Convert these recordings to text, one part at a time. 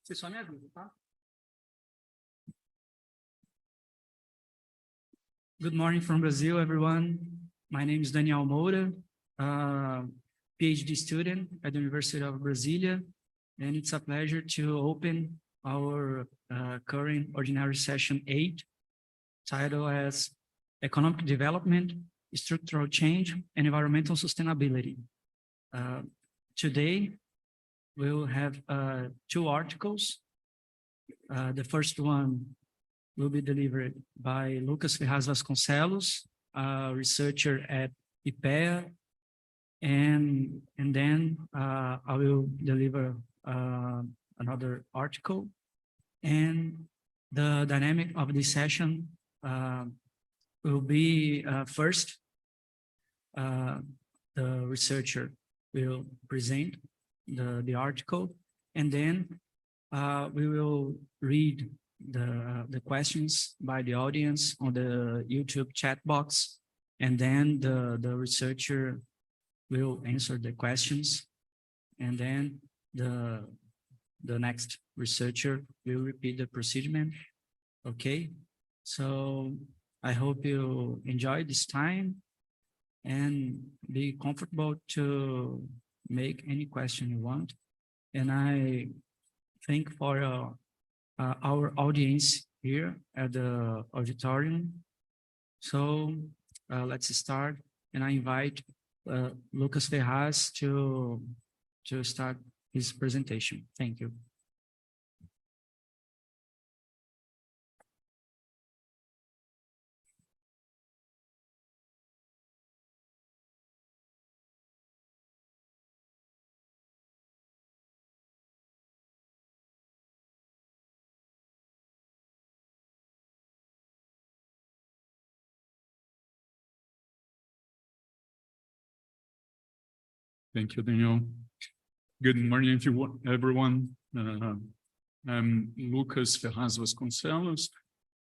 Você só me avisa, tá? Good morning from Brazil, everyone. My name is Danielle Modern, PhD student at the University of Brasilia, and it's a pleasure to open our current ordinary session 8, titled as Economic Development, Structural Change, and Environmental Sustainability. Today, we'll have 2 articles. The first one will be delivered by Lucas Ferraz Vasconcelos, a researcher at IPEA, and then I will deliver another article. And the dynamic of this session will be first, the researcher will present the article, and then we will read the questions by the audience on the YouTube chat box, and then the researcher will answer the questions, and then the next researcher will repeat the procedure. Okay, so I hope you enjoy this time and be comfortable to make any question you want. And I thank for our audience here at the auditorium. So let's start, and I invite Lucas Ferraz to start his presentation. Thank you. Thank you, Daniel. Good morning, everyone. I'm Lucas Ferraz Vasconcelos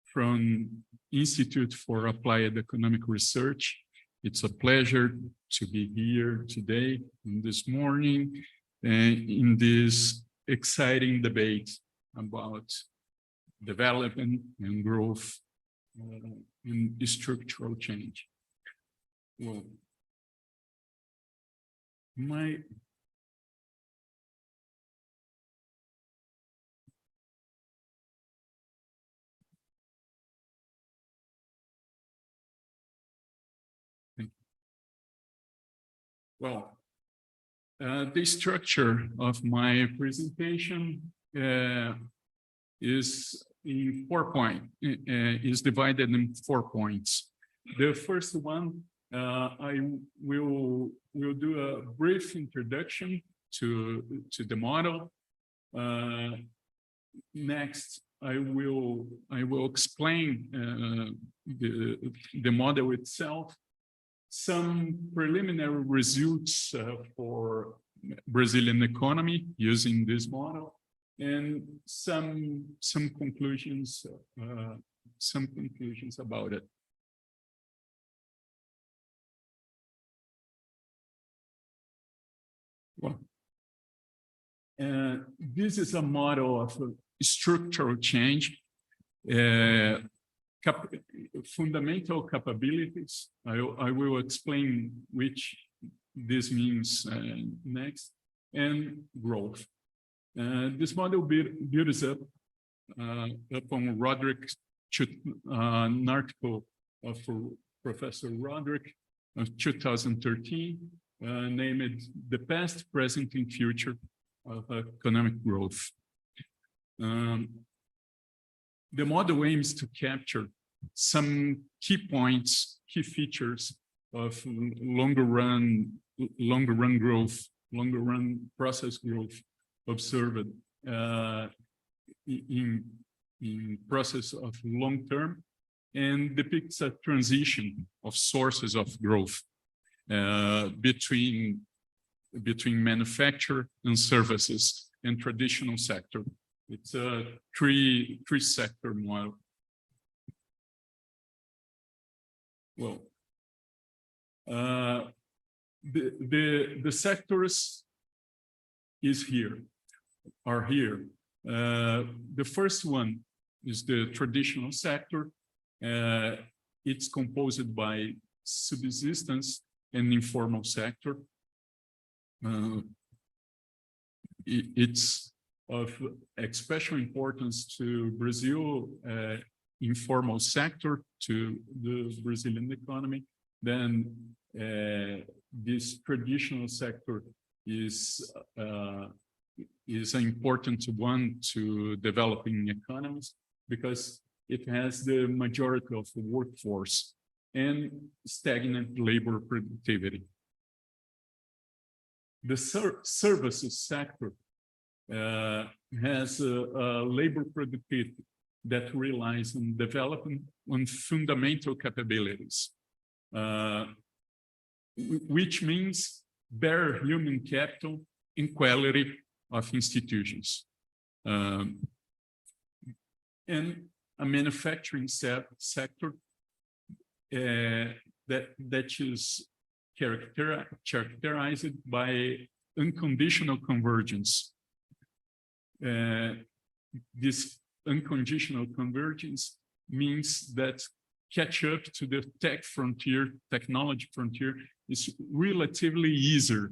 from Institute for Applied Economic Research. It's a pleasure to be here today and this morning in this exciting debate about development and growth and structural change. Well, the structure of my presentation is in 4 points. Is divided in 4 points. The first one, I will do a brief introduction to the model. Next, I will explain the model itself, some preliminary results for Brazilian economy using this model, and some conclusions about it. Well, this is a model of structural change, fundamental capabilities. I will explain which this means next, and growth. This model builds up upon an article of Professor Roderick of 2013, named The Past, Present, and Future of Economic Growth. The model aims to capture some key points, key features of longer run growth, longer run process growth observed in process of long term, and depicts a transition of sources of growth between manufacture and services and traditional sector. It's a three sector model. Well, the sectors are here. The first one is the traditional sector. It's composed by subsistence and informal sector. It's of special importance to Brazil informal sector, to the Brazilian economy. Then this traditional sector is an important one to developing economies because it has the majority of the workforce and stagnant labor productivity. The services sector has a labor productivity that relies on developing on fundamental capabilities, which means better human capital and quality of institutions. And a manufacturing sector that is characterized by unconditional convergence. This unconditional convergence means that catch up to the technology frontier is relatively easier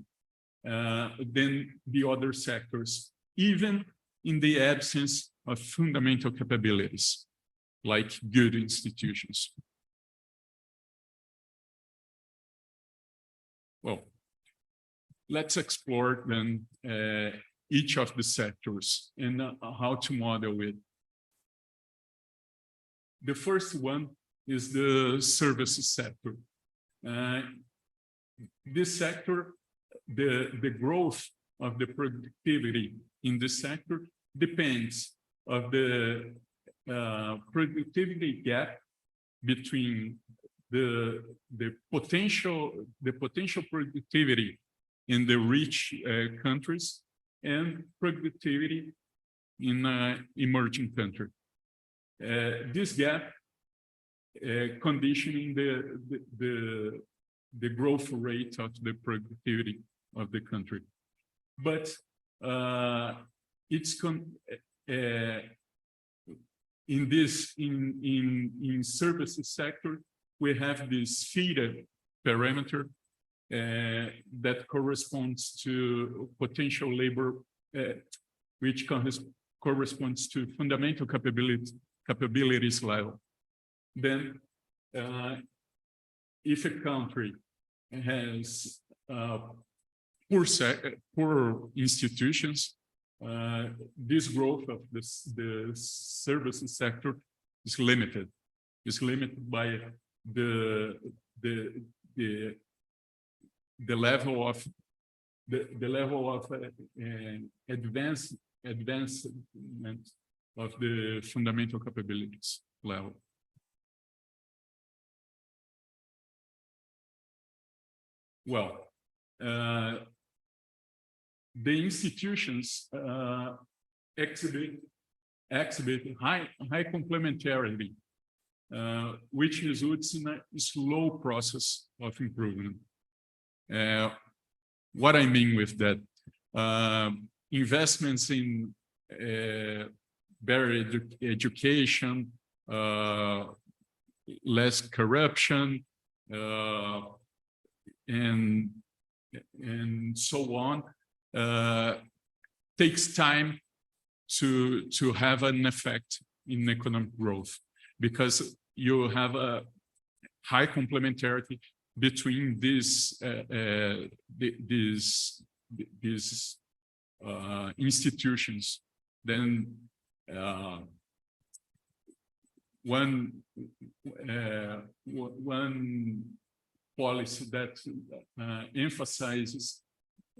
than the other sectors, even in the absence of fundamental capabilities, like good institutions. Well, let's explore then each of the sectors and how to model it. The first one is the services sector. This sector, the growth of the productivity in this sector depends on the productivity gap between the potential productivity in the rich countries and productivity in emerging countries. This gap conditioning the growth rate of the productivity of the country, but it's in services sector we have this theta parameter that corresponds to potential labor, which corresponds to fundamental capabilities level. Then, if a country has poor institutions, this growth of the services sector is limited. It's limited by the level of advancement of the fundamental capabilities level. Well, the institutions exhibit high complementarity, which results in a slow process of improvement. What I mean with that, investments in better education, less corruption, and so on, takes time to have an effect in economic growth, because you have a high complementarity between these institutions. Then one policy that emphasizes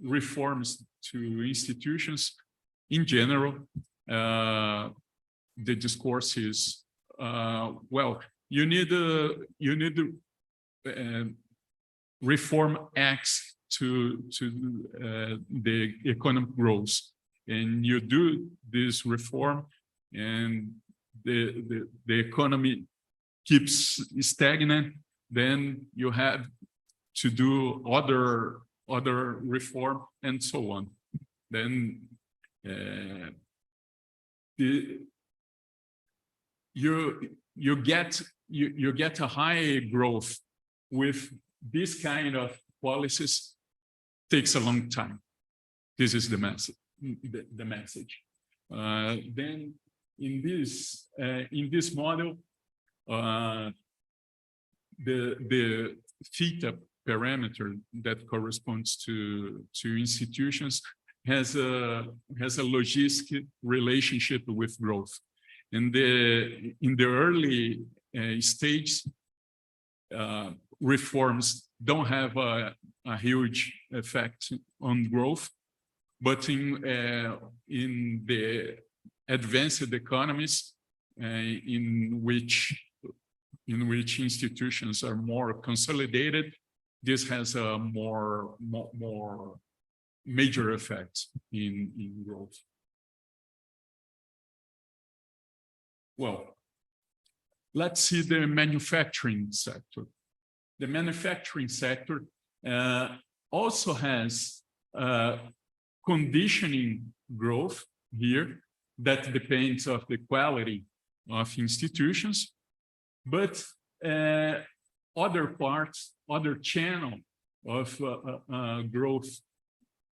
reforms to institutions in general, the discourse is, well, you need reform X to the economic growth, and you do this reform, and the economy keeps stagnant. Then you have to do other reform and so on. Then you get a high growth with this kind of policies. Takes a long time. This is the message. The message. Then in this model, the theta parameter that corresponds to institutions has a logistic relationship with growth. And in the early stage, reforms don't have a huge effect on growth, but in the advanced economies, in which institutions are more consolidated, this has a more major effect in growth. Well, let's see the manufacturing sector. The manufacturing sector also has conditioning growth here that depends on the quality of institutions, but other parts, other channel of growth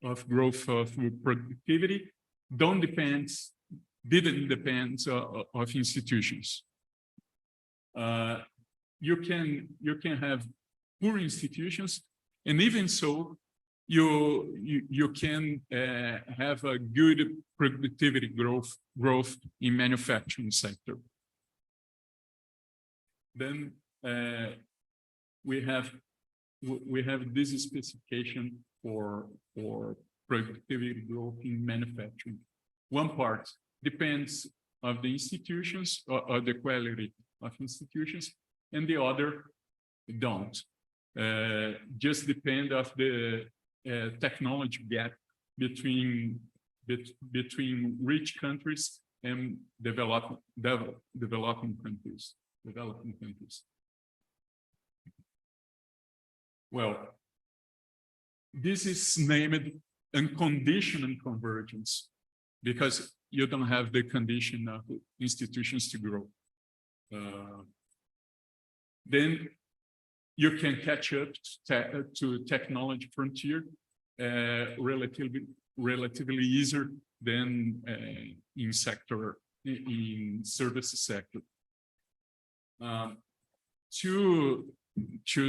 of productivity didn't depend of institutions. You can have poor institutions, and even so, you can have a good productivity growth in manufacturing sector. Then we have this specification for productivity growth in manufacturing. One part depends of the institutions or the quality of institutions, and the other don't. Just depend of the technology gap between rich countries and developing countries. Well, this is named unconditional convergence because you don't have the condition of institutions to grow. Then you can catch up to technology frontier relatively easier than in services sector. To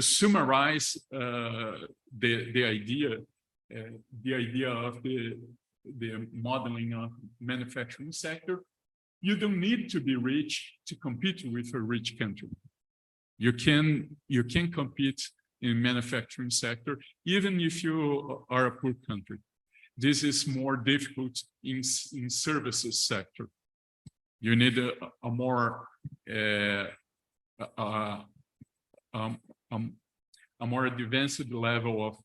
summarize the idea of the modeling of manufacturing sector, you don't need to be rich to compete with a rich country. You can compete in manufacturing sector even if you are a poor country. This is more difficult in services sector. You need a more advanced level of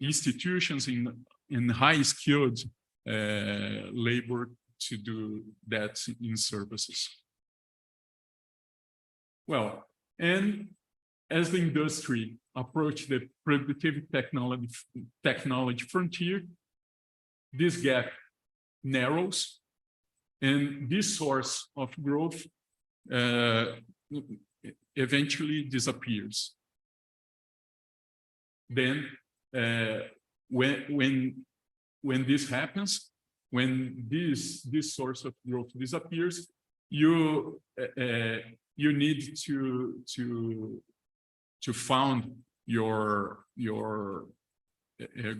institutions in high skilled labor to do that in services. Well, and as the industry approach the productive technology frontier, this gap narrows, and this source of growth eventually disappears. Then, when this happens, when this source of growth disappears, you need to found your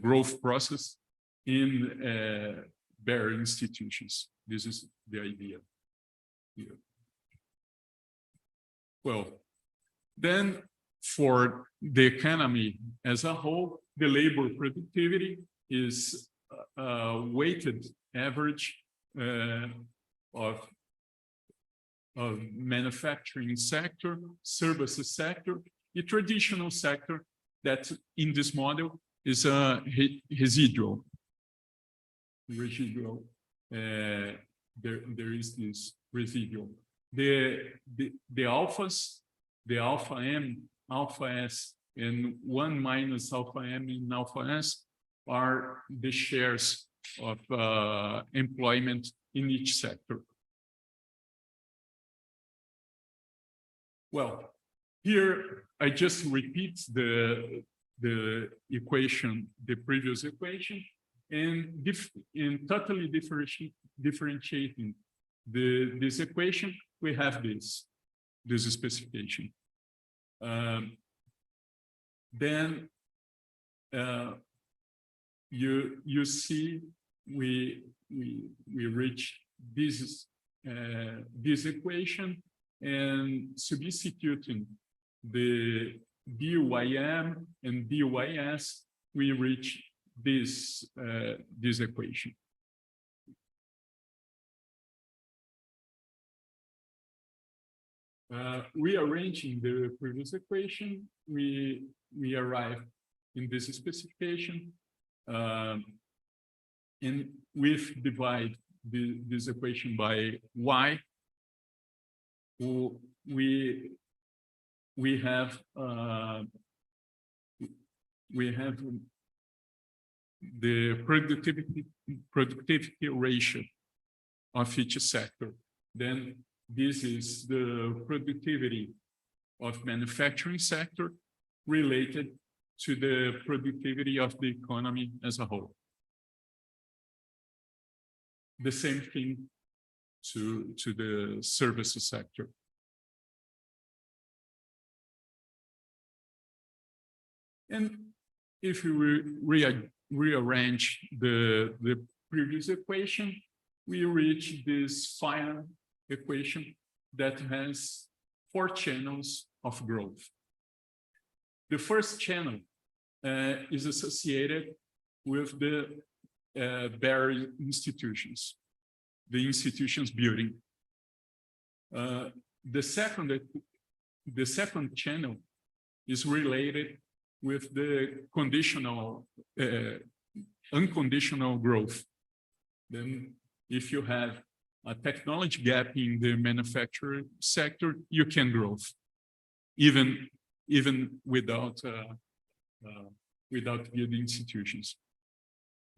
growth process in better institutions. This is the idea here. Well, then for the economy as a whole, the labor productivity is a weighted average of manufacturing sector, services sector, a traditional sector that in this model is a residual. There is this residual. The alphas, the alpha M, alpha S, and 1 minus alpha M in alpha S are the shares employment in each sector. Well, here I just repeat the equation, the previous equation, and totally differentiating this equation, we have this specification. Then you see we reach this equation, and substituting the DYM and DYS, we reach this equation. Rearranging the previous equation, we arrive in this specification, and we divide this equation by y. We have the productivity ratio of each sector. Then this is the productivity of manufacturing sector related to the productivity of the economy as a whole. The same thing to the services sector. And if we rearrange the previous equation, we reach this final equation that has 4 channels of growth. The first channel is associated with the barrier institutions, the institutions building. The second channel is related with the unconditional growth. Then if you have a technology gap in the manufacturing sector, you can grow, even without building institutions.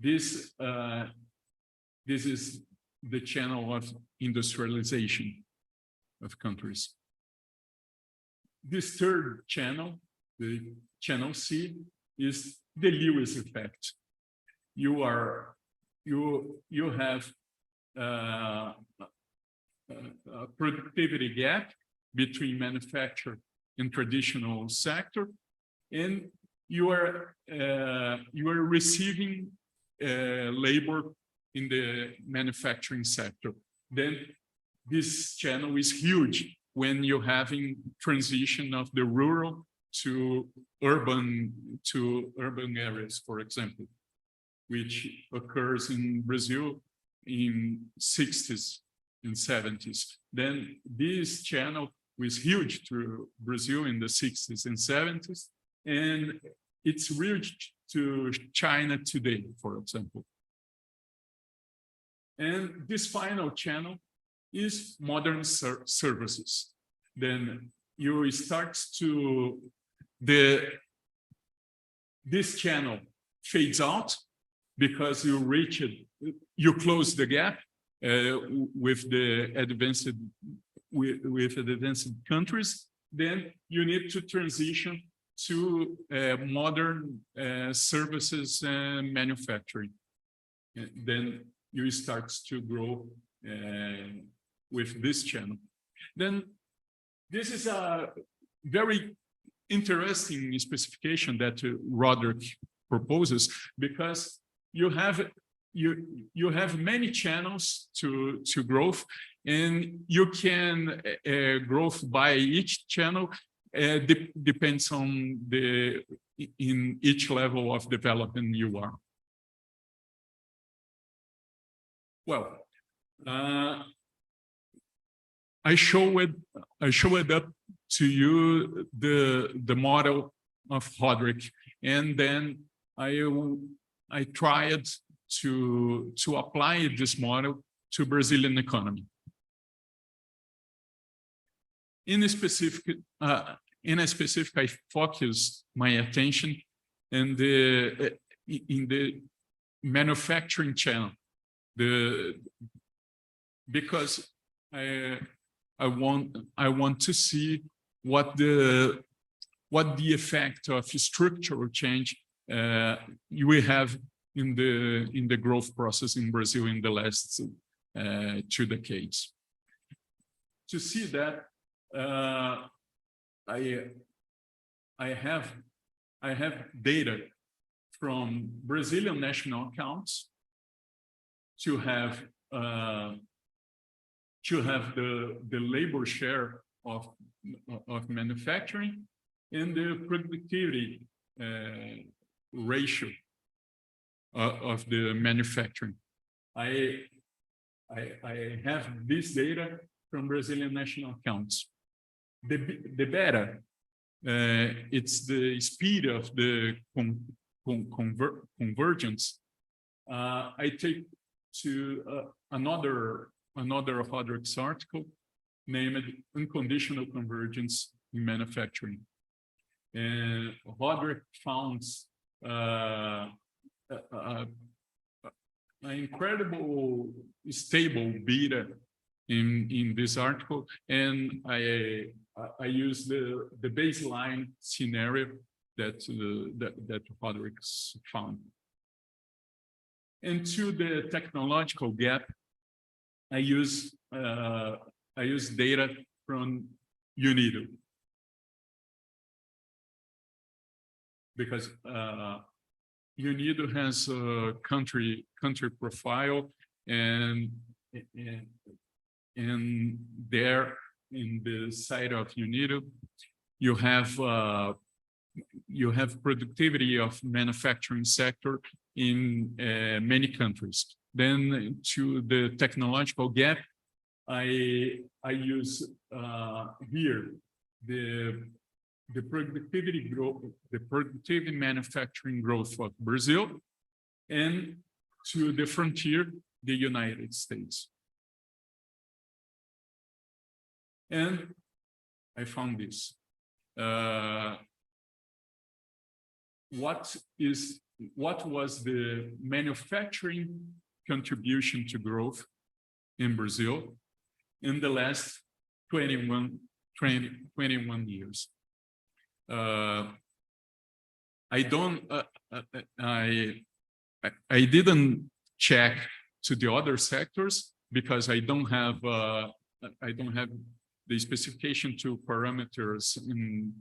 This is the channel of industrialization of countries. This third channel, the channel C, is the Lewis effect. You have a productivity gap between manufacturing and traditional sector, and you are receiving labor in the manufacturing sector. Then this channel is huge when you're having transition of the rural to urban areas, for example, which occurs in Brazil in 60s and 70s. Then this channel was huge to Brazil in the 60s and 70s, and it's reached to China today, for example. And this final channel is modern services. Then you start to, this channel fades out because you close the gap with the advanced countries. Then you need to transition to modern services and manufacturing. And then you start to grow with this channel. Then this is a very interesting specification that Roderick proposes, because you have many channels to growth, and you can growth by each channel depends on in each level of development you are. Well, I showed up to you the model of Roderick, and then I tried to apply this model to Brazilian economy. In a specific, I focus my attention in the manufacturing channel. Because I want to see what the effect of structural change we have in the growth process in Brazil in the last 2 decades. To see that, I have data from Brazilian national accounts to have the labor share of manufacturing and the productivity ratio of the manufacturing. I have this data from Brazilian national accounts. The beta, it's the speed of the convergence. I take to another Roderick's article named Unconditional Convergence in Manufacturing. And Roderick found an incredible stable beta in this article, and I use the baseline scenario that Roderick's found. And to the technological gap, I use data from UNIDO, because UNIDO has a country profile, and there in the side of UNIDO, you have productivity of manufacturing sector in many countries. Then to the technological gap, I use here the productivity growth, the productivity manufacturing growth of Brazil, and to the frontier, the United States. And I found this. What was the manufacturing contribution to growth in Brazil in the last 21 years? I didn't check to the other sectors because I don't have the specification to parameters in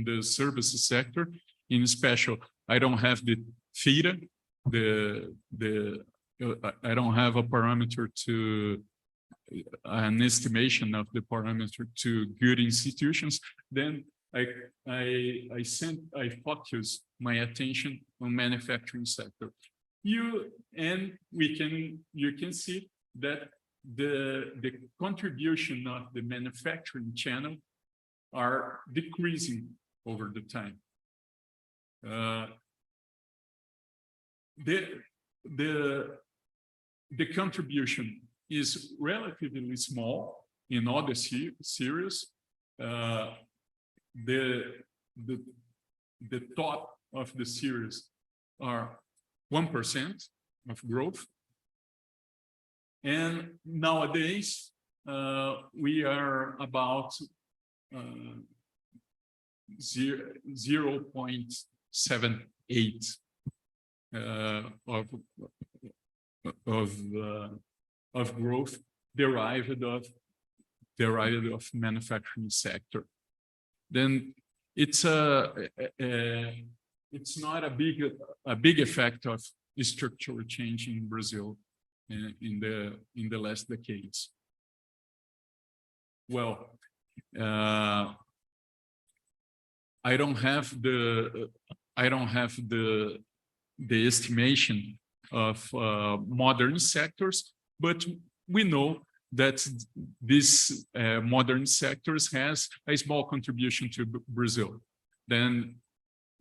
the services sector. In special, I don't have the theta, I don't have a parameter to an estimation of the parameter to good institutions. Then I focus my attention on manufacturing sector. You can see that the contribution of the manufacturing channel are decreasing over the time. The contribution is relatively small in all the series. The top of the series are 1% of growth. And nowadays, we are about 0.78 of growth derived of manufacturing sector. Then it's not a big effect of structural change in Brazil in the last decades. Well, I don't have the estimation of modern sectors, but we know that these modern sectors has a small contribution to Brazil. Then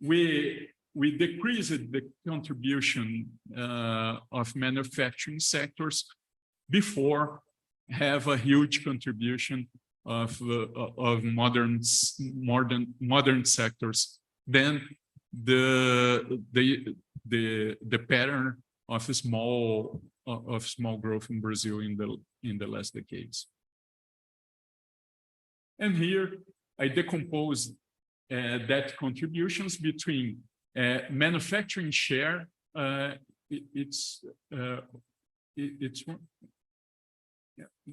we decreased the contribution of manufacturing sectors before have a huge contribution of modern sectors. Then the pattern of small growth in Brazil in the last decades. And here I decompose that contributions between manufacturing share.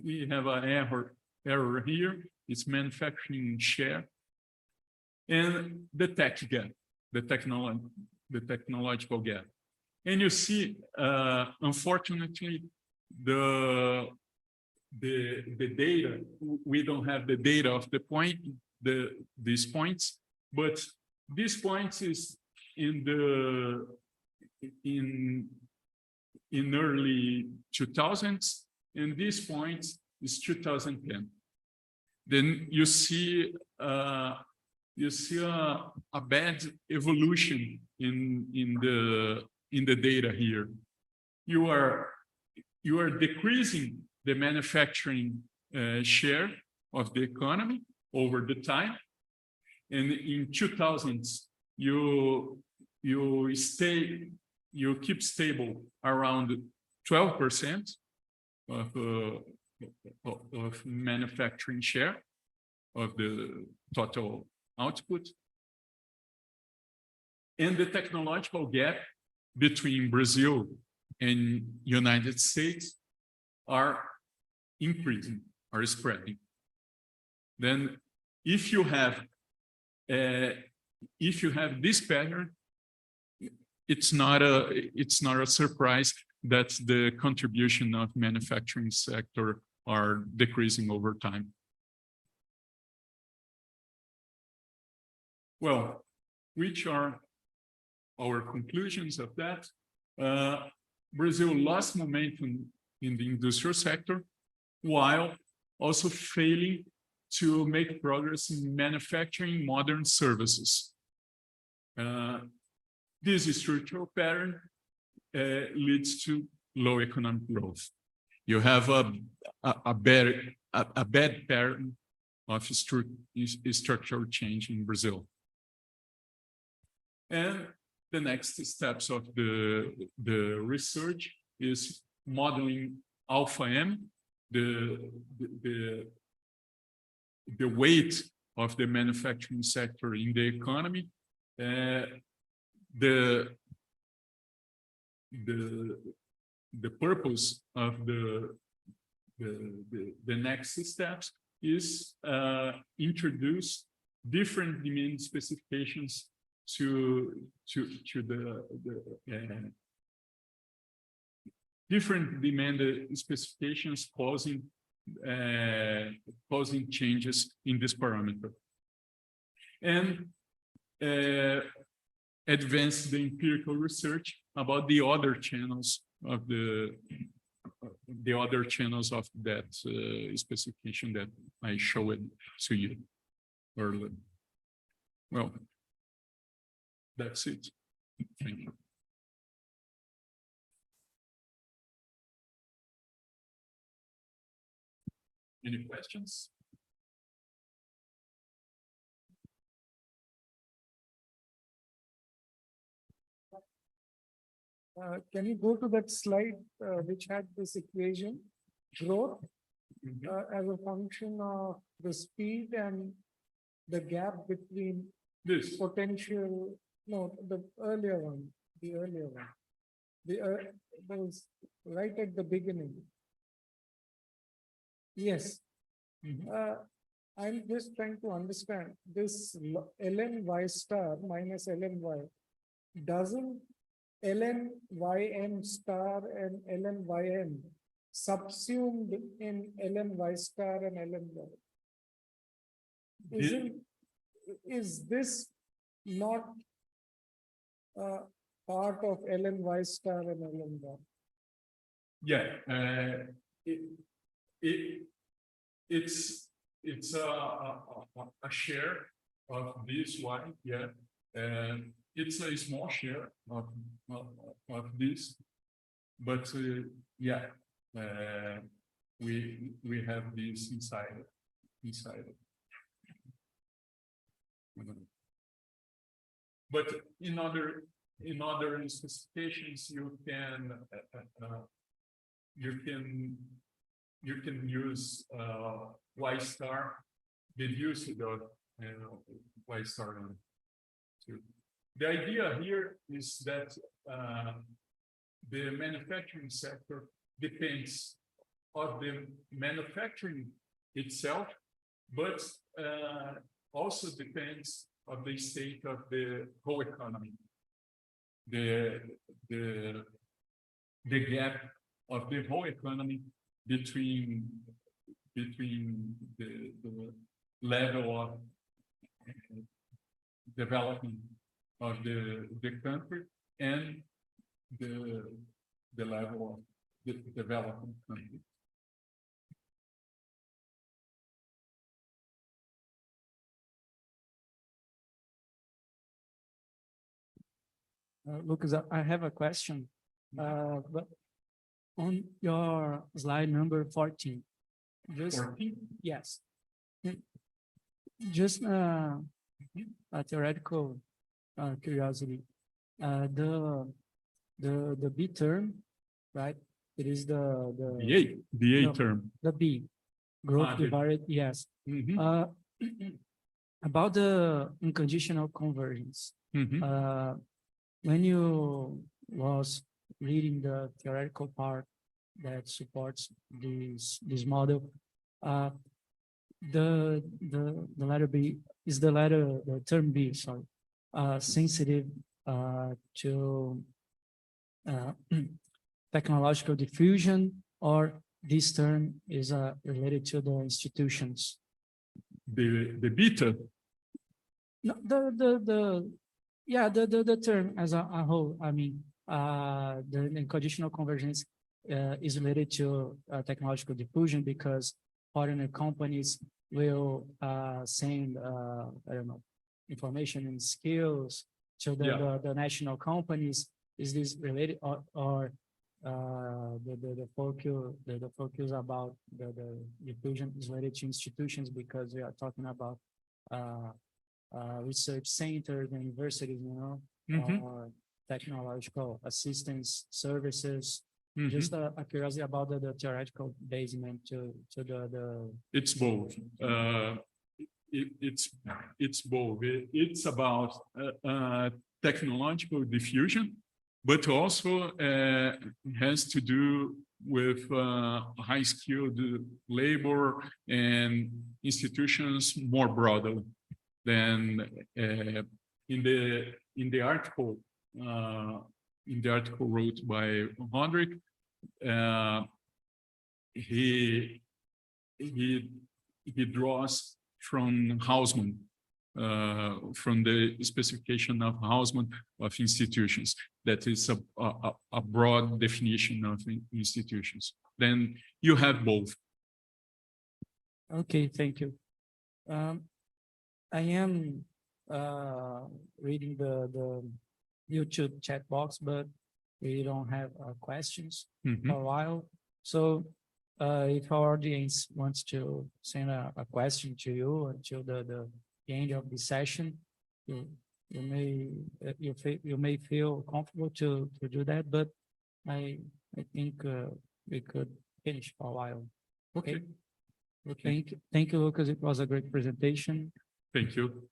We have an error here. It's manufacturing share, and the tech gap, the technological gap. And you see, unfortunately, the data, we don't have the data of these points, but these points is in early 2000s, and this point is 2010. Then you see a bad evolution in the data here. You are decreasing the manufacturing share of the economy over the time, and in 2000s you keep stable around 12% of manufacturing share of the total output. And the technological gap between Brazil and United States are increasing, are spreading. Then if you have this pattern, it's not a surprise that the contribution of manufacturing sector are decreasing over time. Well, which are our conclusions of that? Brazil lost momentum in the industrial sector, while also failing to make progress in manufacturing modern services. This structural pattern leads to low economic growth. You have a bad pattern of structural change in Brazil. And the next steps of the research is modeling alpha M, the weight of the manufacturing sector in the economy, the purpose of the next steps is introduce different demand specifications to the different demand specifications causing changes in this parameter, and advance the empirical research about the other channels of that specification that I showed to you earlier. Well, that's it. Thank you. Any questions? Can you go to that slide which had this equation, growth as a function of the speed and the gap between This. potential, no, the earlier one, that was right at the beginning. Yes. I'm just trying to understand this ln y star minus ln y. Doesn't ln ym star and ln ym subsumed in ln y star and ln y? Is this not part of ln y star and ln y? Yeah, it's a share of this y, yeah, and it's a small share of this, but yeah, we have this inside it. But in order in other specifications, you can use Y star, deduce the Y star on two. The idea here is that the manufacturing sector depends on the manufacturing itself, but also depends on the state of the whole economy. The gap of the whole economy between the level of development of the country and the level of the developing country. Lucas, I have a question. But on your slide number 14, just 14? yes, just a theoretical curiosity. The B term, right? It is The A no, term. the B growth the- divided. Yes. Mhm. About the unconditional convergence. Mhm. When you was reading the theoretical part that supports this model, the letter B is the term B, sorry, sensitive to technological diffusion, or this term is related to the institutions? The beta. No, the term as a whole. I mean, the unconditional convergence is related to technological diffusion because foreign companies will send, I don't know, information and skills to the national companies. Is this related, or the focus about the diffusion is related to institutions because we are talking about research centers and universities, you know, technological assistance services. Just a curiosity about the theoretical basement to the. It's both. It's both. It's about technological diffusion, but also has to do with high-skilled labor and institutions more broadly than in the article wrote by Hendrik. He draws from Hausmann, from the specification of Hausmann of institutions. That is a broad definition of institutions. Then you have both. Okay, thank you. I am reading the YouTube chat box, but we don't have questions for a while. So if our audience wants to send a question to you until the end of the session, you may feel comfortable to do that, but I think we could finish for a while. Okay. Thank you, Lucas. It was a great presentation. Thank you.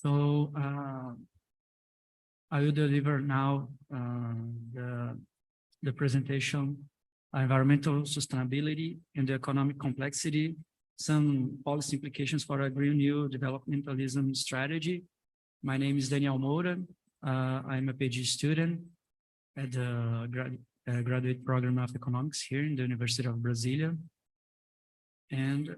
So I will deliver now the presentation, environmental sustainability and the economic complexity, some policy implications for a Green New Developmentalism strategy. My name is Danielle Modern. I'm a PhD student at the graduate program of economics here in the University of Brasilia. And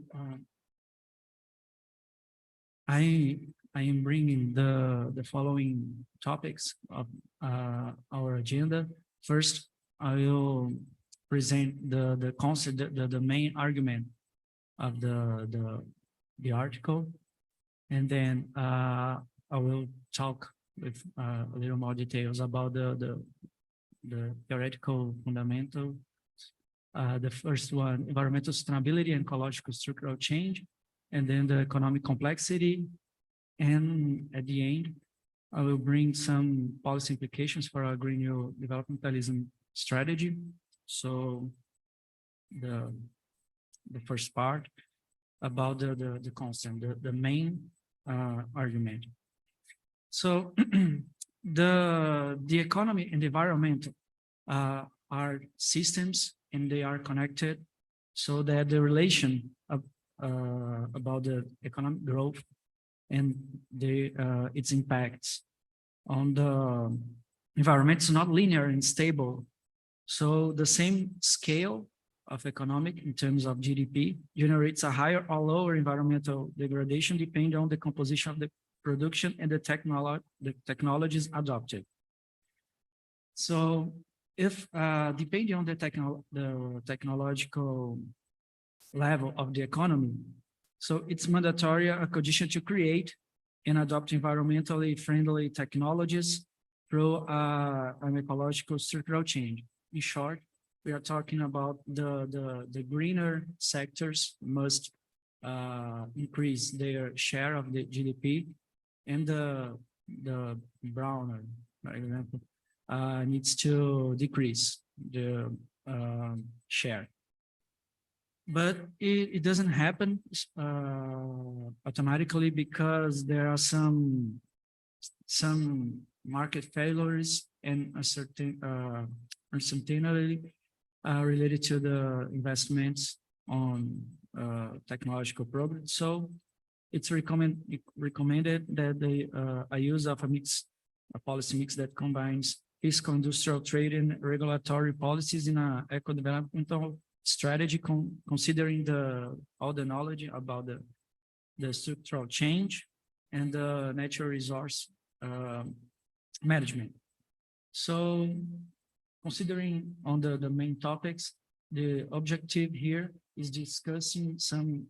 I am bringing the following topics of our agenda. First, I will present the concept, the main argument of the article, and then I will talk with a little more details about the theoretical fundamental. The first one, environmental sustainability and ecological structural change, and then the economic complexity. And at the end, I will bring some policy implications for our Green New Developmentalism strategy. So the first part about the concept, the main argument. So the economy and the environment are systems, and they are connected, so that the relation of, about the economic growth and its impacts on the environment is not linear and stable. So the same scale of economic in terms of GDP generates a higher or lower environmental degradation depending on the composition of the production and the technologies adopted. So if depending on the technological level of the economy, so it's mandatory a condition to create and adopt environmentally friendly technologies through an ecological structural change. In short, we are talking about the greener sectors must increase their share of the GDP, and the browner, for example, needs to decrease the share. But it doesn't happen automatically, because there are some market failures and uncertainty related to the investments on technological progress. So it's recommended that a use of a policy mix that combines fiscal, industrial, trade, and regulatory policies in an eco-developmental strategy, considering all the knowledge about the structural change and the natural resource management. So considering on the main topics, the objective here is discussing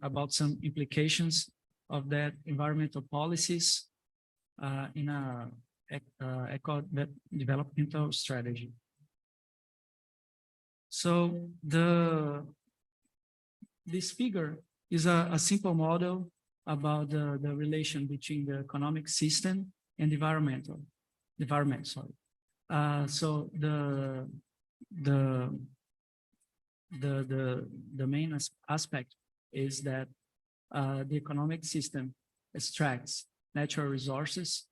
about some implications of that environmental policies in a eco-developmental strategy. So this figure is a simple model about the relation between the economic system and environment. So the main aspect is that the economic system extracts natural resources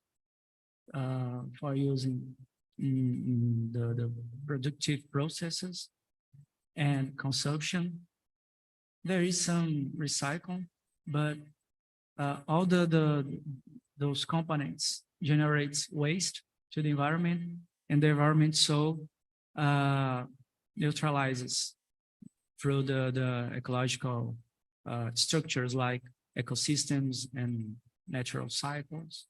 for using in the productive processes and consumption. There is some recycle, but all those components generates waste to the environment, and the environment so neutralizes through the ecological structures like ecosystems and natural cycles.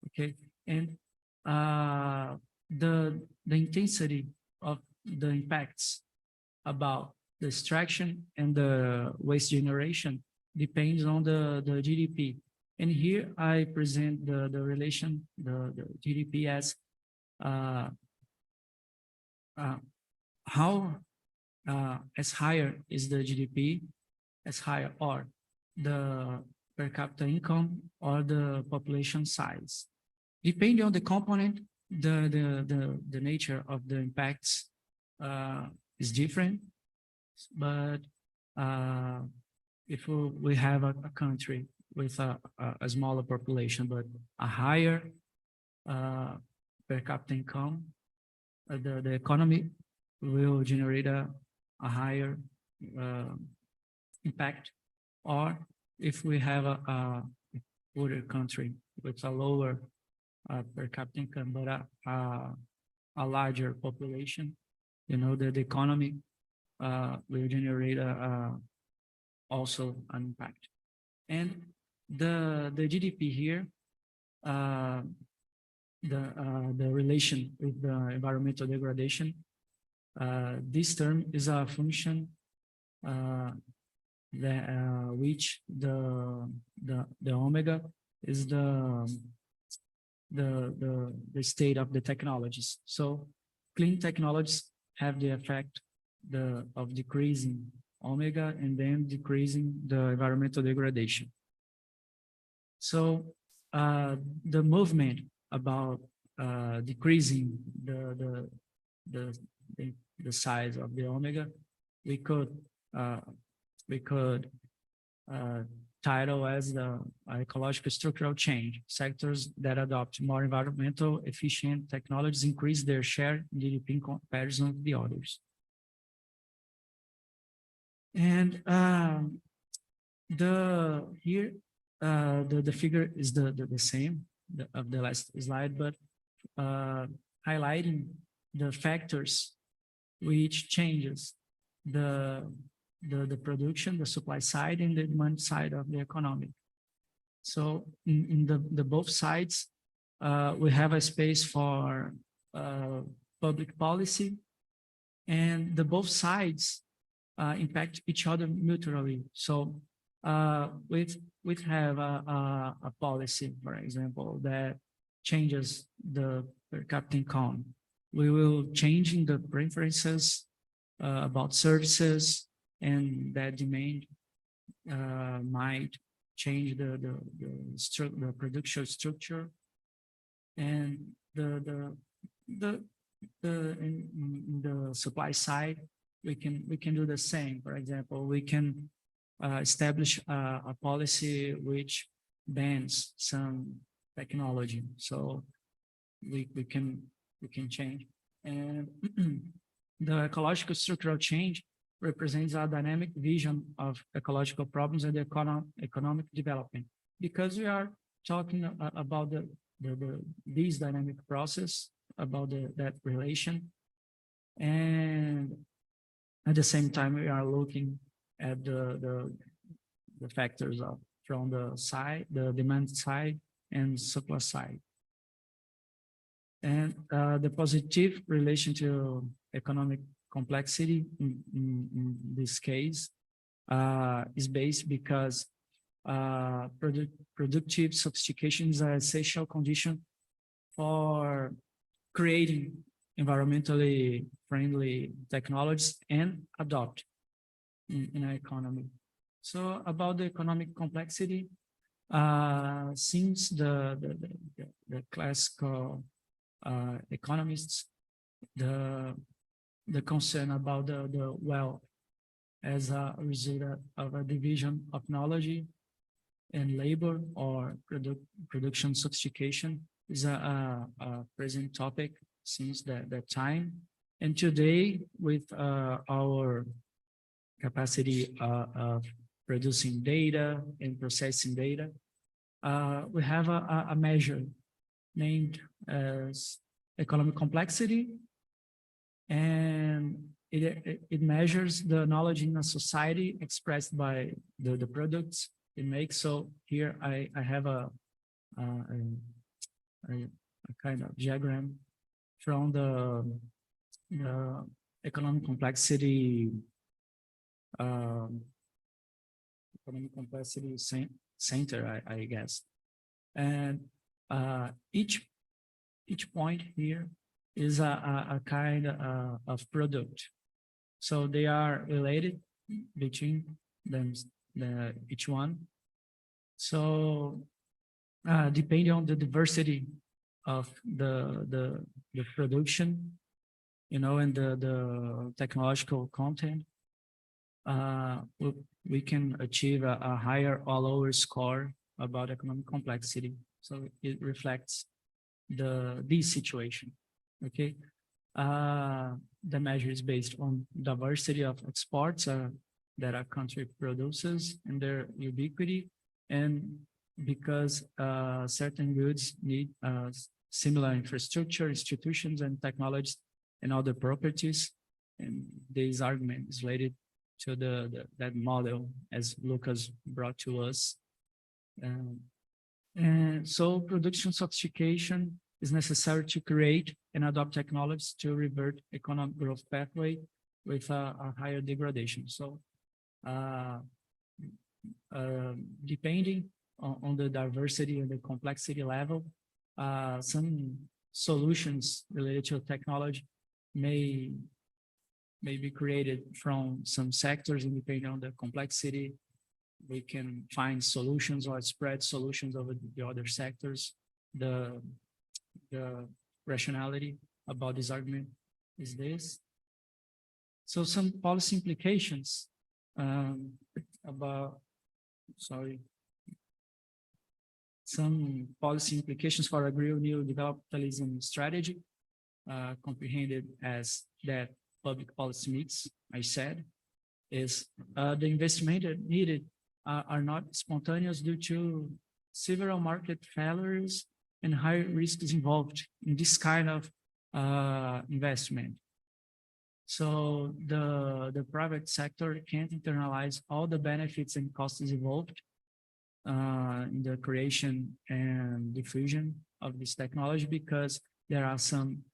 Okay, and the intensity of the impacts about the extraction and the waste generation depends on the GDP. And here I present the relation, the GDP as how as higher is the GDP, as higher or the per capita income or the population size. Depending on the component, the nature of the impacts is different. But if we have a country with a smaller population, but a higher per capita income, the economy will generate a higher impact. Or if we have a poorer country with a lower per capita income, but a larger population, you know, the economy will generate also an impact. And the GDP here, the relation with the environmental degradation, this term is a function which the omega is the state of the technologies. So clean technologies have the effect of decreasing omega and then decreasing the environmental degradation. So the movement about decreasing the size of the omega, we could title as the ecological structural change. Sectors that adopt more environmental efficient technologies increase their share in GDP in comparison with the others. And the figure is the same of the last slide, but highlighting the factors which changes the production, the supply side, and the demand side of the economy. So in the both sides, we have a space for public policy, and the both sides impact each other mutually. So we have a policy, for example, that changes the per capita income. We will change in the preferences about services, and that demand might change the production structure, and in the supply side, we can do the same. For example, we can establish a policy which bans some technology, so we can change. And the ecological structural change represents a dynamic vision of ecological problems and economic development, because we are talking about this dynamic process, about that relation, and at the same time we are looking at the factors from the demand side and supply side. And the positive relation to economic complexity in this case is based because productive sophistication is an essential condition for creating environmentally friendly technologies and adopt in our economy. So about the economic complexity, since the classical economists, the concern about the wealth as a result of a division of knowledge and labor or production sophistication is a present topic since that time. And today, with our capacity of producing data and processing data, we have a measure named as economic complexity, and it measures the knowledge in a society expressed by the products it makes. So here I have a kind of diagram from the economic complexity center, I guess. And each point here is a kind of product. So they are related between them, each one. So depending on the diversity of the production, you know, and the technological content, we can achieve a higher or lower score about economic complexity. So it reflects this situation. Okay. The measure is based on diversity of exports that a country produces and their ubiquity, and because certain goods need similar infrastructure, institutions, and technologies and other properties. And this argument is related to that model as Lucas brought to us. And so production sophistication is necessary to create and adopt technologies to revert economic growth pathway with a higher degradation. So depending on the diversity and the complexity level, some solutions related to technology may be created from some sectors, and depending on the complexity, we can find solutions or spread solutions over the other sectors. The rationality about this argument is this. So some policy implications some policy implications for a Green New Developmentalism strategy, comprehended as that public policy mix, I said, is the investment needed are not spontaneous due to several market failures and high risks involved in this kind of investment. So the private sector can't internalize all the benefits and costs involved in the creation and diffusion of this technology, because there are some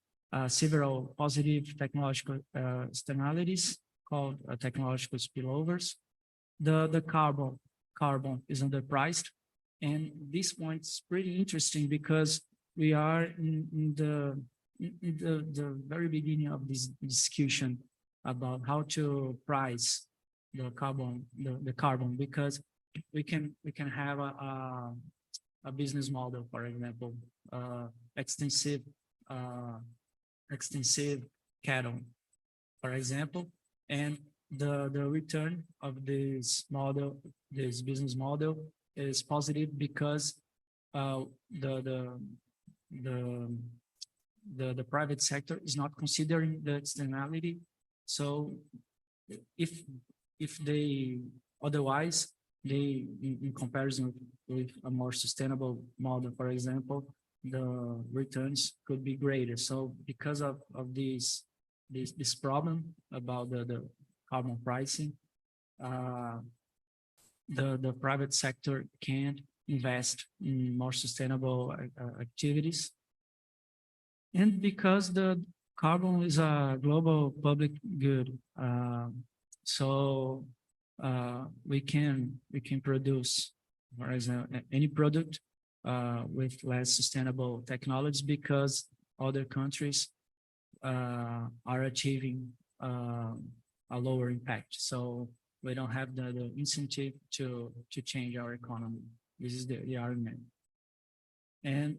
several positive technological externalities called technological spillovers. The carbon is underpriced, and this point is pretty interesting because we are in the very beginning of this discussion about how to price the carbon, because we can have a business model, for example, extensive cattle, for example, and the return of this business model is positive because the private sector is not considering the externality. So if they otherwise, they in comparison with a more sustainable model, for example, the returns could be greater. So because of this problem about the carbon pricing, the private sector can't invest in more sustainable activities. And because the carbon is a global public good, so we can produce, for example, any product with less sustainable technologies, because other countries are achieving a lower impact. So we don't have the incentive to change our economy. This is the argument. And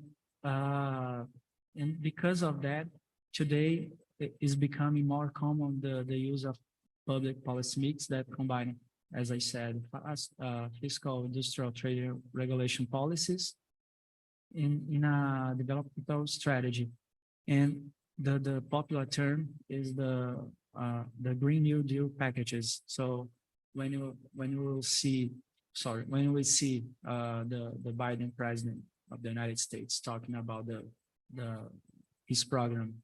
because of that, today it is becoming more common the use of public policy mix that combine, as I said, fiscal, industrial, trade regulation policies in a developmental strategy. And the popular term is the Green New Deal packages. So when we see the Biden president of the United States talking about his program,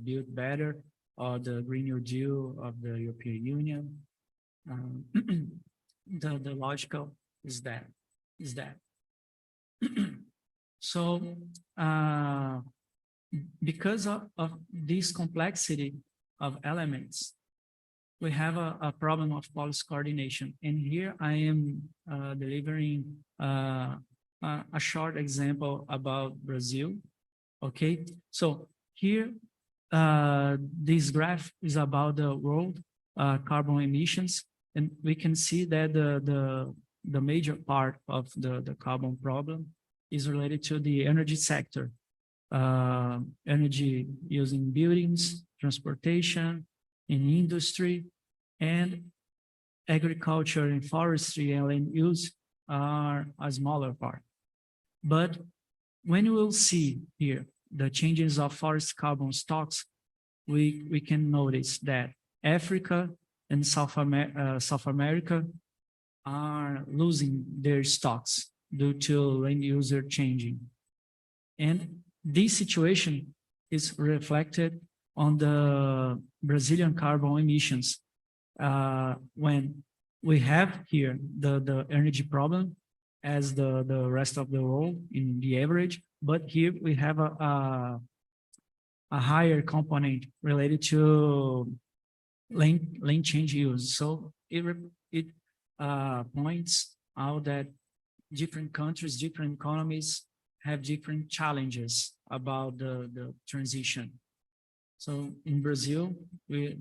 Build Better, or the Green New Deal of the European Union, the logical is that. So because of this complexity of elements, we have a problem of policy coordination. And here I am delivering a short example about Brazil. Okay, so here this graph is about the world carbon emissions, and we can see that the major part of the carbon problem is related to the energy sector. Energy using buildings, transportation, in industry, and agriculture and forestry and land use are a smaller part. But when you will see here the changes of forest carbon stocks, we can notice that Africa and South America are losing their stocks due to land user changing. And this situation is reflected on the Brazilian carbon emissions. When we have here the energy problem as the rest of the world in the average, but here we have a higher component related to land change use. So it points out that different countries, different economies have different challenges about the transition. So in Brazil, we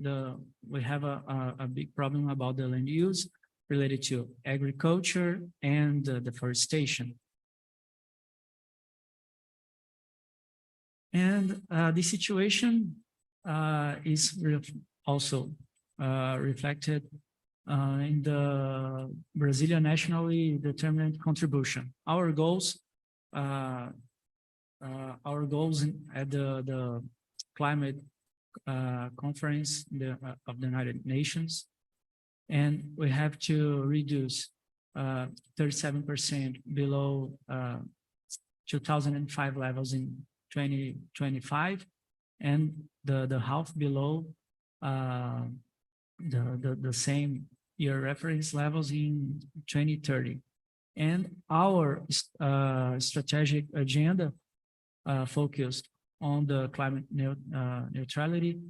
have a big problem about the land use related to agriculture and deforestation. And the situation is also reflected in the Brazilian nationally determined contribution. Our goals at the climate conference of the United Nations, and we have to reduce 37% below 2005 levels in 2025, and the half below the same year reference levels in 2030. And our strategic agenda focused on the climate neutrality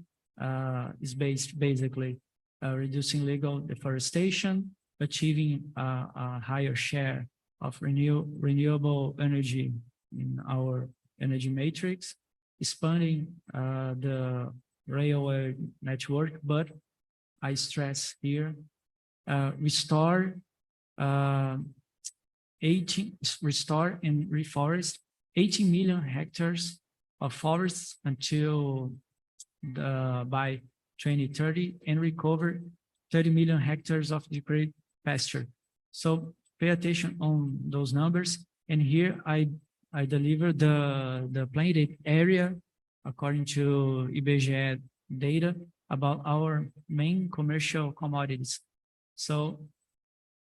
is basically reducing legal deforestation, achieving a higher share of renewable energy in our energy matrix, expanding the railway network, but I stress here, restore and reforest 80 million hectares of forests until by 2030, and recover 30 million hectares of degraded pasture. So pay attention on those numbers. And here I deliver the planted area according to IBGE data about our main commercial commodities. So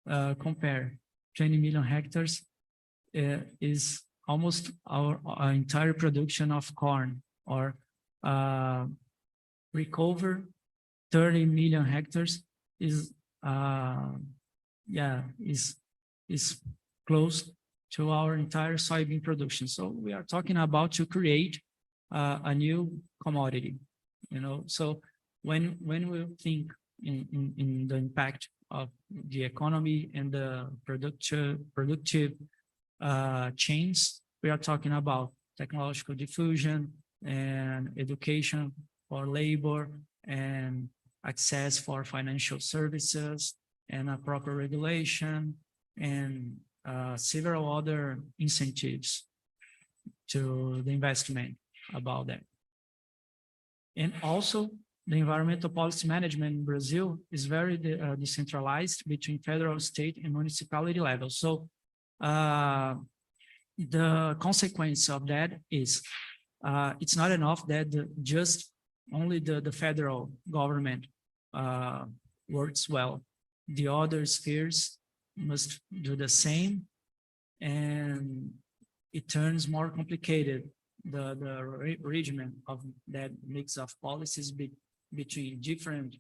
compare 20 million hectares is almost our entire production of corn, or recover 30 million hectares is close to our entire soybean production. So we are talking about to create a new commodity, you know. So when we think in the impact of the economy and the productive chains, we are talking about technological diffusion and education for labor and access for financial services and a proper regulation and several other incentives to the investment about that. And also the environmental policy management in Brazil is very decentralized between federal, state, and municipality levels. So the consequence of that is it's not enough that just only the federal government works well. The other spheres must do the same, and it turns more complicated, the arrangement of that mix of policies between different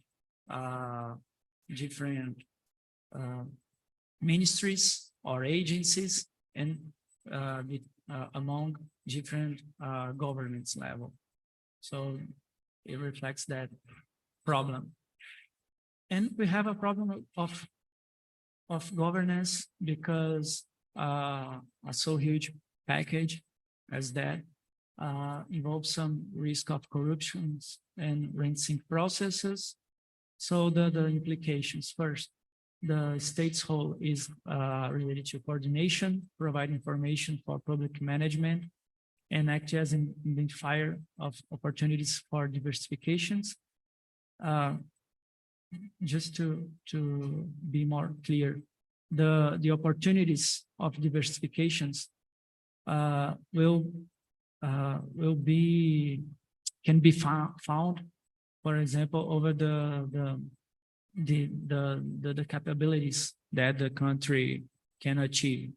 ministries or agencies, and among different governments level. So it reflects that problem. And we have a problem of governance because a so huge package as that involves some risk of corruption and rent-sink processes. So the implications: first, the state's role is related to coordination, provide information for public management, and act as an identifier of opportunities for diversifications. Just to be more clear, the opportunities of diversifications will can be found, for example, over the capabilities that the country can achieve.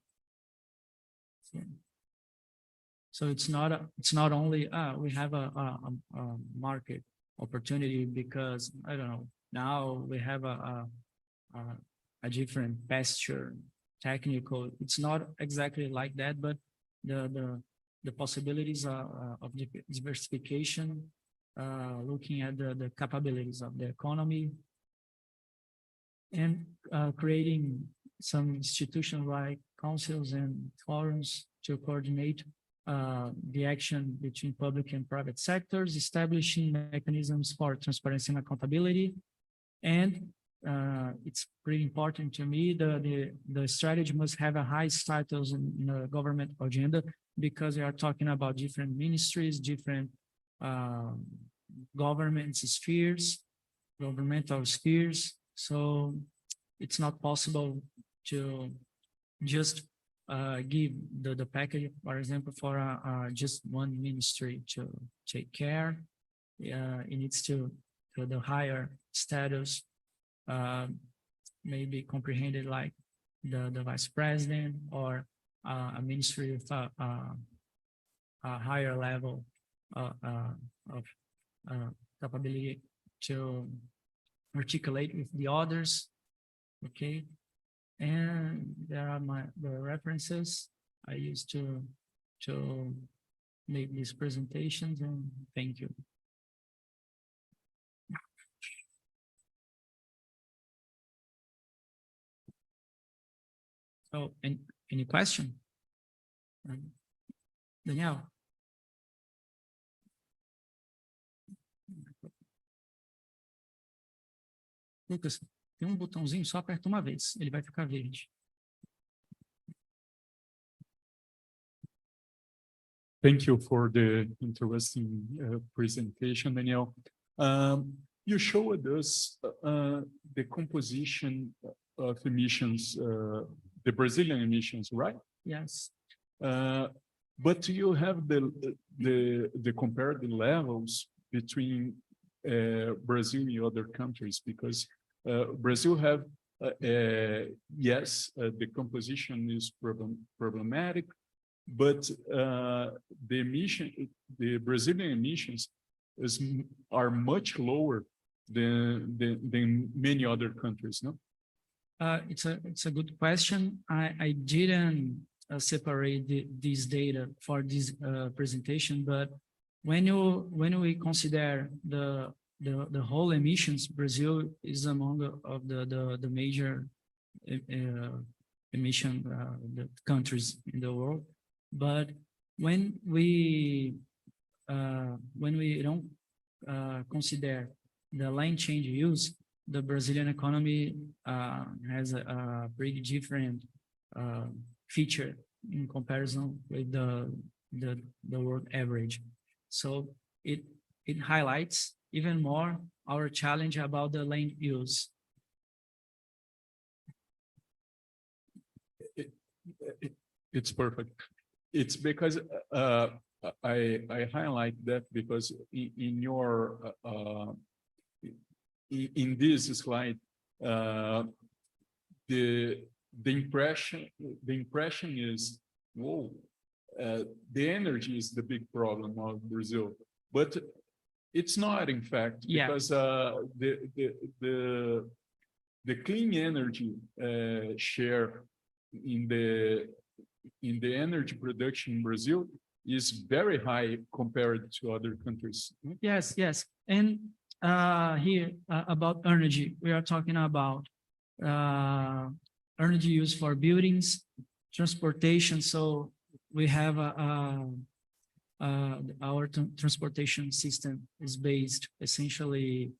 So it's not only we have a market opportunity because I don't know, now we have a different pasture technical. It's not exactly like that, but the possibilities of diversification, looking at the capabilities of the economy, and creating some institutions like councils and forums to coordinate the action between public and private sectors, establishing mechanisms for transparency and accountability. And it's pretty important to me, the strategy must have a high status in the government agenda, because we are talking about different ministries, different governmental spheres. So it's not possible to just give the package, for example, for just one ministry to take care. It needs to the higher status, maybe comprehended like the vice president or a ministry with a higher level of capability to articulate with the others. Okay, and there are the references I used to make these presentations, and thank you. So, any question? Danielle? Lucas, tem botãozinho, só aperta uma vez, ele vai ficar verde. Thank you for the interesting presentation, Danielle. You showed us the composition of emissions, the Brazilian emissions, right? Yes. But do you have the comparative levels between Brazil and other countries? Because Brazil have, yes, the composition is problematic, but the Brazilian emissions are much lower than many other countries, no? It's a good question. I didn't separate this data for this presentation, but when we consider the whole emissions, Brazil is among the major emission countries in the world. But when we don't consider the land change use, the Brazilian economy has a pretty different feature in comparison with the world average. So it highlights even more our challenge about the land use. It's perfect. It's because I highlight that because in your in this slide, the impression is, whoa, the energy is the big problem of Brazil, but it's not, in fact, because the clean energy share in the energy production in Brazil is very high compared to other countries. Yes, yes. And here about energy, we are talking about energy used for buildings, transportation. So we have our transportation system is based essentially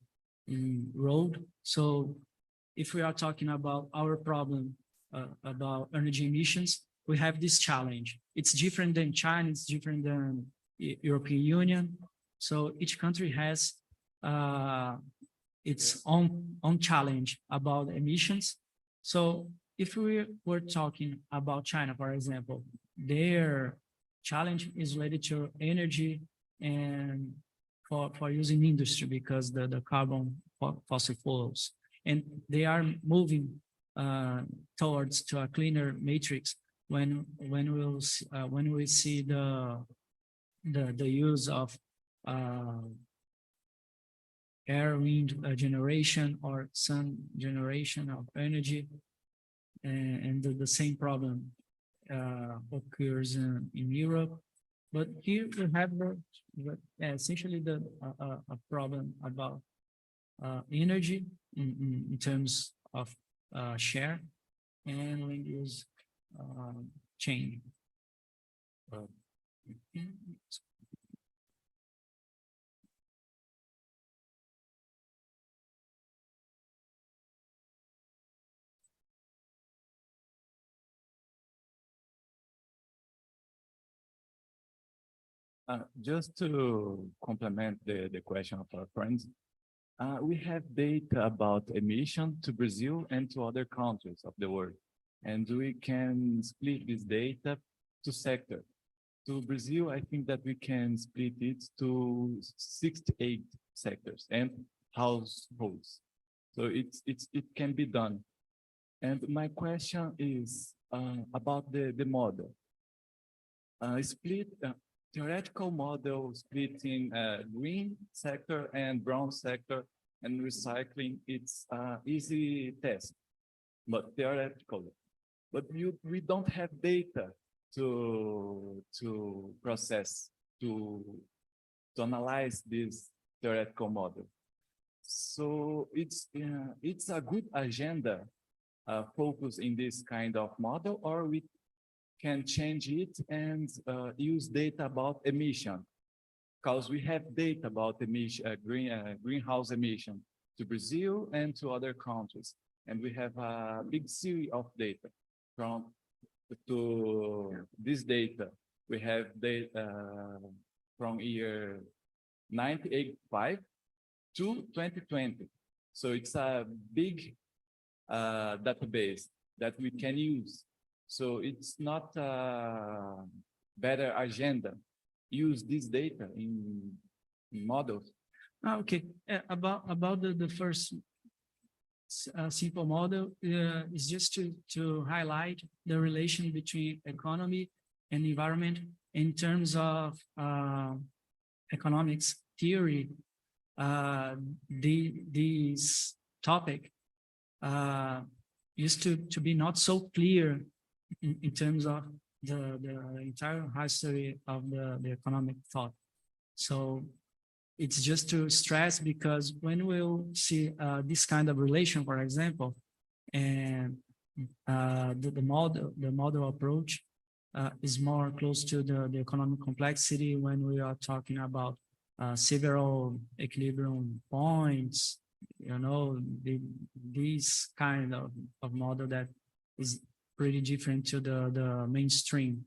in road. So if we are talking about our problem about energy emissions, we have this challenge. It's different than China, it's different than European Union. So each country has its own challenge about emissions. So if we were talking about China, for example, their challenge is related to energy and for using industry because the carbon fossil fuels, and they are moving towards to a cleaner matrix when we see the use of air wind generation or sun generation of energy, and the same problem occurs in Europe. But here we have essentially a problem about energy in terms of share and land use change. Just to complement the question of our friends, we have data about emission to Brazil and to other countries of the world. And we can split this data to sector. To Brazil, I think that we can split it to 68 sectors and households. So it can be done. And my question is about the model. Theoretical model splitting green sector and brown sector and recycling, it's easy test, but theoretically. But we don't have data to process, to analyze this theoretical model. So it's a good agenda focus in this kind of model, or we can change it and use data about emission, because we have data about emission, greenhouse emission to Brazil and to other countries. And we have a big series of data to this data. We have data from year 1985 to 2020. So it's a big database that we can use. So it's not a better agenda. Use this data in models. Okay, about the first simple model is just to highlight the relation between economy and environment in terms of economics theory. This topic used to be not so clear in terms of the entire history of the economic thought. So it's just to stress, because when we'll see this kind of relation, for example, and the model approach is more close to the economic complexity when we are talking about several equilibrium points, you know, this kind of model that is pretty different to the mainstream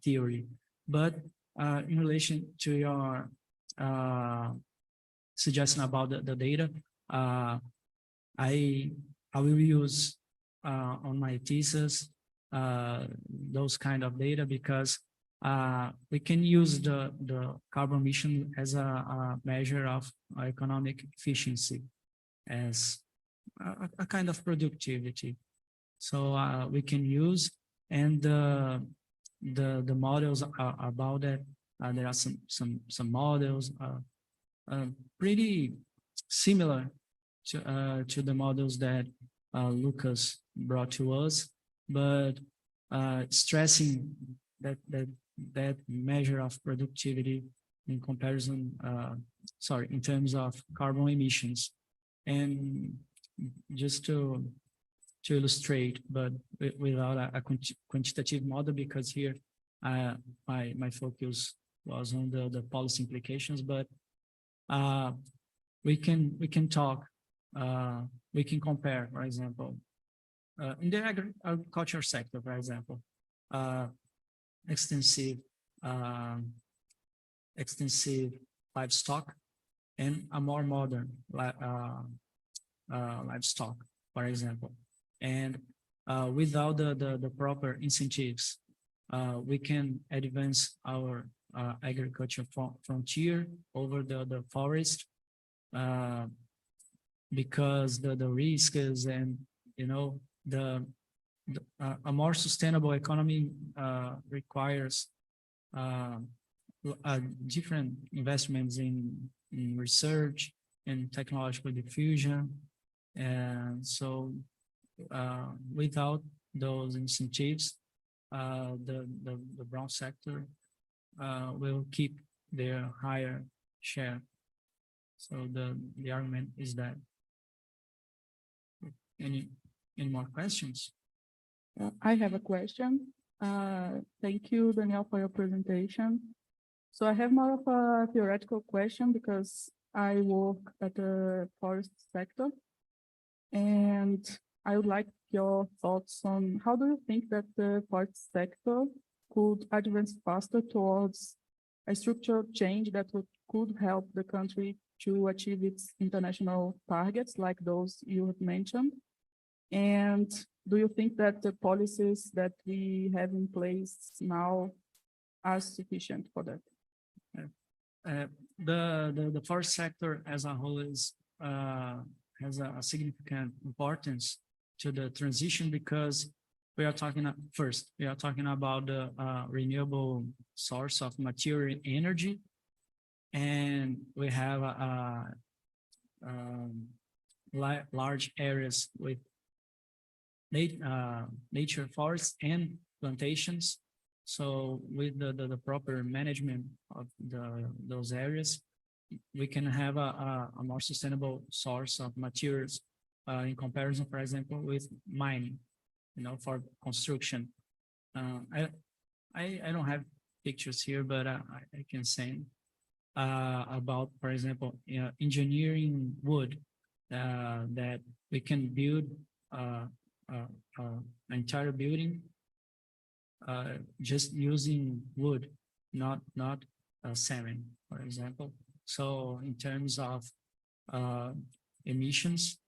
theory. But in relation to your suggestion about the data, I will use on my thesis those kind of data, because we can use the carbon emission as a measure of economic efficiency, as a kind of productivity. So we can use, and the models about that. There are some models pretty similar to the models that Lucas brought to us, but stressing that measure of productivity in comparison, in terms of carbon emissions. And just to illustrate, but without a quantitative model, because here my focus was on the policy implications, but we can talk, we can compare, for example, in the agriculture sector, for example, extensive livestock and a more modern livestock, for example. And without the proper incentives, we can advance our agriculture frontier over the forest, because the risks and, you know, a more sustainable economy requires different investments in research and technological diffusion. And so without those incentives, the brown sector will keep their higher share. So the argument is that. Any more questions? I have a question. Thank you, Danielle, for your presentation. So I have more of a theoretical question because I work at the forest sector, and I would like your thoughts on how do you think that the forest sector could advance faster towards a structural change that could help the country to achieve its international targets like those you have mentioned? And do you think that the policies that we have in place now are sufficient for that? The forest sector as a whole is has a significant importance to the transition, because we are talking about the renewable source of material energy, and we have large areas with nature forests and plantations. So with the proper management of those areas, we can have a more sustainable source of materials in comparison, for example, with mining, you know, for construction. I don't have pictures here, but I can say about, for example, engineering wood, that we can build an entire building just using wood, not cement, for example. So in terms of emissions,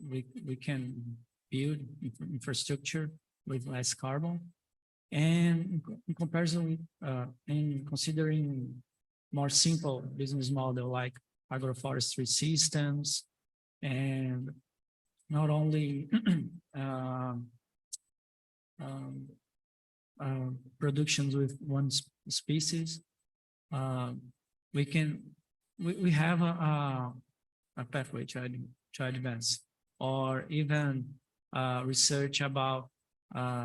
we can build infrastructure with less carbon. And in comparison with, in considering more simple business model like agroforestry systems, and not only productions with one species, we have a pathway to advance, or even research about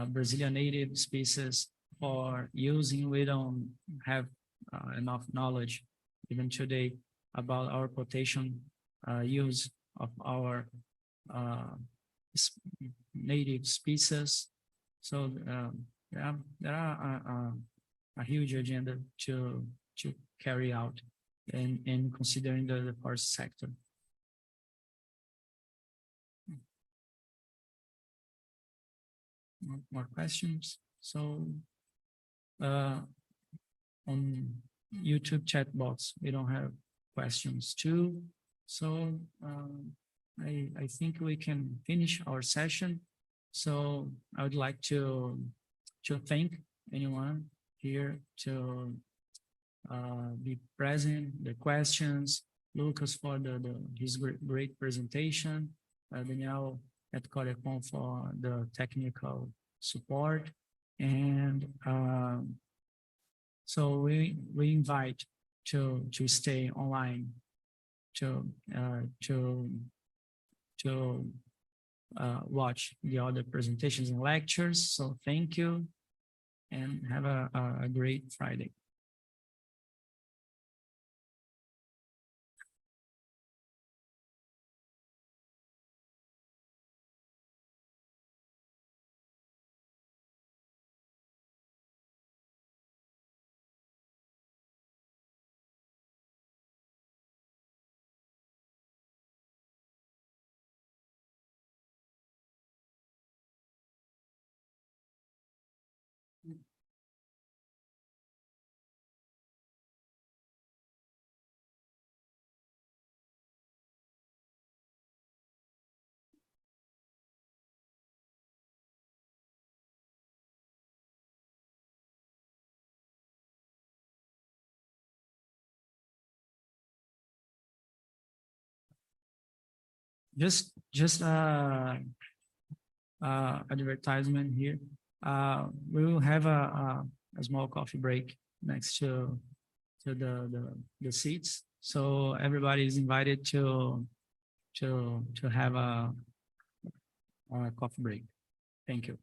Brazilian native species for using. We don't have enough knowledge even today about our potential use of our native species. So there are a huge agenda to carry out in considering the forest sector. More questions? So on YouTube chat box, we don't have questions too. So I think we can finish our session. So I would like to thank anyone here to be present, the questions, Lucas for his great presentation, Danielle at Corecon for the technical support, and so we invite to stay online, to watch the other presentations and lectures. So thank you, and have a great Friday. just advertisement here. We will have a small coffee break next to the seats. So everybody is invited to have a coffee break. Thank you.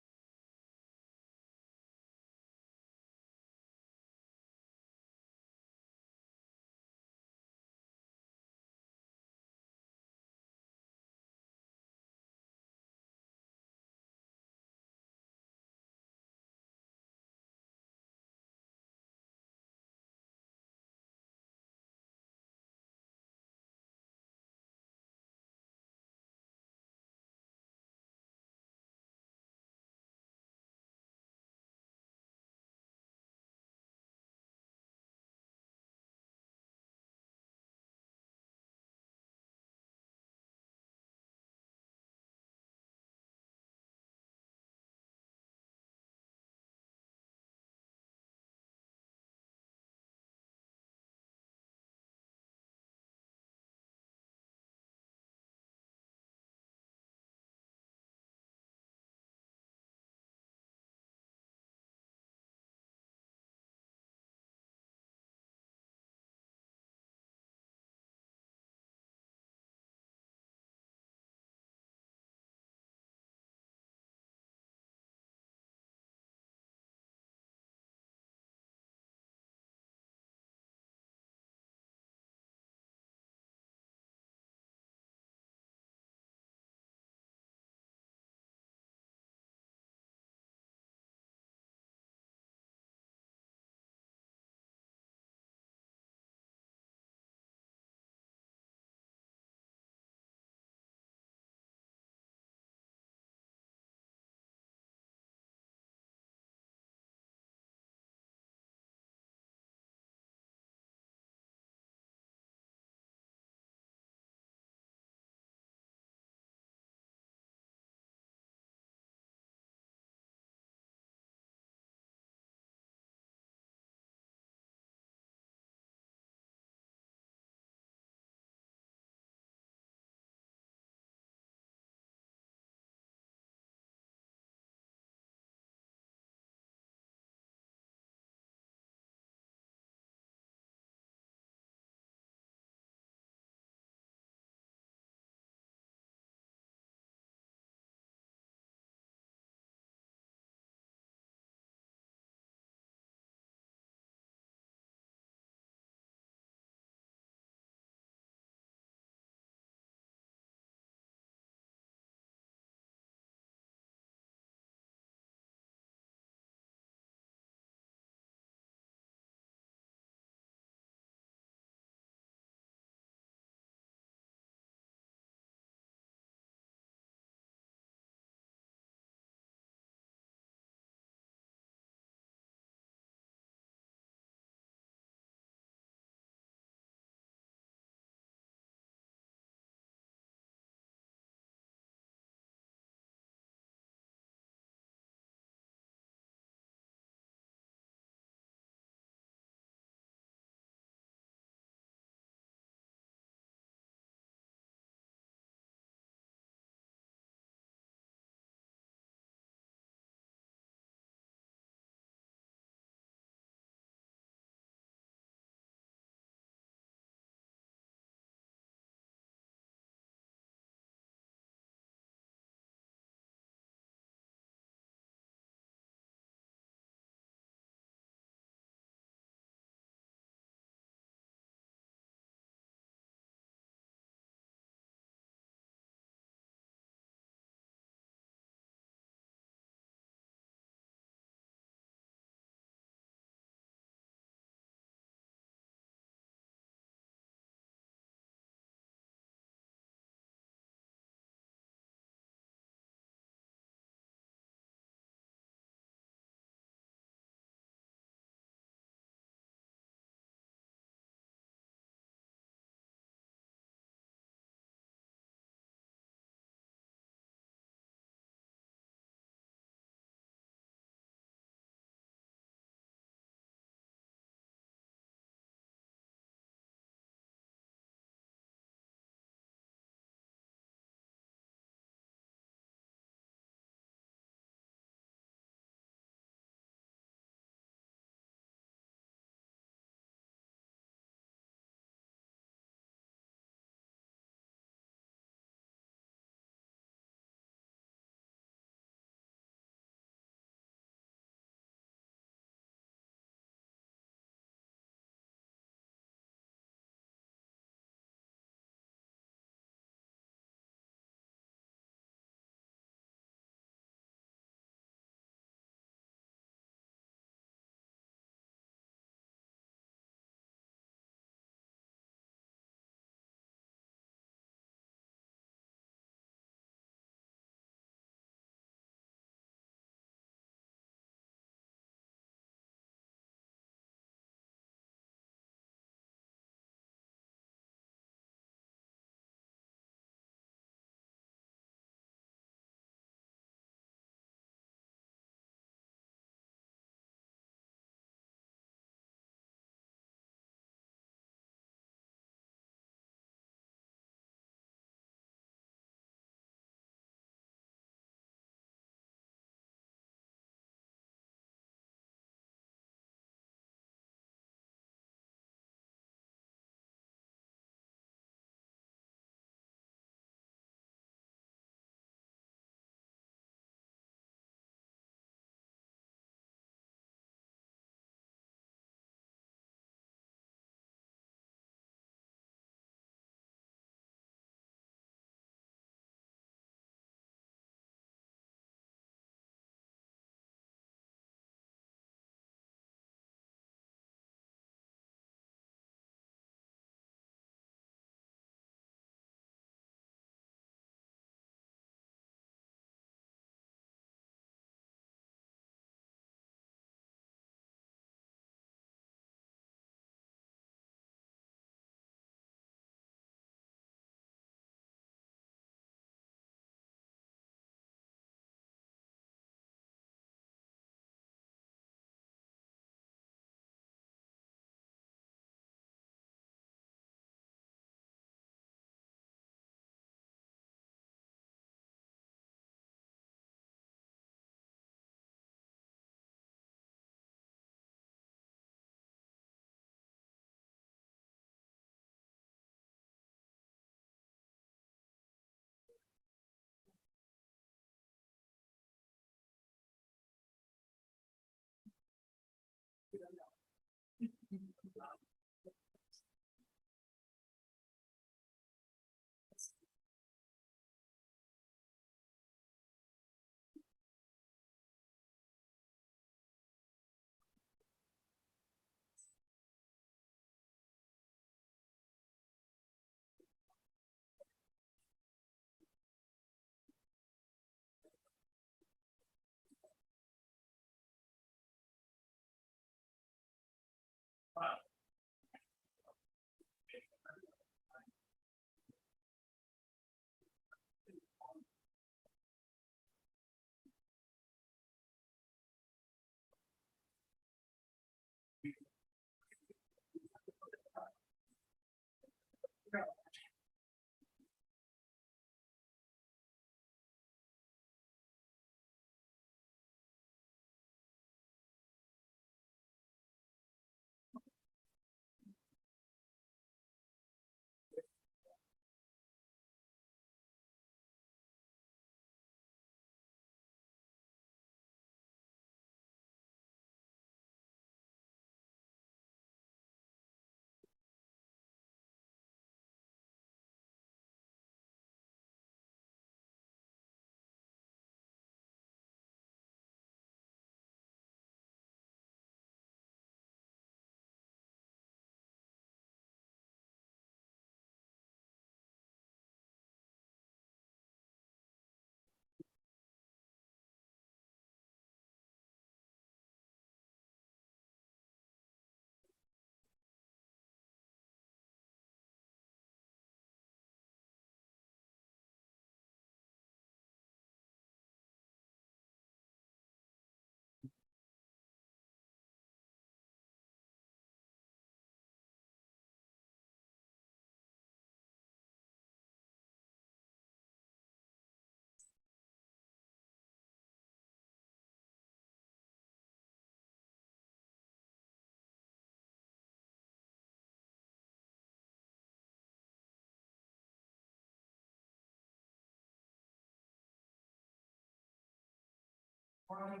Sorry,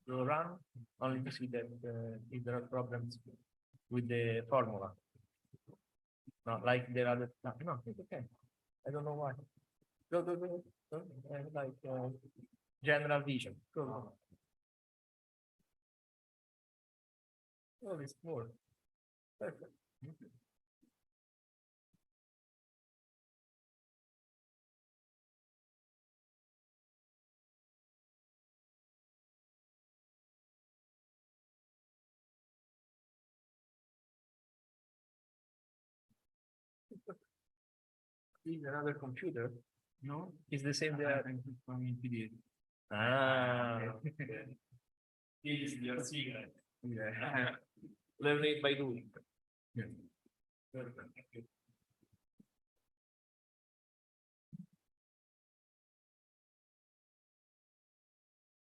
go run only to see that if there are problems with the formula. Not like there are no, it's okay. I don't know why. Like general vision. Oh, it's more. Perfect. Is another computer? No, it's the same that. Ah. Is your secret. Yeah. Learn it by doing. Yeah.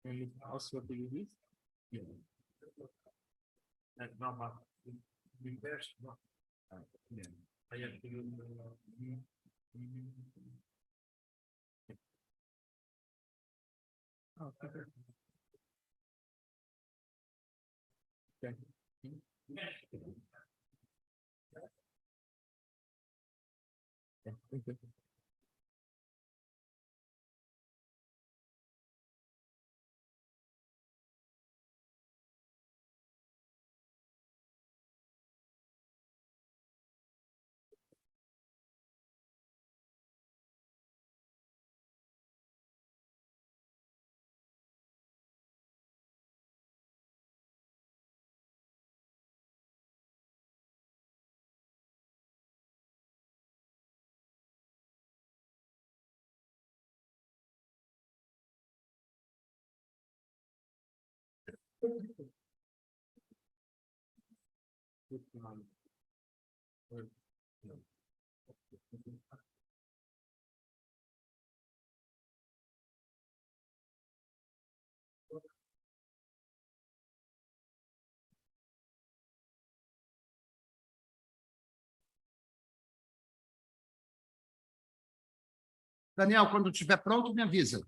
And also to use this. Yeah. And not reverse. Yeah. I have to use. Oh, okay. Okay. Thank you. Daniel, quando estiver pronto, me avisa.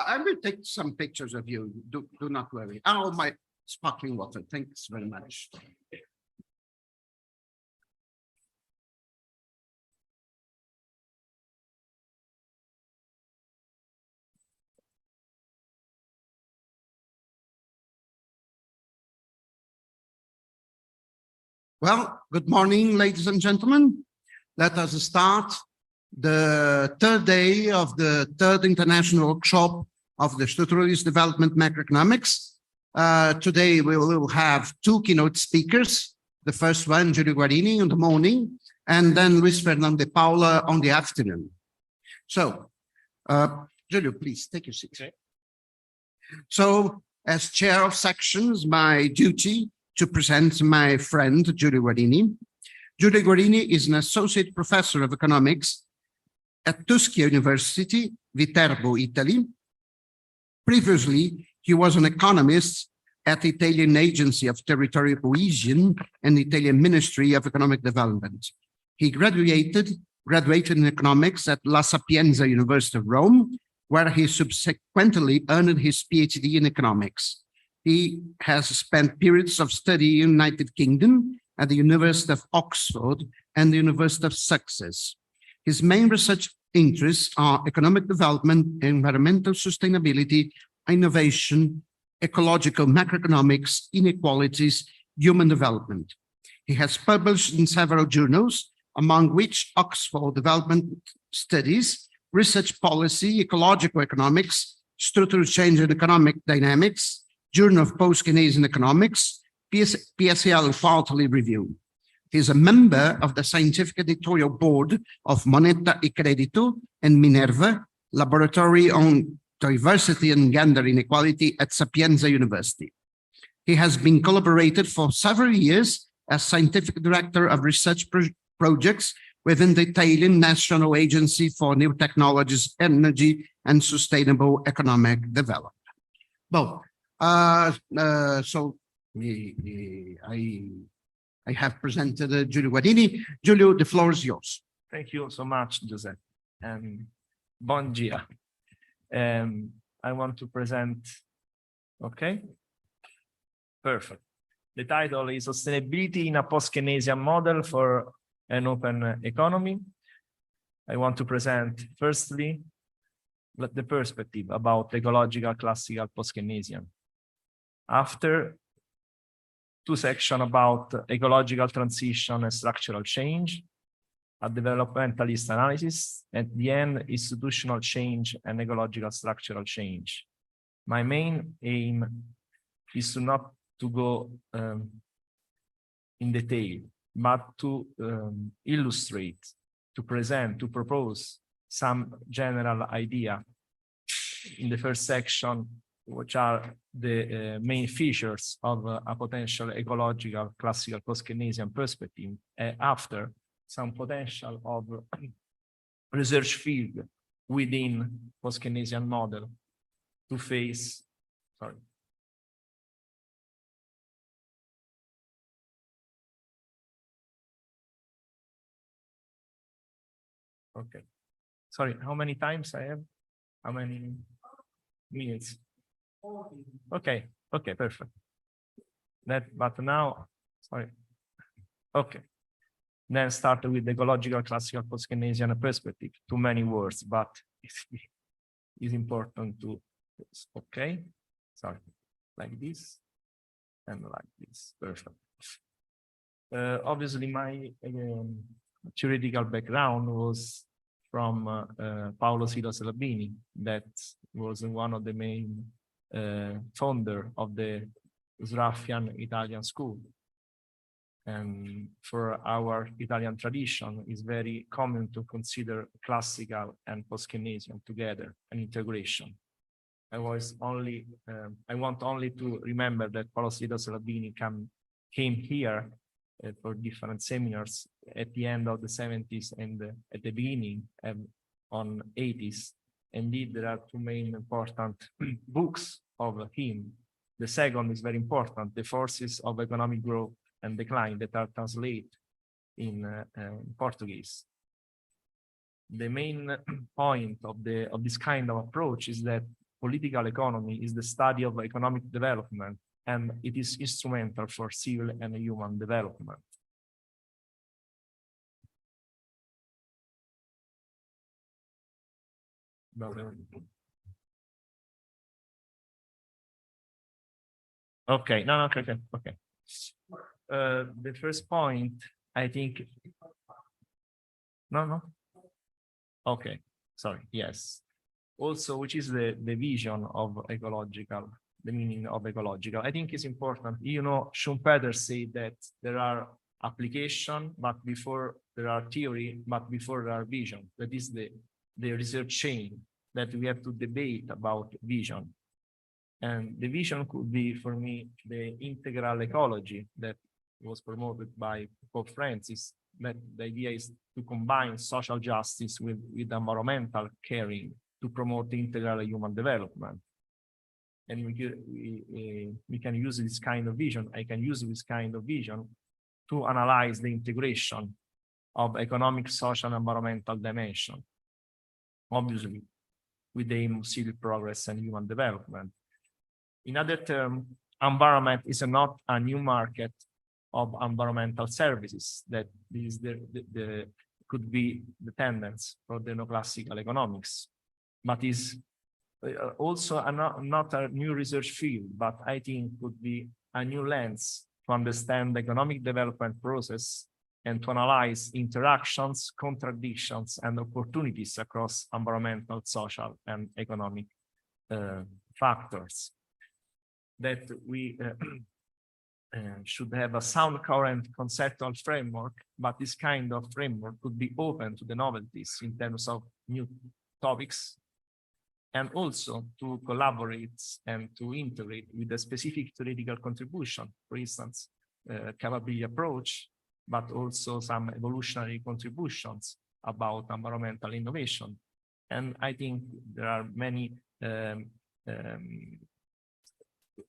I will take some pictures of you. Do not worry. Oh, my sparkling water. Thanks very much. Well, good morning, ladies and gentlemen. Let us start the third day of the third international workshop of the Structuralist Development Macroeconomics. Today we will have two keynote speakers. The first one, Giulio Guarini, in the morning, and then Luis Fernando de Paula on the afternoon. So, Giulio, please take your seat. Okay. So, as chair of sections, my duty to present my friend, Giulio Guarini. Giulio Guarini is an associate professor of economics at Tuskegee University, Viterbo, Italy. Previously, he was an economist at the Italian Agency of Territorial Cohesion and the Italian Ministry of Economic Development. He graduated in economics at La Sapienza University of Rome, where he subsequently earned his PhD in economics. He has spent periods of study in the United Kingdom at the University of Oxford and the University of Sussex. His main research interests are economic development, environmental sustainability, innovation, ecological macroeconomics, inequalities, human development. He has published in several journals, among which Oxford Development Studies, Research Policy, Ecological Economics, Structural Change and Economic Dynamics, Journal of Post-Keynesian Economics, PSL Quarterly Review. He is a member of the Scientific Editorial Board of Moneta y Credito and Minerva, Laboratory on Diversity and Gender Inequality at Sapienza University. He has been collaborated for several years as Scientific Director of Research Projects within the Italian National Agency for New Technologies, Energy and Sustainable Economic Development. Well, so I have presented Giulio Guadini. Giulio, the floor is yours. Thank you so much, Giuseppe. And bon dia. I want to present, okay? Perfect. The title is Sustainability in a Post-Keynesian Model for an Open Economy. I want to present, firstly, the perspective about ecological classical post-Keynesian. After, two sections about ecological transition and structural change, a developmentalist analysis, at the end, institutional change and ecological structural change. My main aim is not to go in detail, but to illustrate, to present, to propose some general idea in the first section, which are the main features of a potential ecological classical post-Keynesian perspective, after some potential of research field within post-Keynesian model to face, sorry. Okay. Sorry, how many times I have? How many minutes? Okay, okay, perfect. But now, sorry. Okay. Then start with the ecological classical post-Keynesian perspective. Too many words, but it's important to, okay. Sorry, like this and like this. Perfect. Obviously, my theoretical background was from Paolo Silo Salabini, that was one of the main founder of the Sraffian Italian school. And for our Italian tradition, it's very common to consider classical and post-Keynesian together, an integration. I want only to remember that Paolo Silo Salabini came here for different seminars at the end of the 70s and at the beginning on 80s. Indeed, there are two main important books of him. The second is very important, The Forces of Economic Growth and Decline, that are translated in Portuguese. The main point of this kind of approach is that political economy is the study of economic development, and it is instrumental for civil and human development. Okay, no, okay. The first point, I think. No. Okay, sorry. Yes. Also, which is the vision of ecological, the meaning of ecological. I think it's important. You know, Schumpeter said that there are application, but before there are theory, but before there are vision. That is the research chain that we have to debate about vision. And the vision could be, for me, the integral ecology that was promoted by Pope Francis. That the idea is to combine social justice with environmental caring to promote integral human development. And we can use this kind of vision. I can use this kind of vision to analyze the integration of economic, social, and environmental dimension, obviously with the aim of civil progress and human development. In other terms, environment is not a new market of environmental services. That is could be the tendency for the neoclassical economics, but is also not a new research field, but I think could be a new lens to understand the economic development process and to analyze interactions, contradictions, and opportunities across environmental, social, and economic factors. That we should have a sound current conceptual framework, but this kind of framework could be open to the novelties in terms of new topics and also to collaborate and to integrate with a specific theoretical contribution, for instance, capability approach, but also some evolutionary contributions about environmental innovation. And I think there are many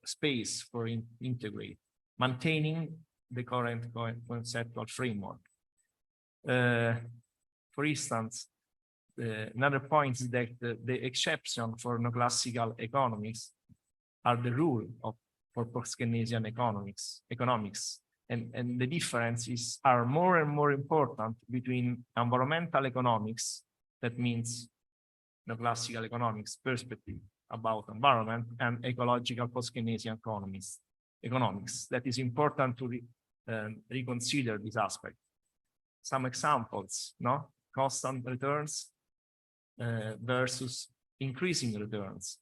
space for integrate, maintaining the current conceptual framework. For instance, another point is that the exception for neoclassical economics are the rule for post-Keynesian economics. And the differences are more and more important between environmental economics, that means neoclassical economics perspective about environment, and ecological post-Keynesian economics. That is important to reconsider this aspect. Some examples, no? Constant returns versus increasing returns.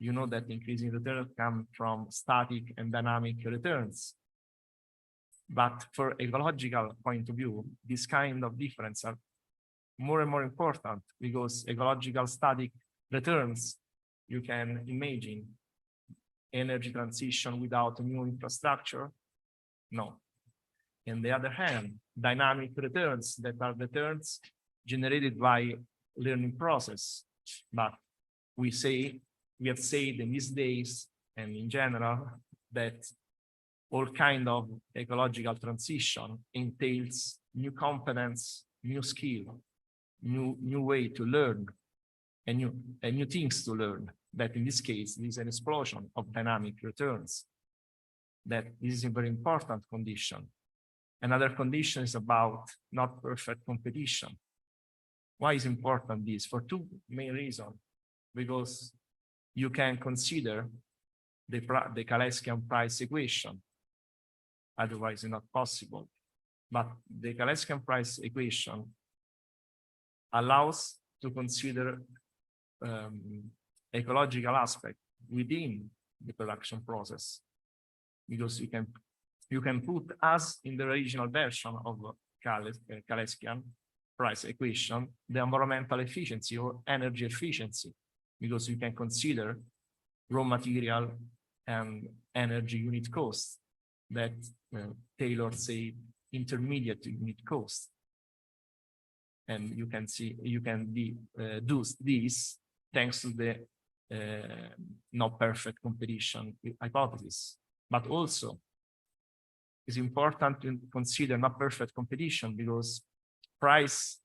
You know that increasing returns come from static and dynamic returns. But for ecological point of view, this kind of difference are more and more important, because ecological static returns, you can imagine energy transition without new infrastructure? No. On the other hand, dynamic returns, that are returns generated by learning process. But we have said in these days and in general that all kind of ecological transition entails new competence, new skill, new way to learn, and new things to learn. That in this case, there is an explosion of dynamic returns. That this is a very important condition. Another condition is about not perfect competition. Why is important this? For two main reasons. Because you can consider the Kaleskian price equation. Otherwise, it's not possible. But the Kaleskian price equation allows to consider ecological aspect within the production process, because you can put as in the original version of Kaleskian price equation the environmental efficiency or energy efficiency, because you can consider raw material and energy unit cost that Taylor said intermediate unit cost. And you can do this thanks to the not perfect competition hypothesis. But also, it's important to consider not perfect competition, because price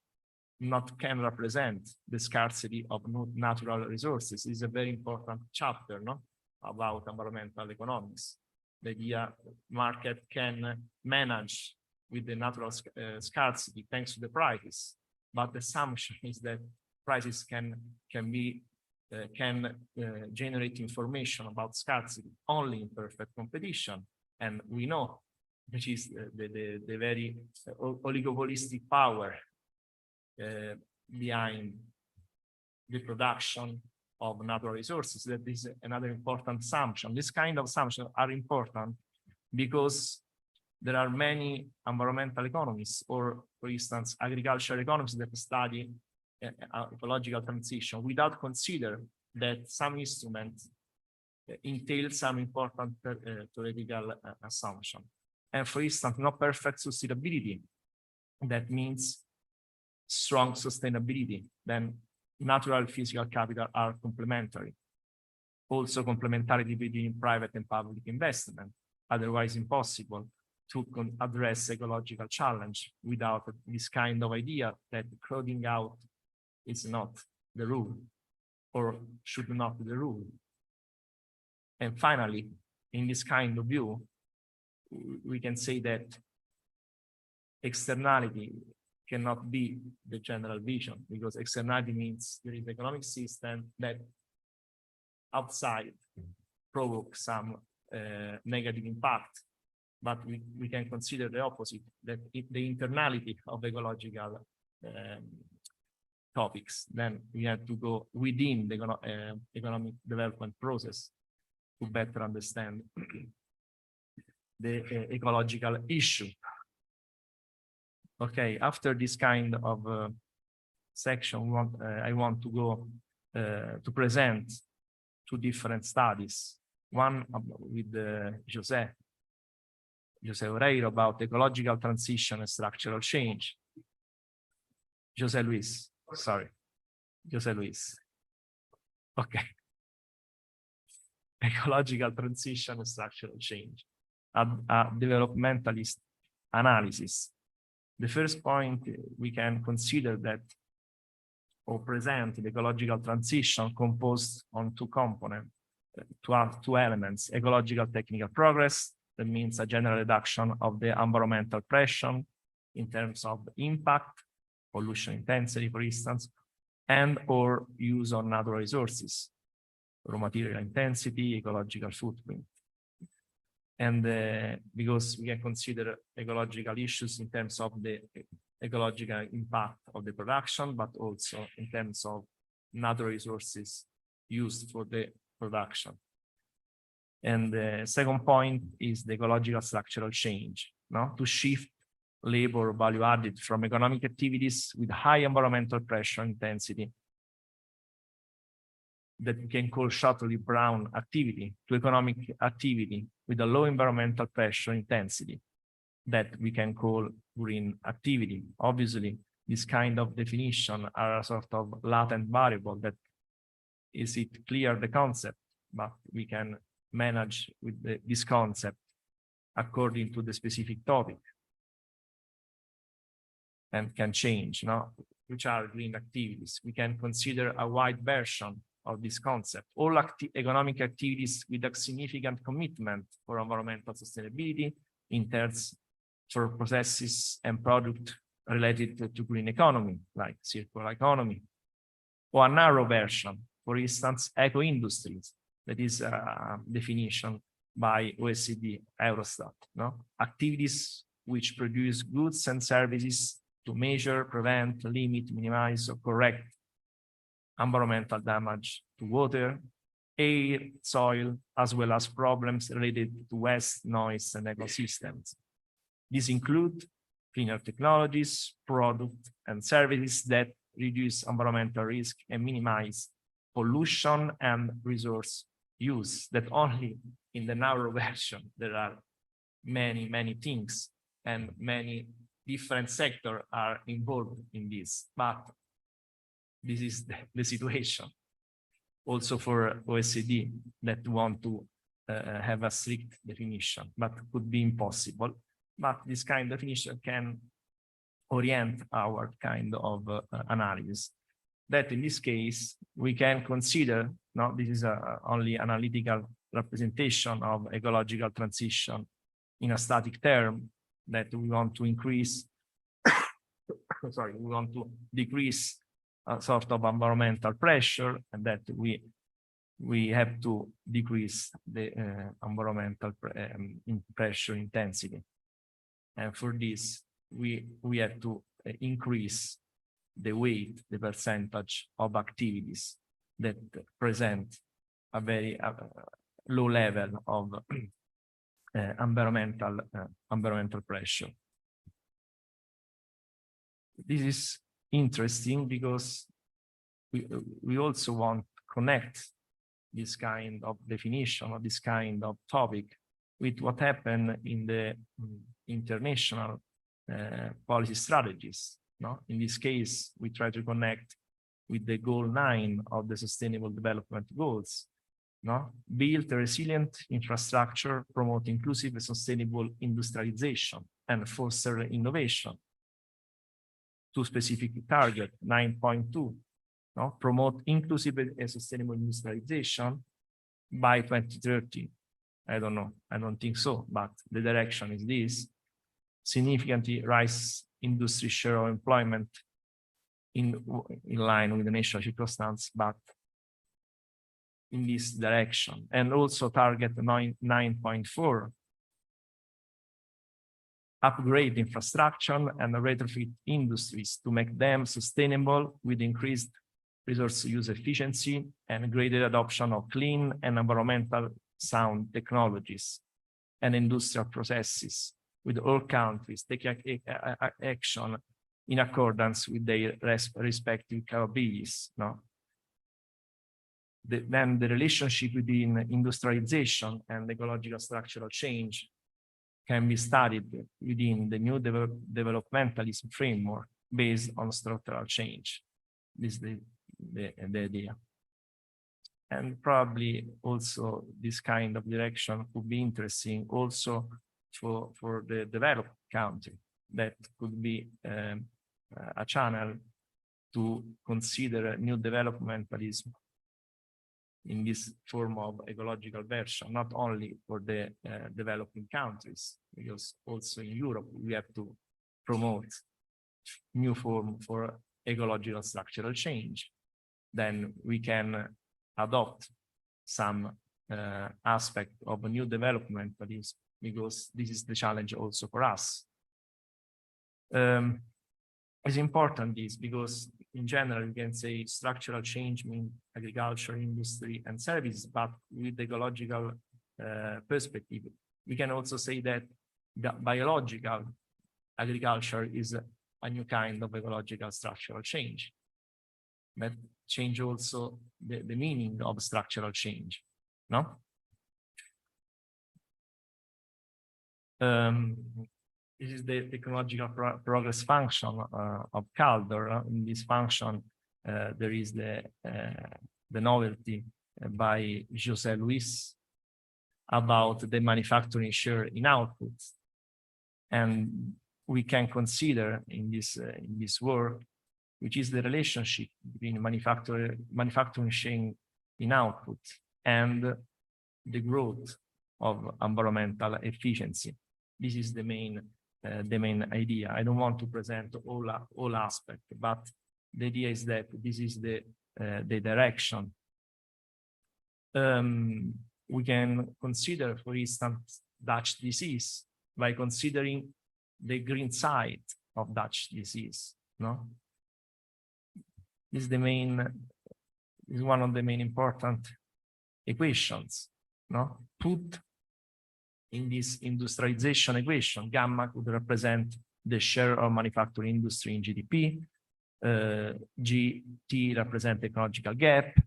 can represent the scarcity of natural resources. It's a very important chapter, no, about environmental economics. The idea market can manage with the natural scarcity thanks to the prices, but the assumption is that prices can generate information about scarcity only in perfect competition, and we know which is the very oligopolistic power behind the production of natural resources. That is another important assumption. This kind of assumptions are important because there are many environmental economists, or for instance, agricultural economists that study ecological transition without consider that some instruments entail some important theoretical assumption. And for instance, not perfect sustainability. That means strong sustainability. Then natural physical capital are complementary. Also complementarity between private and public investment. Otherwise impossible to address ecological challenge without this kind of idea that crowding out is not the rule, or should not be the rule. And finally, in this kind of view, we can say that externality cannot be the general vision, because externality means there is an economic system that outside provokes some negative impact, but we can consider the opposite, that if the internality of ecological topics, then we have to go within the economic development process to better understand the ecological issue. Okay, after this kind of section, I want to go to present two different studies. One with José Oreiro about ecological transition and structural change. José Luis, sorry. José Luis. Okay. Ecological transition and structural change. A developmentalist analysis. The first point we can consider that or present the ecological transition composed on two components, two elements, ecological technical progress, that means a general reduction of the environmental pressure in terms of impact, pollution intensity, for instance, and or use of natural resources, raw material intensity, ecological footprint. And because we can consider ecological issues in terms of the ecological impact of the production, but also in terms of natural resources used for the production. And the second point is the ecological structural change, no? To shift labor value added from economic activities with high environmental pressure intensity that we can call shortly brown activity to economic activity with a low environmental pressure intensity that we can call green activity. Obviously, this kind of definition are a sort of latent variable that is it clear the concept, but we can manage with this concept according to the specific topic and can change, no? Which are green activities. We can consider a wide version of this concept. All economic activities with a significant commitment for environmental sustainability in terms for processes and products related to green economy, like circular economy, or a narrow version, for instance, eco-industries. That is a definition by OECD Eurostat, no? Activities which produce goods and services to measure, prevent, limit, minimize, or correct environmental damage to water, air, soil, as well as problems related to waste, noise, and ecosystems. These include cleaner technologies, products, and services that reduce environmental risk and minimize pollution and resource use. That only in the narrow version, there are many, many things and many different sectors are involved in this, but this is the situation. Also for OECD that want to have a strict definition, but could be impossible. But this kind of definition can orient our kind of analysis. That in this case, we can consider, no, this is only analytical representation of ecological transition in a static term that we want to increase, sorry, we want to decrease a sort of environmental pressure, and that we have to decrease the environmental pressure intensity. And for this, we have to increase the weight, the percentage of activities that present a very low level of environmental pressure. This is interesting because we also want to connect this kind of definition or this kind of topic with what happened in the international policy strategies. No? In this case, we try to connect with the goal 9 of the Sustainable Development Goals. No? Build a resilient infrastructure, promote inclusive and sustainable industrialization, and foster innovation. Two specific targets, 9.2. No? Promote inclusive and sustainable industrialization by 2030. I don't know, I don't think so, but the direction is this. Significantly rise industry share of employment in line with the national circumstance, but in this direction. And also target 9.4, upgrade infrastructure and retrofit industries to make them sustainable with increased resource use efficiency and greater adoption of clean and environmental sound technologies and industrial processes, with all countries taking action in accordance with their respective capabilities. No? then the relationship between industrialization and ecological structural change can be studied within the new developmentalism framework based on structural change. This is the idea. And probably also this kind of direction could be interesting also for the developed country. That could be a channel to consider new developmentalism in this form of ecological version, not only for the developing countries, because also in Europe we have to promote new form for ecological structural change. Then we can adopt some aspect of a new developmentalism, because this is the challenge also for us. It's important this because in general you can say structural change means agriculture, industry, and services, but with the ecological perspective, we can also say that the biological agriculture is a new kind of ecological structural change. That change also the meaning of structural change, no? This is the technological progress function of Calder. In this function, there is the novelty by José Luis about the manufacturing share in outputs, and we can consider in this work, which is the relationship between manufacturing share in output and the growth of environmental efficiency. This is the main idea. I don't want to present all aspects, but the idea is that this is the direction. We can consider, for instance, Dutch disease by considering the green side of Dutch disease. No, this is one of the main important equations. No, put in this industrialization equation, gamma could represent the share of manufacturing industry in GDP, T represent technological gap,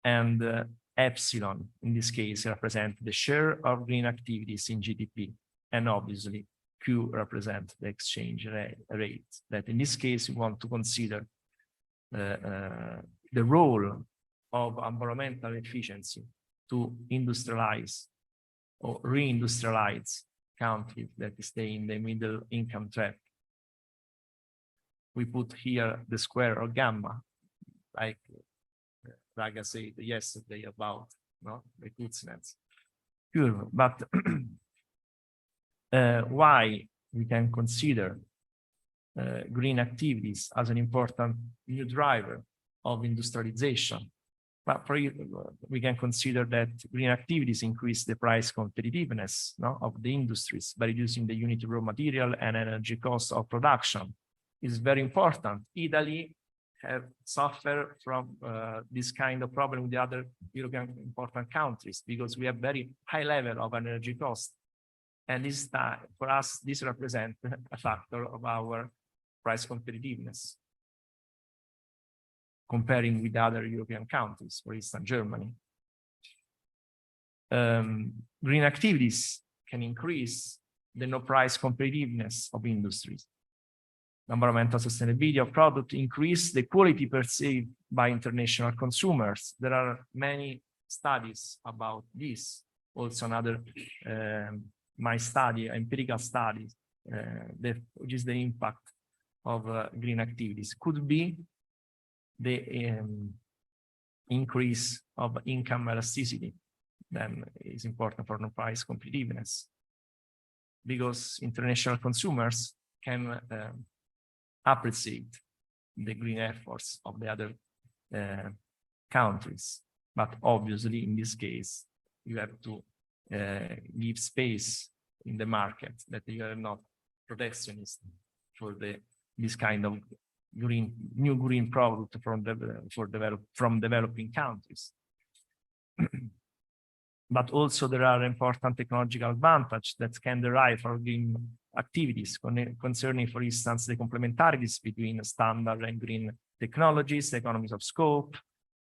and epsilon in this case represent the share of green activities in GDP, and obviously Q represent the exchange rate. That in this case we want to consider the role of environmental efficiency to industrialize or reindustrialize countries that stay in the middle income trap. We put here the square of gamma, like Raga said yesterday about the Kuznets curve. But why we can consider green activities as an important new driver of industrialization? But we can consider that green activities increase the price competitiveness of the industries by reducing the unit raw material and energy costs of production. It's very important. Italy have suffered from this kind of problem with the other European important countries because we have very high level of energy costs. And this for us, this represents a factor of our price competitiveness, comparing with other European countries, for instance, Germany. Green activities can increase the no price competitiveness of industries. Environmental sustainability of product increase the quality perceived by international consumers. There are many studies about this. Also another, my study, empirical studies, which is the impact of green activities. Could be the increase of income elasticity, then is important for no price competitiveness, because international consumers can appreciate the green efforts of the other countries. But obviously, in this case, you have to give space in the market, that you are not protectionist for this kind of new green product from developing countries. But also there are important technological advantages that can derive from green activities concerning, for instance, the complementarities between standard and green technologies, economies of scope,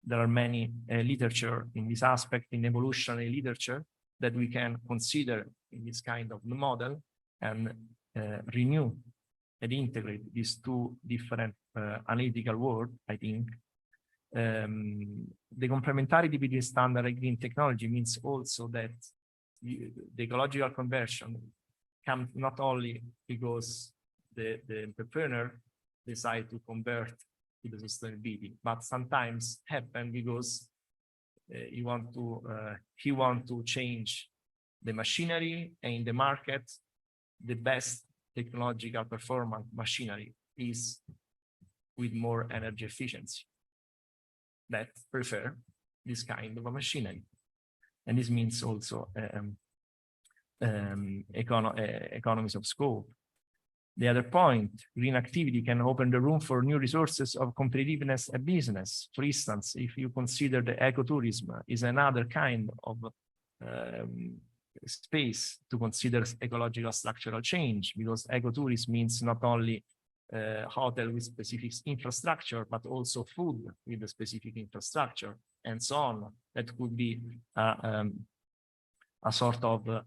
there are many literature in this aspect, in evolutionary literature, that we can consider in this kind of model and renew and integrate these two different analytical worlds, I think. The complementarity between standard and green technology means also that the ecological conversion comes not only because the entrepreneur decide to convert to the sustainability, but sometimes happen because he want to change the machinery, and in the market, the best technological performance machinery is with more energy efficiency that prefer this kind of a machinery. And this means also economies of scope. The other point, green activity can open the room for new resources of competitiveness and business. For instance, if you consider the ecotourism is another kind of space to consider ecological structural change, because ecotourism means not only hotel with specific infrastructure, but also food with a specific infrastructure, and so on. That could be a sort of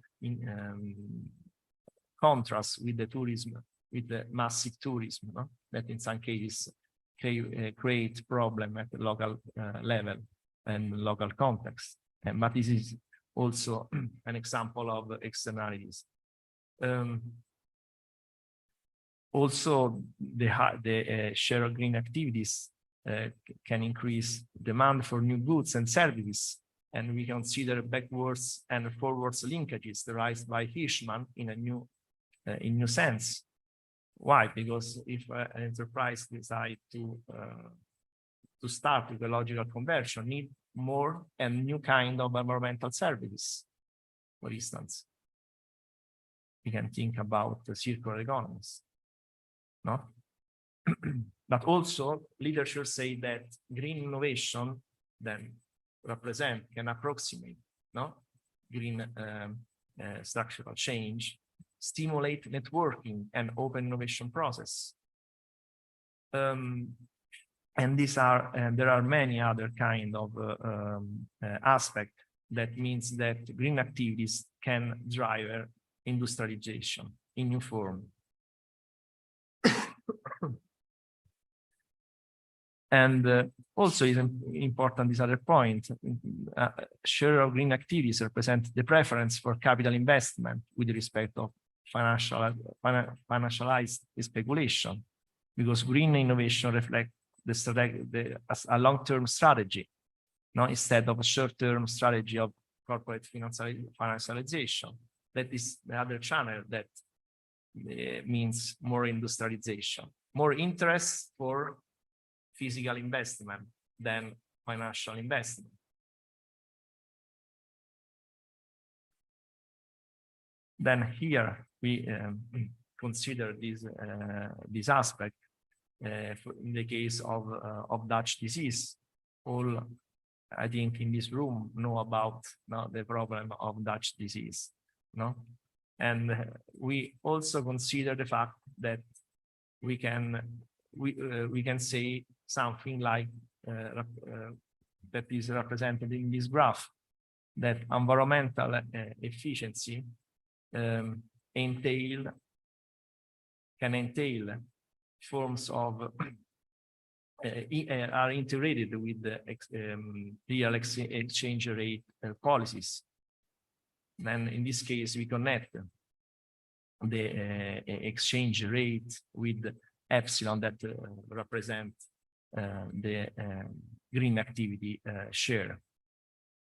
contrast with the tourism, with the massive tourism, no? That in some cases create problem at the local level and local context. But this is also an example of externalities. Also, the share of green activities can increase demand for new goods and services, and we consider backwards and forwards linkages derived by Hirschman in a new sense. Why? Because if an enterprise decide to start with ecological conversion, need more and new kind of environmental services. For instance, we can think about the circular economies, no? But also, literature say that green innovation then can approximate, no, green structural change, stimulate networking and open innovation process. And there are many other kind of aspects that means that green activities can drive industrialization in new form. And also is important this other point, share of green activities represent the preference for capital investment with respect of financialized speculation, because green innovation reflects a long-term strategy, no, instead of a short-term strategy of corporate financialization. That is the other channel that means more industrialization, more interest for physical investment than financial investment. Then here we consider this aspect in the case of Dutch disease. All, I think, in this room know about, no, the problem of Dutch disease, no? And we also consider the fact that we can say something like that is represented in this graph, that environmental efficiency can entail forms of are integrated with the real exchange rate policies. Then in this case, we connect the exchange rate with epsilon that represent the green activity share.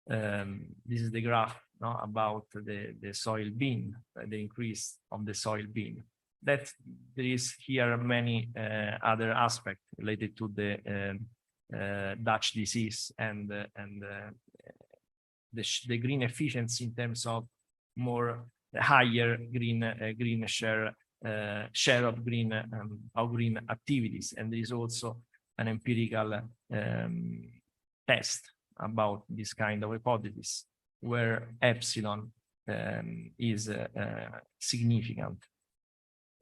This is the graph, no, about the soil bin, the increase of the soil bin. That there is here many other aspects related to the Dutch disease and the green efficiency in terms of more higher green share of green activities. And there is also an empirical test about this kind of hypothesis where epsilon is significant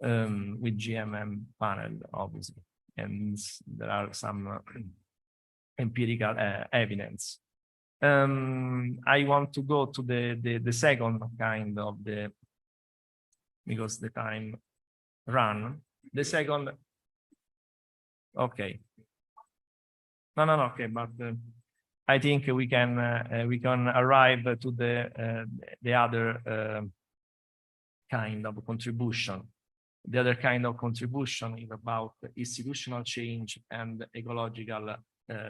with GMM panel, obviously. And there are some empirical evidence. I want to go to the second kind of because the time run. The second, okay. No, okay, but I think we can arrive to the other kind of contribution. The other kind of contribution is about institutional change and ecological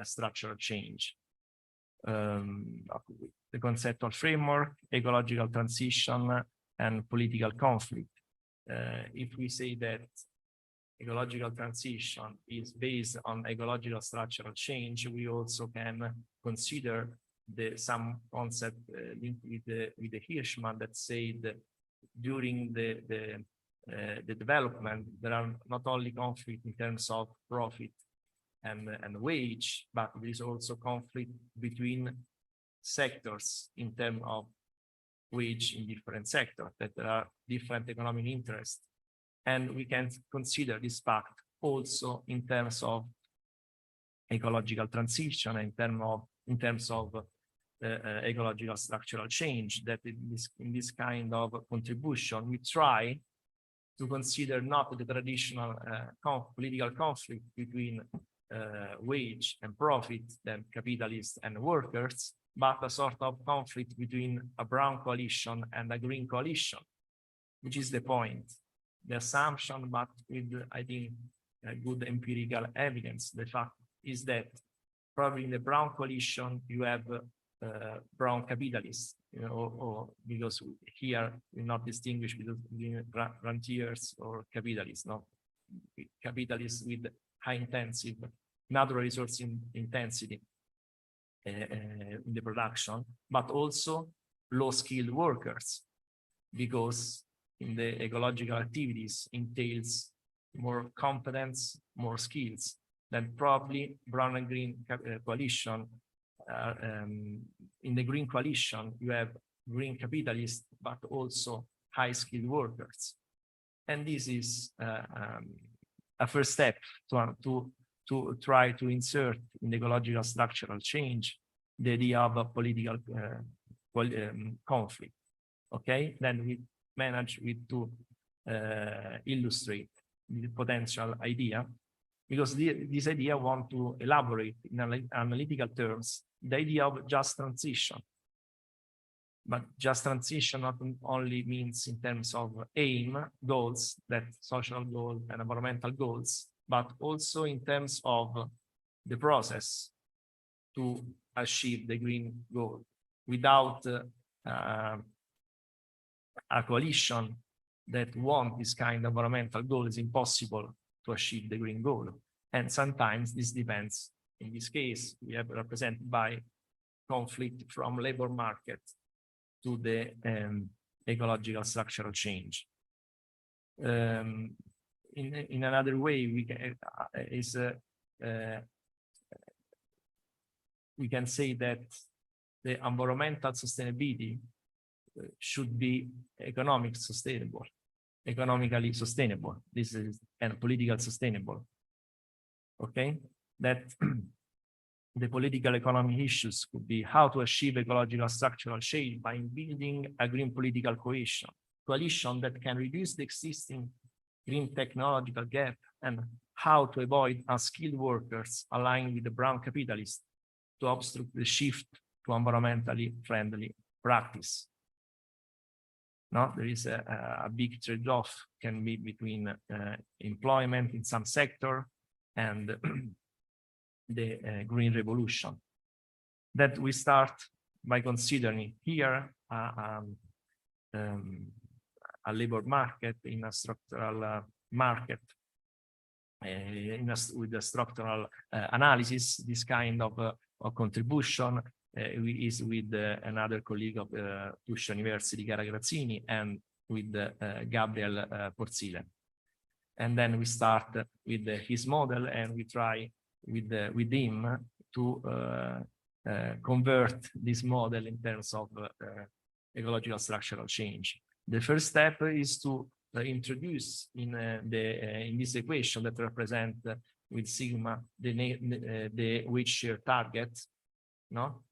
structural change. The conceptual framework, ecological transition, and political conflict. If we say that ecological transition is based on ecological structural change, we also can consider some concept linked with the Hirschman that said during the development there are not only conflict in terms of profit and wage, but there is also conflict between sectors in terms of wage in different sectors, that there are different economic interests. And we can consider this fact also in terms of ecological transition, in terms of ecological structural change, that in this kind of contribution, we try to consider not the traditional political conflict between wage and profit, then capitalists and workers, but a sort of conflict between a brown coalition and a green coalition, which is the point. The assumption, but with, I think, good empirical evidence. The fact is that probably in the brown coalition, you have brown capitalists, or because here we not distinguish between rentiers or capitalists, no, capitalists with high intensive natural resource intensity in the production, but also low skilled workers, because in the ecological activities entails more competence, more skills than probably brown and green coalition. In the green coalition, you have green capitalists, but also high skilled workers. And this is a first step to try to insert in the ecological structural change the idea of a political conflict. Okay, then we manage to illustrate the potential idea, because this idea want to elaborate in analytical terms the idea of just transition. But just transition not only means in terms of aim, goals, that social goals and environmental goals, but also in terms of the process to achieve the green goal. Without a coalition that want this kind of environmental goal, is impossible to achieve the green goal. And sometimes this depends. In this case, we have represented by conflict from labor market to the ecological structural change. In another way, we can say that the environmental sustainability should be economically sustainable. This is and political sustainable. Okay, that the political economic issues could be how to achieve ecological structural change by building a green political coalition that can reduce the existing green technological gap, and how to avoid unskilled workers aligned with the brown capitalists to obstruct the shift to environmentally friendly practice. No, there is a big trade-off can be between employment in some sector and the green revolution. That we start by considering here a labor market in a structural market with a structural analysis. This kind of contribution is with another colleague of Tuscia University, Chiara Grazzini, and with Gabriel Porzile. And then we start with his model, and we try with him to convert this model in terms of ecological structural change. The first step is to introduce in this equation that represent with sigma the wage share target. No,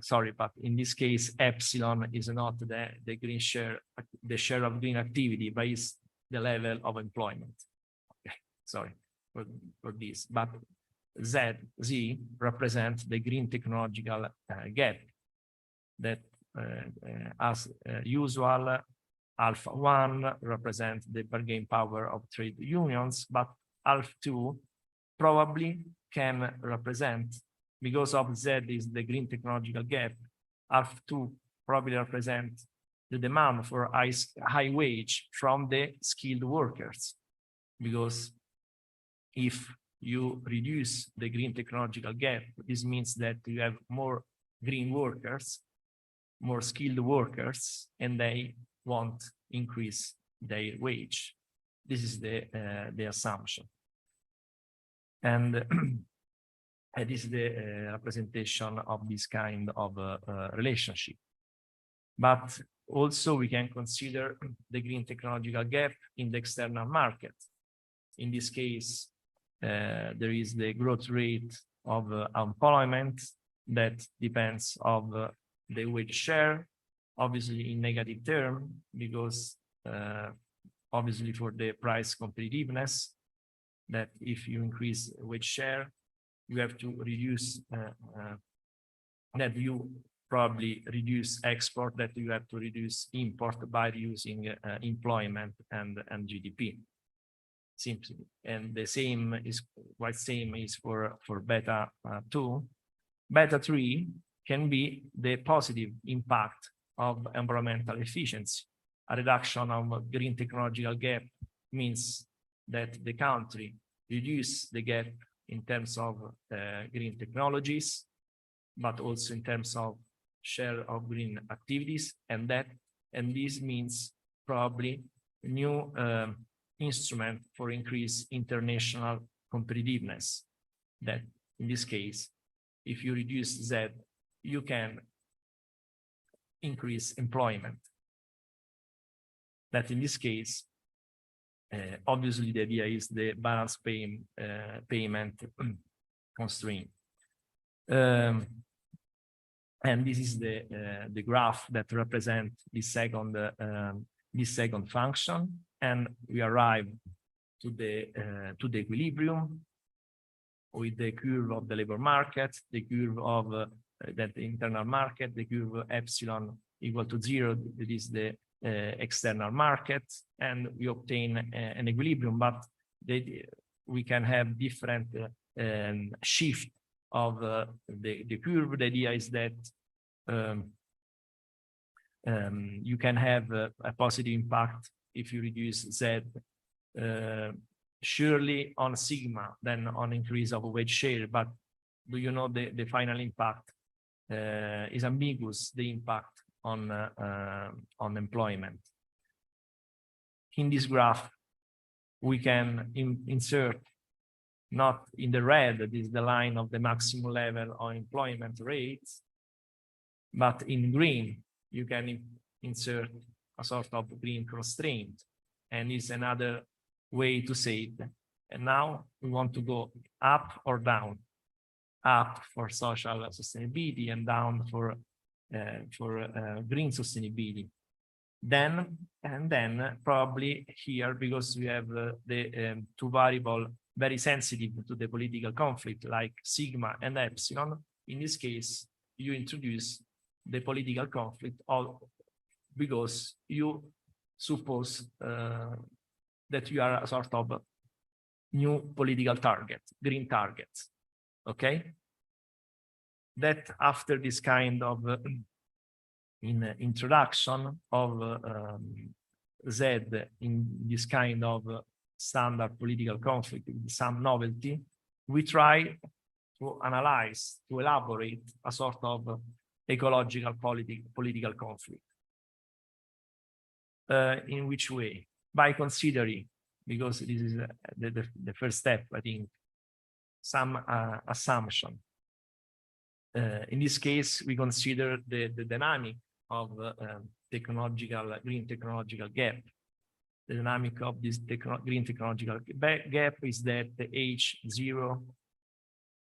sorry, but in this case, epsilon is not the green share, the share of green activity, but is the level of employment. Okay, sorry for this, but Z represents the green technological gap that, as usual, alpha 1 represents the bargaining power of trade unions, but alpha 2 probably can represent, because of Z is the green technological gap, alpha 2 probably represents the demand for high wage from the skilled workers, because if you reduce the green technological gap, this means that you have more green workers, more skilled workers, and they won't increase their wage. This is the assumption. And this is the representation of this kind of relationship. But also we can consider the green technological gap in the external market. In this case, there is the growth rate of employment that depends on the wage share, obviously in negative term, because obviously for the price competitiveness, that if you increase wage share, you have to reduce, that you probably reduce export, that you have to reduce import by reducing employment and GDP. Simply, and the same is quite same is for beta 2. Beta 3 can be the positive impact of environmental efficiency. A reduction of green technological gap means that the country reduce the gap in terms of green technologies, but also in terms of share of green activities, and this means probably new instrument for increased international competitiveness. That in this case, if you reduce Z, you can increase employment. That in this case, obviously the idea is the balance payment constraint. And this is the graph that represents this second function, and we arrive to the equilibrium with the curve of the labor market, the curve of that internal market, the curve of epsilon equal to 0, that is the external market, and we obtain an equilibrium, but we can have different shift of the curve. The idea is that you can have a positive impact if you reduce Z, surely on sigma, then on increase of wage share, but do you know the final impact is ambiguous, the impact on employment. In this graph, we can insert, not in the red, that is the line of the maximum level of employment rates, but in green, you can insert a sort of green constraint, and it's another way to say it. And now we want to go up or down. Up for social sustainability and down for green sustainability. Then probably here, because we have the two variable very sensitive to the political conflict, like sigma and epsilon, in this case, you introduce the political conflict because you suppose that you are a sort of new political target, green target. Okay? That after this kind of introduction of Z in this kind of standard political conflict with some novelty, we try to analyze, to elaborate a sort of ecological political conflict. In which way? By considering, because this is the first step, I think, some assumption. In this case, we consider the dynamic of green technological gap. the dynamic of this green technological gap is that the H0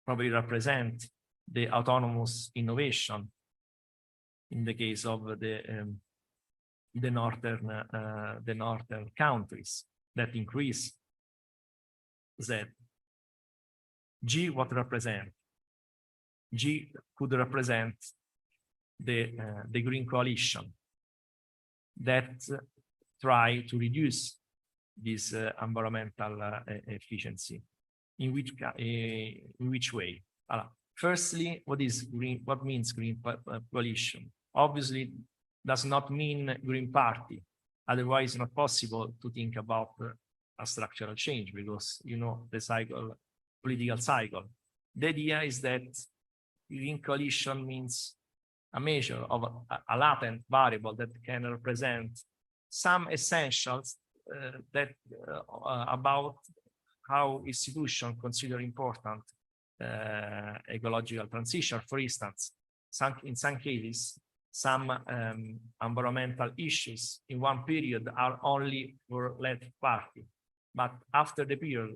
probably represent the autonomous innovation in the case of the northern countries that increase Z. G, what represent? G could represent the green coalition that try to reduce this environmental efficiency. In which way? Firstly, what is green? What means green coalition? Obviously, does not mean Green Party. Otherwise, it's not possible to think about a structural change because you know the cycle, political cycle. The idea is that green coalition means a measure of a latent variable that can represent some essentials about how institutions consider important ecological transition. For instance, in some cases, some environmental issues in one period are only for left party, but after the period,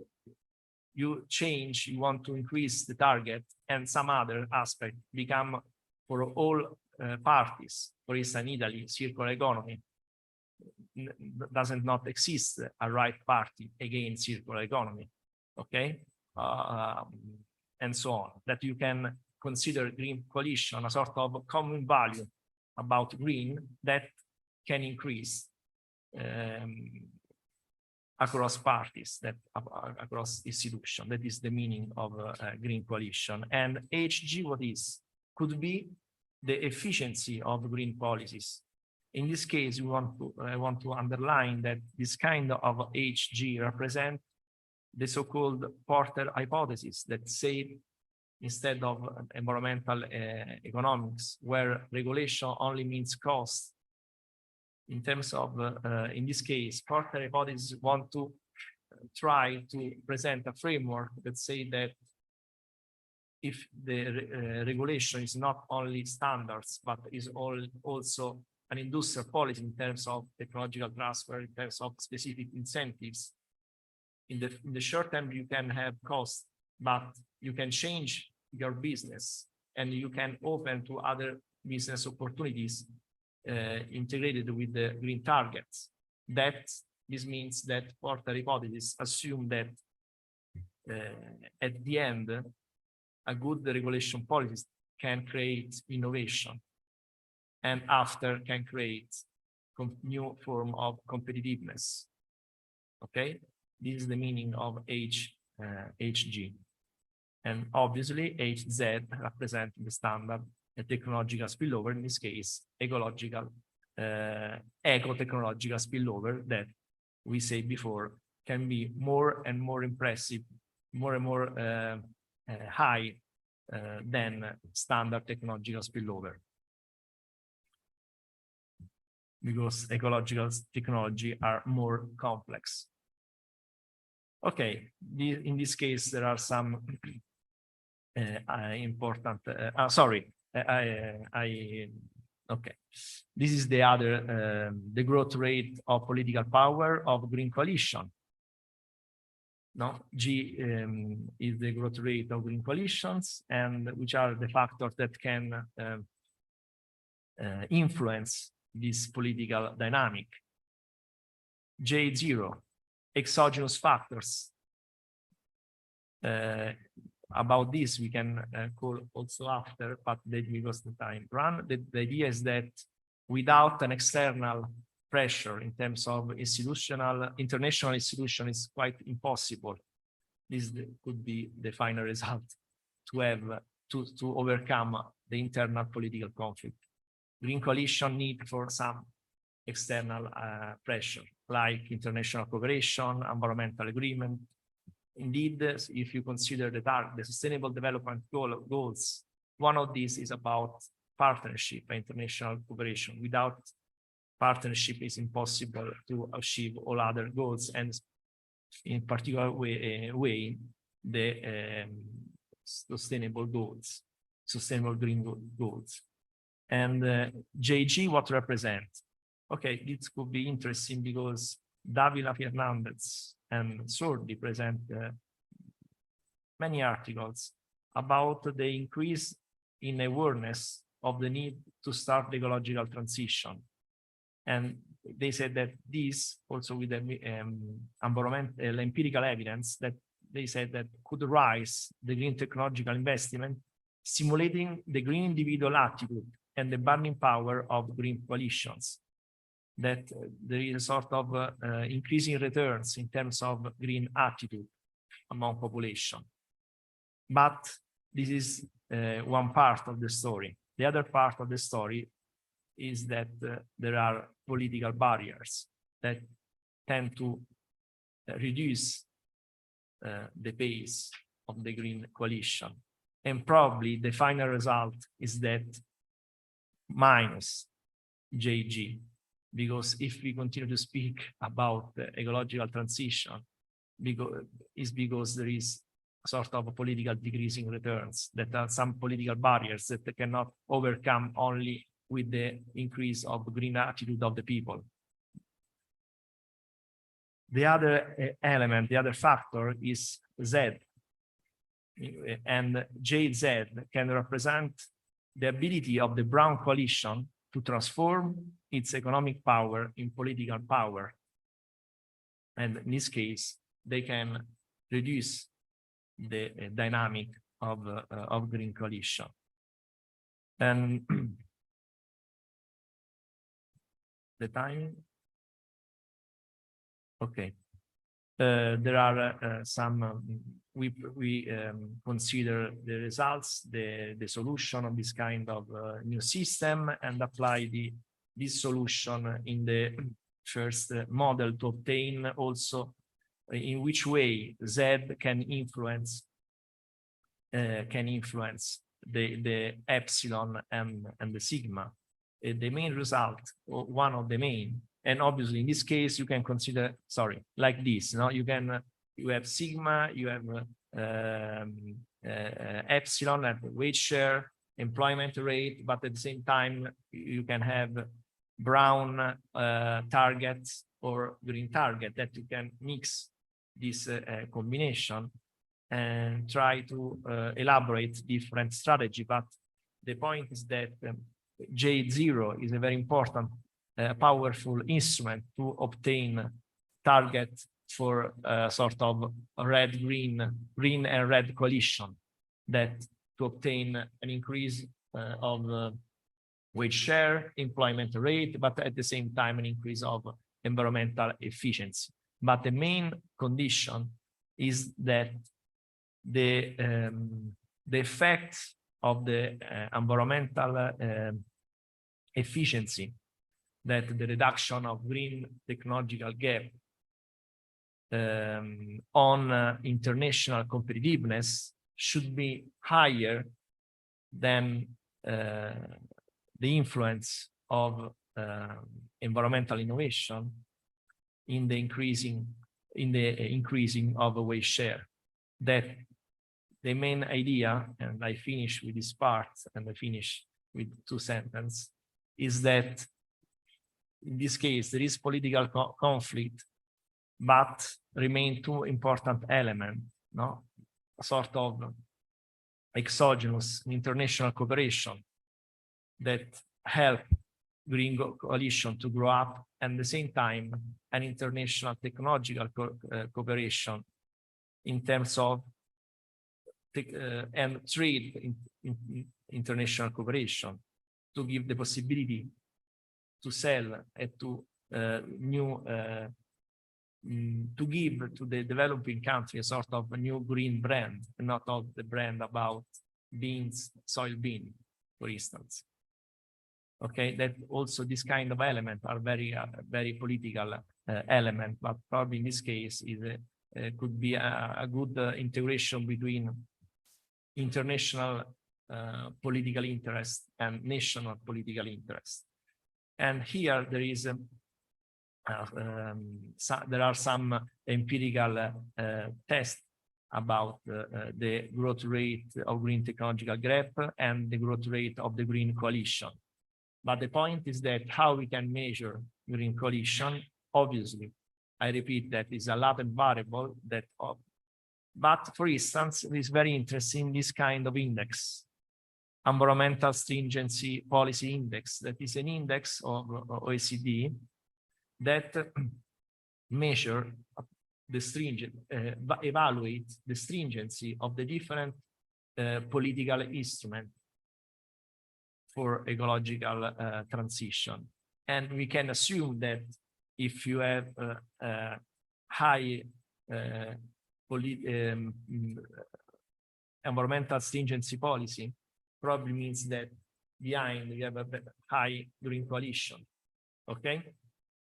you change, you want to increase the target, and some other aspect become for all parties. For instance, in Italy, circular economy doesn't not exist a right party against circular economy, okay? And so on, that you can consider green coalition a sort of common value about green that can increase across parties, that across institutions. That is the meaning of green coalition. And HG, what is? Could be the efficiency of green policies. In this case, I want to underline that this kind of HG represent the so-called Porter hypothesis that say instead of environmental economics, where regulation only means cost, in terms of, in this case, Porter hypothesis want to try to present a framework that say that if the regulation is not only standards, but is also an industrial policy in terms of technological transfer, in terms of specific incentives, in the short term, you can have costs, but you can change your business and you can open to other business opportunities integrated with the green targets. This means that Porter hypothesis assume that at the end, a good regulation policy can create innovation and after can create new form of competitiveness. Okay, this is the meaning of HG. And obviously HZ represents the standard technological spillover, in this case, ecological, eco-technological spillover that we said before can be more and more impressive, more and more high than standard technological spillover. Because ecological technology are more complex. Okay, in this case, there are some important, okay. This is the other, the growth rate of political power of green coalition. No, G is the growth rate of green coalitions, and which are the factors that can influence this political dynamic. J0, exogenous factors. About this, we can call also after, but because the time run. The idea is that without an external pressure in terms of international institution is quite impossible. This could be the final result to have to overcome the internal political conflict. Green coalition need for some external pressure, like international cooperation, environmental agreement. Indeed, if you consider the sustainable development goals, one of these is about partnership and international cooperation. Without partnership, it's impossible to achieve all other goals, and in particular way the sustainable goals, sustainable green goals. And JG, what represents? Okay, this could be interesting because Davila Fernandez and Sordi present many articles about the increase in awareness of the need to start the ecological transition. And they said that this also with the environmental empirical evidence that they said that could rise the green technological investment, simulating the green individual attitude and the burning power of green coalitions. That there is a sort of increasing returns in terms of green attitude among population. But this is one part of the story. The other part of the story is that there are political barriers that tend to reduce the pace of the green coalition. And probably the final result is that minus JG, because if we continue to speak about the ecological transition, because there is sort of a political decreasing returns, that are some political barriers that they cannot overcome only with the increase of green attitude of the people. The other element, the other factor is Z. And JZ can represent the ability of the brown coalition to transform its economic power in political power. And in this case, they can reduce the dynamic of green coalition. And the time. Okay. There are some, we consider the results, the solution of this kind of new system and apply this solution in the first model to obtain also in which way Z can influence the epsilon and the sigma. The main result, or one of the main, and obviously in this case you can consider, sorry, like this, no? You have sigma, you have epsilon at wage share, employment rate, but at the same time you can have brown targets or green target that you can mix this combination and try to elaborate different strategy. But the point is that J0 is a very important powerful instrument to obtain target for sort of green and red coalition, that to obtain an increase of wage share, employment rate, but at the same time an increase of environmental efficiency. But the main condition is that the effect of the environmental efficiency, that the reduction of green technological gap on international competitiveness should be higher than the influence of environmental innovation in the increasing of wage share. That the main idea, and I finish with this part, and I finish with two sentences, is that in this case there is political conflict, but remain two important elements, no? A sort of exogenous international cooperation that help green coalition to grow up, and at the same time an international technological cooperation in terms of and trade international cooperation to give the possibility to sell and to to give to the developing country a sort of a new green brand, not of the brand about beans, soybean, for instance. Okay, that also this kind of element are very political element, but probably in this case is could be a good integration between international political interest and national political interest. And here there is there are some empirical tests about the growth rate of green technological gap and the growth rate of the green coalition. But the point is that how we can measure green coalition, obviously, I repeat that is a latent variable that, but for instance, it is very interesting, this kind of index, environmental stringency policy index, that is an index of OECD that measure the stringent, evaluate the stringency of the different political instruments for ecological transition. And we can assume that if you have high environmental stringency policy, probably means that behind you have a high green coalition, okay?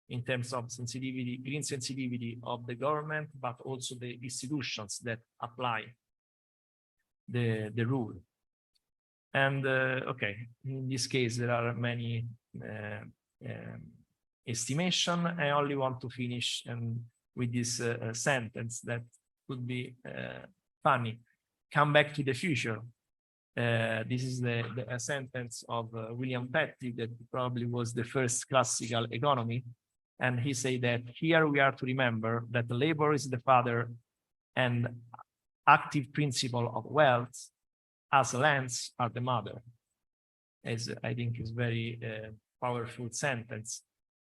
In terms of sensitivity, green sensitivity of the government, but also the institutions that apply the rule. And okay, in this case, there are many estimation. I only want to finish with this sentence that could be funny. Come back to the future. This is the sentence of William Petty, that probably was the first classical economy. And he said that here we are to remember that labor is the father and active principle of wealth, as lands are the mother. As I think is very powerful sentence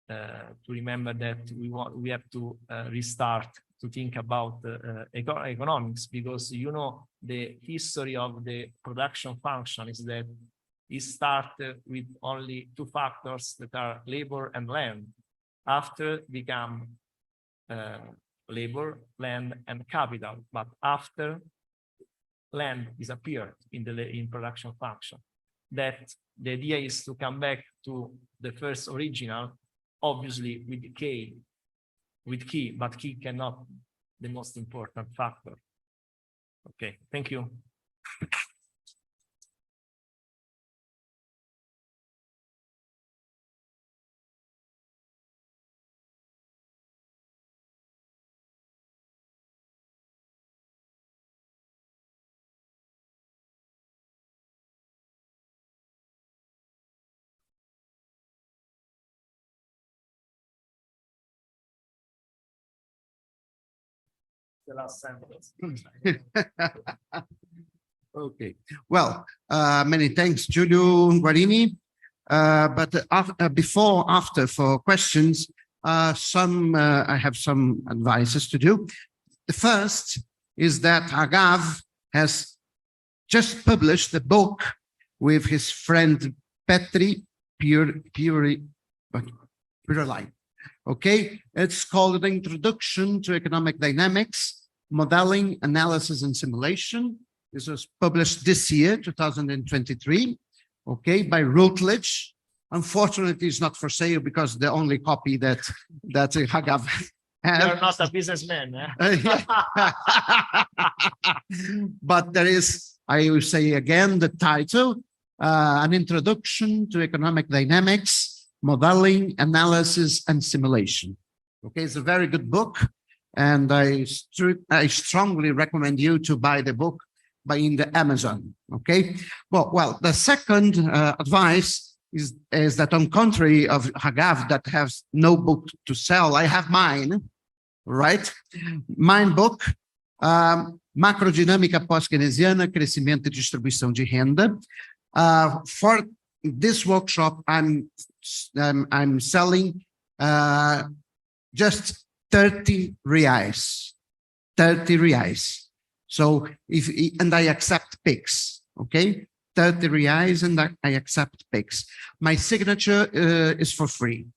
to remember that we have to restart to think about economics, because you know the history of the production function is that it started with only two factors that are labor and land. After become labor, land, and capital, but after land disappeared in production function. That the idea is to come back to the first original, obviously with key, but key cannot the most important factor. Okay, thank you. The last sentence. Okay, well, many thanks, Giulio Guarini. But after for questions, I have some advices to do. The first is that Agav has just published a book with his friend Petri Puriline. Okay, it's called An Introduction to Economic Dynamics, Modeling, Analysis, and Simulation. This was published this year, 2023, okay, by Routledge. Unfortunately, it's not for sale because the only copy that Agav has. You're not a businessman. Eh? But there is, I will say again, the title, An Introduction to Economic Dynamics, Modeling, Analysis, and Simulation. Okay, it's a very good book, and I strongly recommend you to buy the book in the Amazon. Okay, well, the second advice is that, on contrary of Agav that has no book to sell, I have mine, right? Mine book, Macrodinâmica Pós-Keynesiana, Crescimento e Distribuição de Renda. For this workshop, I'm selling just 30 reais. 30 reais. So and I accept PIX, okay? 30 reais and I accept PIX. My signature is for free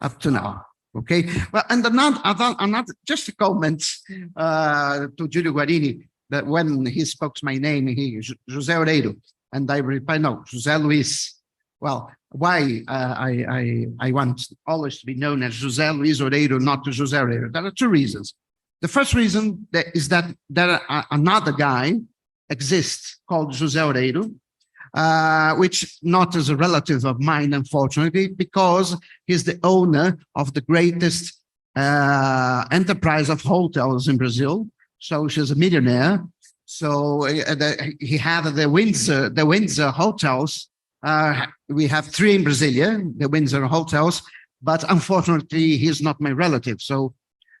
up to now, okay? Well, and another just a comment to Giulio Guarini, that when he spoke my name, José Oreiro, and I reply, no, José Luis. Well, why I want always to be known as José Luis Oreiro, not to José Oreiro? There are two reasons. The first reason is that another guy exists called José Oreiro, which not as a relative of mine, unfortunately, because he's the owner of the greatest enterprise of hotels in Brazil. So she's a millionaire. So he had the Windsor hotels. We have 3 in Brasilia, the Windsor hotels, but unfortunately, he's not my relative. So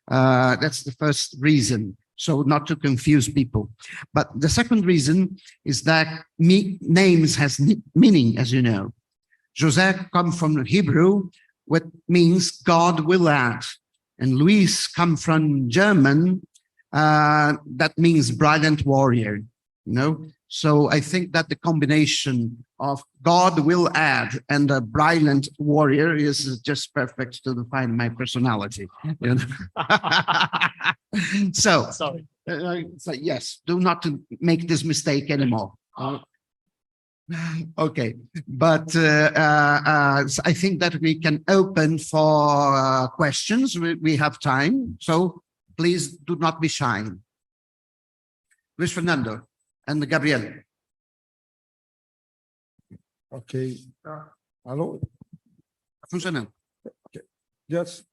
That's the first reason. So not to confuse people. But the second reason is that names has meaning, as you know. José come from Hebrew, what means God will add. And Luis come from German, that means brilliant warrior, you know? So I think that the combination of God will add and a brilliant warrior is just perfect to define my personality. You know? So, Sorry. so yes, do not to make this mistake anymore. Okay, but so I think that we can open for questions. We have time, so please do not be shy. Luis Fernando and Gabriel. Okay. Hello. Funcionando. Just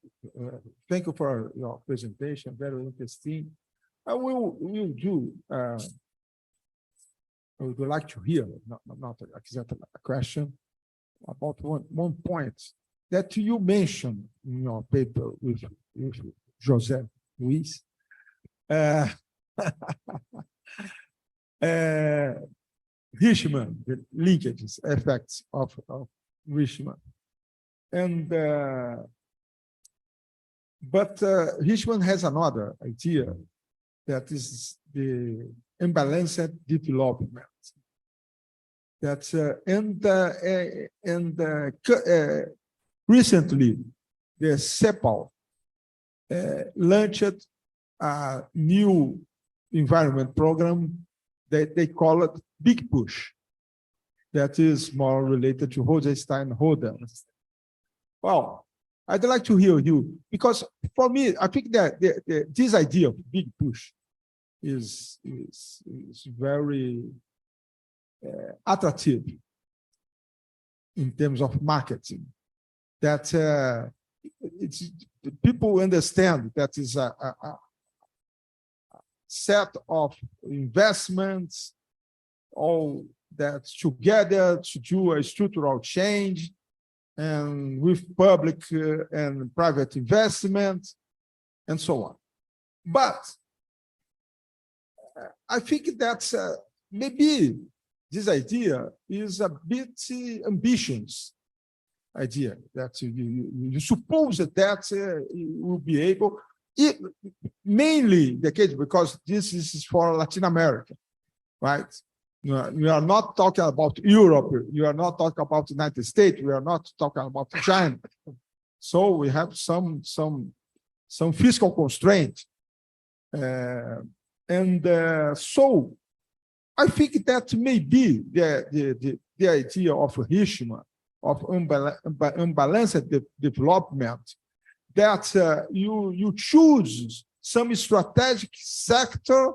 thank you for your presentation. Very interesting. I will do. I would like to hear, not exactly a question, about one point that you mentioned in your paper with José Luis. Richmond, the linkages, effects of Richmond. And but Richmond has another idea that is the imbalanced development. That's recently the CEPAL launched a new environment program that they call it Big Push. That is more related to Rosenstein-Rodan. Well, I'd like to hear you, because for me, I think that this idea of Big Push is very attractive in terms of marketing. That people understand that is a set of investments, all that together to do a structural change, and with public and private investment, and so on. But I think that maybe this idea is a bit ambitious idea, that you suppose that you will be able, mainly the case because this is for Latin America, right? We are not talking about Europe. You are not talking about the United States. We are not talking about China. So we have some fiscal constraint. So I think that may be the idea of Richmond, of unbalanced development, that you choose some strategic sector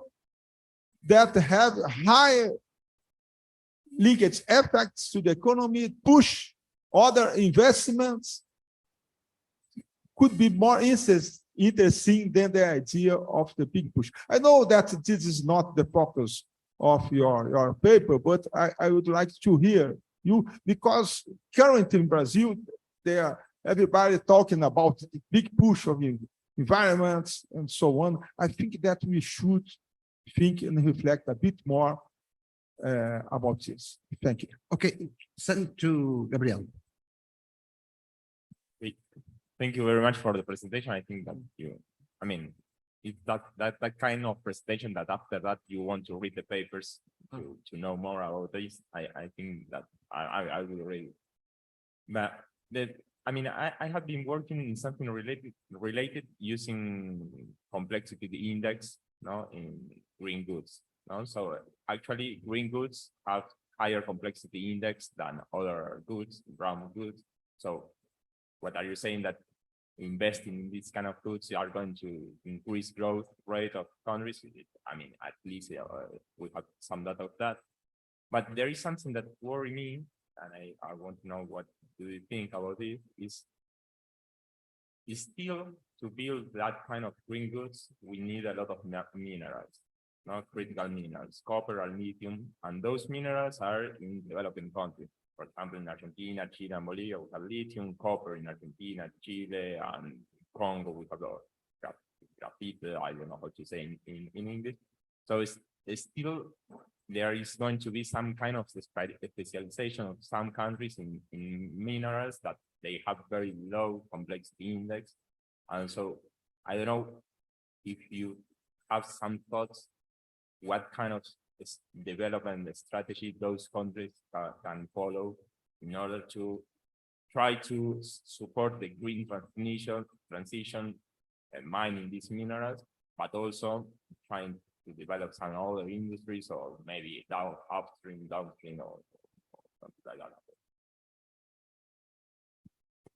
that have higher linkage effects to the economy, push other investments, could be more interesting than the idea of the big push. I know that this is not the focus of your paper, but I would like to hear you, because currently in Brazil, everybody talking about the big push of environments and so on. I think that we should think and reflect a bit more about this. Thank you. Okay, send to Gabriel. Thank you very much for the presentation. I think that it's that kind of presentation that after that you want to read the papers to know more about this. I think that I will read it. But I have been working in something related using complexity index, in green goods. So actually, green goods have higher complexity index than other goods, brown goods. So what are you saying, that investing in these kind of goods are going to increase growth rate of countries? At least we have some data of that. But there is something that worries me, and I want to know what do you think about it, is still to build that kind of green goods, we need a lot of minerals, critical minerals, copper and lithium, and those minerals are in developing countries. For example, in Argentina, Chile, and Bolivia, we have lithium, copper in Argentina, Chile, and Congo, we have graphite, I don't know how to say in English. So it's still, there is going to be some kind of specialization of some countries in minerals that they have very low complexity index. And so I don't know if you have some thoughts, what kind of development strategy those countries can follow in order to try to support the green transition and mining these minerals, but also trying to develop some other industries or maybe upstream, downstream, or something like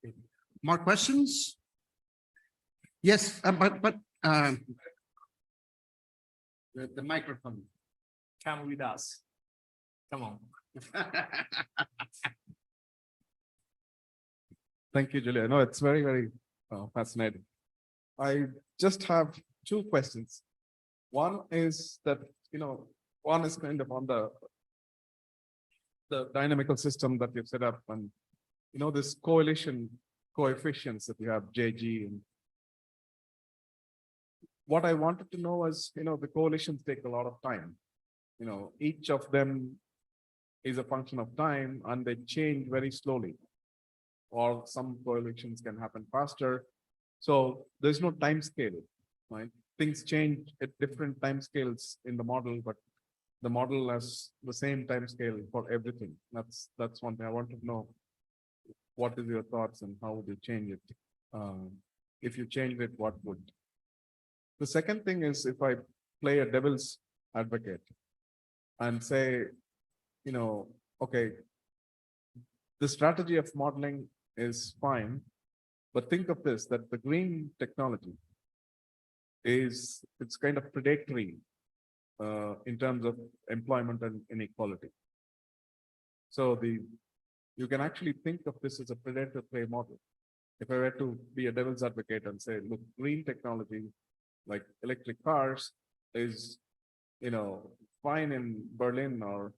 that. More questions? Yes, but the microphone. Come with us. Come on. Thank you, Julia. No, it's very, very fascinating. I just have two questions. One is that, one is kind of on the dynamical system that you've set up, and, this coalition coefficients that you have, JG. And what I wanted to know is, the coalitions take a lot of time. Each of them is a function of time, and they change very slowly. Or some coalitions can happen faster. So there's no time scale, right? Things change at different time scales in the model, but the model has the same time scale for everything. That's one thing I want to know. What is your thoughts and how would you change it? If you change it, what would? The second thing is, if I play a devil's advocate and say, okay, the strategy of modeling is fine, but think of this, that the green technology it's kind of predatory in terms of employment and inequality. So you can actually think of this as a predator prey model. If I were to be a devil's advocate and say, look, green technology like electric cars is, fine in Berlin or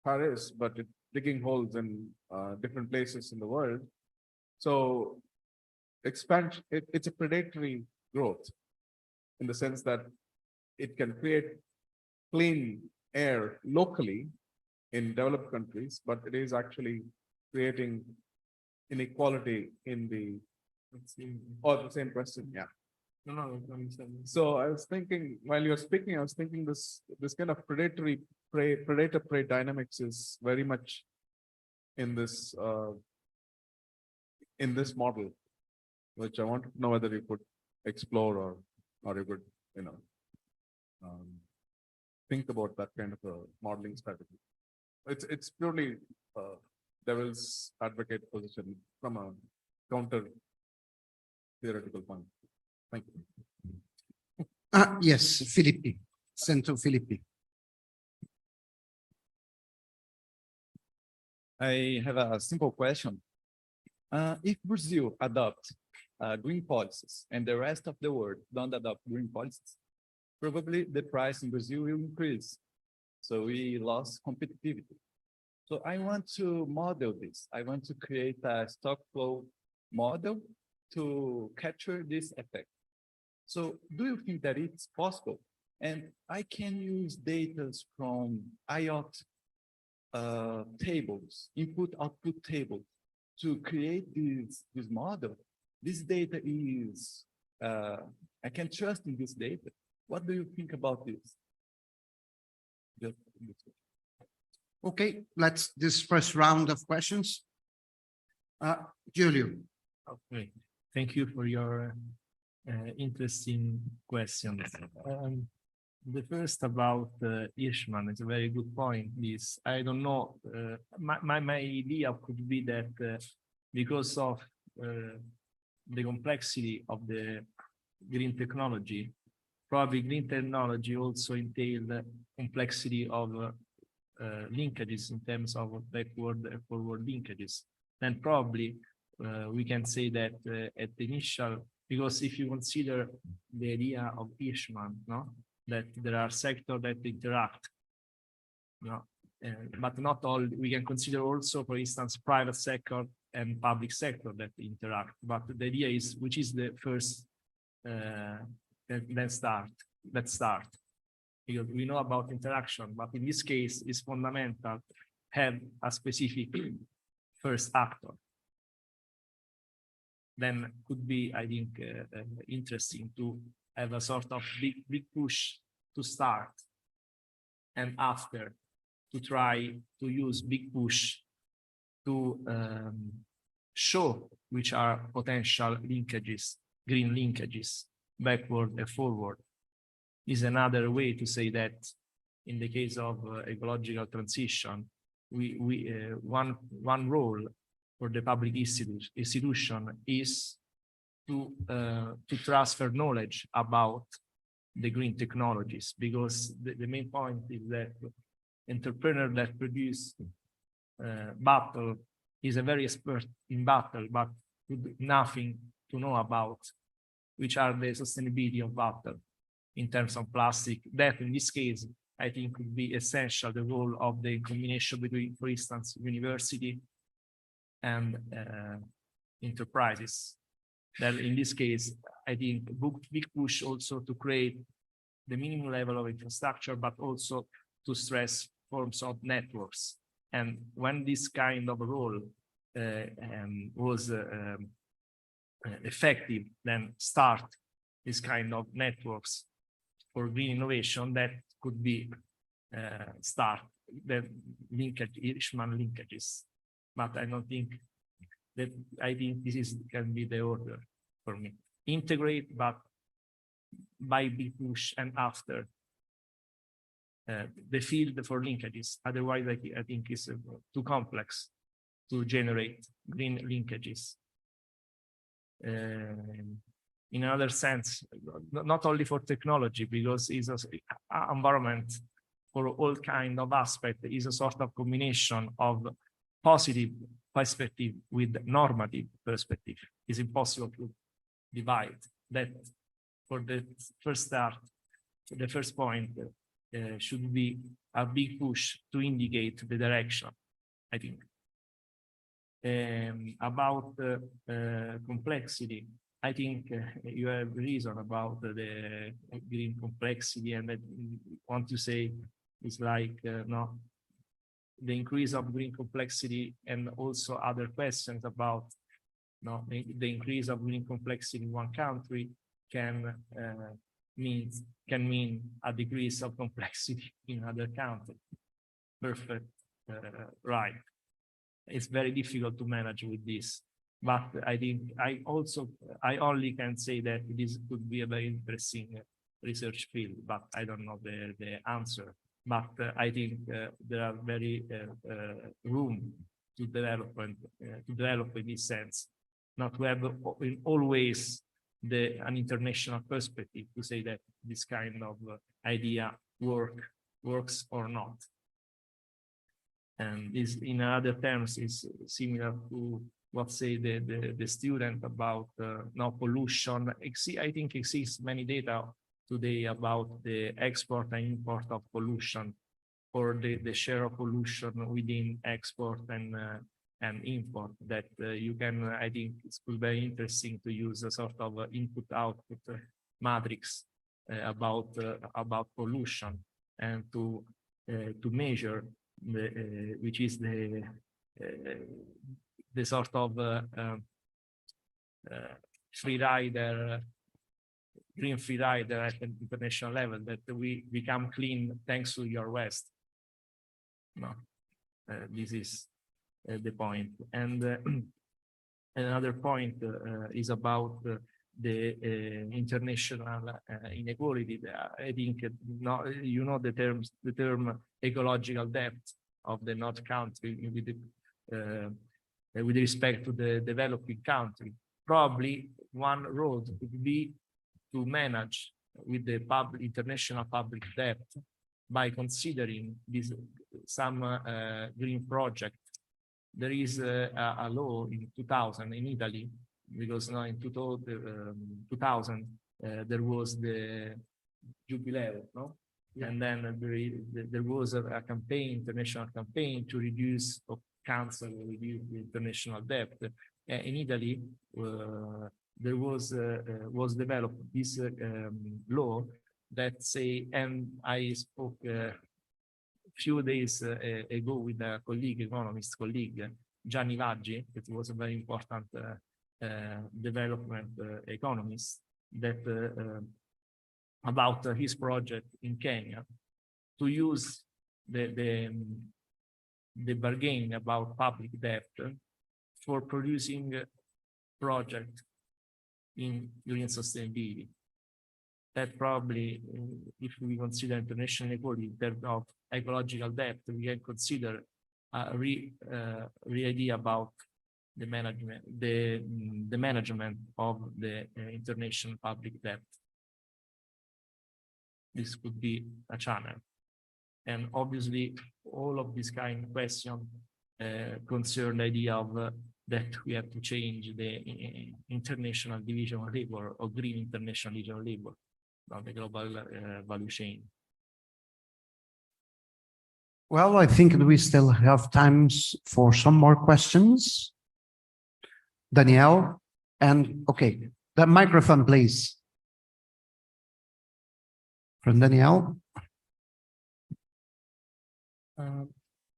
Paris, but it's digging holes in different places in the world. So expansion, it's a predatory growth in the sense that it can create clean air locally in developed countries, but it is actually creating inequality in the, or the same question, yeah. No. So I was thinking, while you're speaking, I was thinking this kind of predator prey dynamics is very much in this model, which I want to know whether you could explore or you could, think about that kind of a modeling strategy. It's purely devil's advocate position from a counter theoretical point. Thank you. Yes, Filippi, Centro Filippi. I have a simple question. If Brazil adopt green policies and the rest of the world don't adopt green policies, probably the price in Brazil will increase. So we lost competitivity. So I want to model this. I want to create a stock flow model to capture this effect. So do you think that it's possible? And I can use data from IoT tables, input-output tables, to create this model. This data is, I can trust in this data. What do you think about this? Okay, let's this first round of questions. Julio. Okay, thank you for your interesting questions. The first about Ishman is a very good point. This, I don't know, my idea could be that because of the complexity of the green technology, probably green technology also entail the complexity of linkages in terms of backward and forward linkages. Then probably we can say that at the initial, because if you consider the idea of Ishman, that there are sectors that interact, but not all. We can consider also, for instance, private sector and public sector that interact. But the idea is, which is the first let's start. Because we know about interaction, but in this case, it's fundamental have a specific first actor. Then could be, I think, interesting to have a sort of big push to start, and after to try to use big push to show which are potential linkages, green linkages, backward and forward. Is another way to say that in the case of ecological transition, one role for the public institution is to transfer knowledge about the green technologies, because the main point is that entrepreneur that produce bottle is a very expert in bottle, but with nothing to know about which are the sustainability of bottle in terms of plastic. That in this case, I think would be essential, the role of the combination between, for instance, university and enterprises. That in this case, I think big push also to create the minimum level of infrastructure, but also to stress forms of networks. And when this kind of role was effective, then start this kind of networks for green innovation that could be start the linkage, Irishman linkages. But I don't think that, I think this can be the order for me. Integrate, but by big push and after the field for linkages. Otherwise, I think it's too complex to generate green linkages. In another sense, not only for technology, because it's an environment for all kind of aspect, is a sort of combination of positive perspective with normative perspective. It's impossible to divide that. For the first start, the first point should be a big push to indicate the direction, I think. About complexity, I think you have reason about the green complexity, and I want to say it's like no, the increase of green complexity, and also other questions about no, the increase of green complexity in one country can mean a decrease of complexity in other countries. Perfect, right. It's very difficult to manage with this. But I think I only can say that this could be a very interesting research field, but I don't know the answer. But I think there are very room to develop in this sense, not to have always an international perspective to say that this kind of idea works or not. And this, in other terms, is similar to what say the student about no pollution. I think exists many data today about the export and import of pollution, or the share of pollution within export and import, that you can, I think it's very interesting to use a sort of input-output matrix about pollution, and to measure which is the sort of free rider, green free rider at an international level, that we become clean thanks to your West. No, this is the point. And another point is about the international inequality. I think you know the term ecological debt of the North country with respect to the developing country. Probably one road would be to manage with the international public debt by considering some green project. There is a law in 2000 in Italy, because now in 2000 there was the Jubileo, no? Yeah. And then there was a campaign, international campaign, to reduce or cancel or reduce the international debt. In Italy, there was developed this law that say, and I spoke few days ago with a colleague, economist colleague, Gianni Vaggi, that was a very important development economist, that about his project in Kenya to use the bargain about public debt for producing project in green sustainability. That probably, if we consider international equality in terms of ecological debt, we can consider a idea about the management of the international public debt. This could be a channel. And obviously, all of this kind of question concern the idea of that we have to change the international division of labor or green international division of labor on the global value chain. Well, I think we still have times for some more questions. Danielle, and okay, the microphone, please. From Danielle.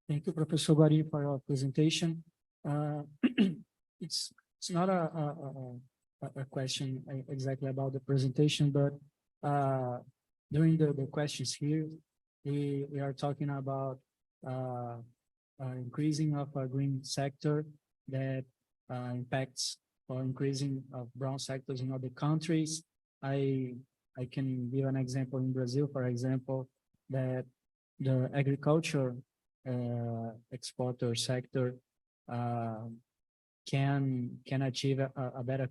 Thank you, Professor Guarini, for your presentation. It's not a question exactly about the presentation, but during the questions here, we are talking about increasing of a green sector that impacts or increasing of brown sectors in other countries. I can give an example in Brazil, for example, that the agriculture exporter sector can achieve a better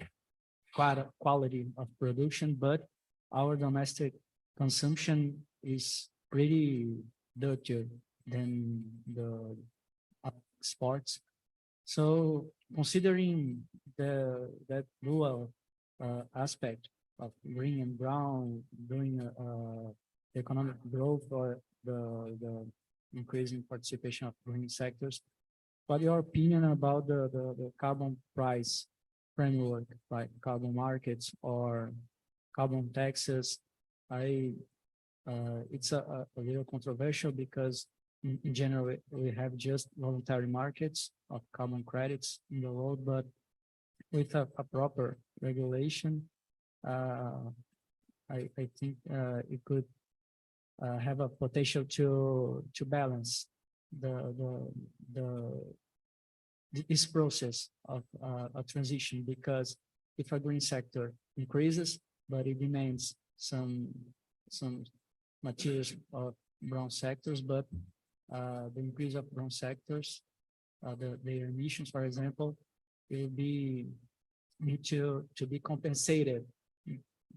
quality of production, but our domestic consumption is pretty dirtier than the exports. So considering that dual aspect of green and brown during economic growth or the increasing participation of green sectors, what your opinion about the carbon price framework, like carbon markets or carbon taxes? It's a little controversial because in general, we have just voluntary markets of carbon credits in the world, but with a proper regulation, I think it could have a potential to balance this process of a transition, because if a green sector increases, but it demands some materials of brown sectors, but the increase of brown sectors, their emissions, for example, will need to be compensated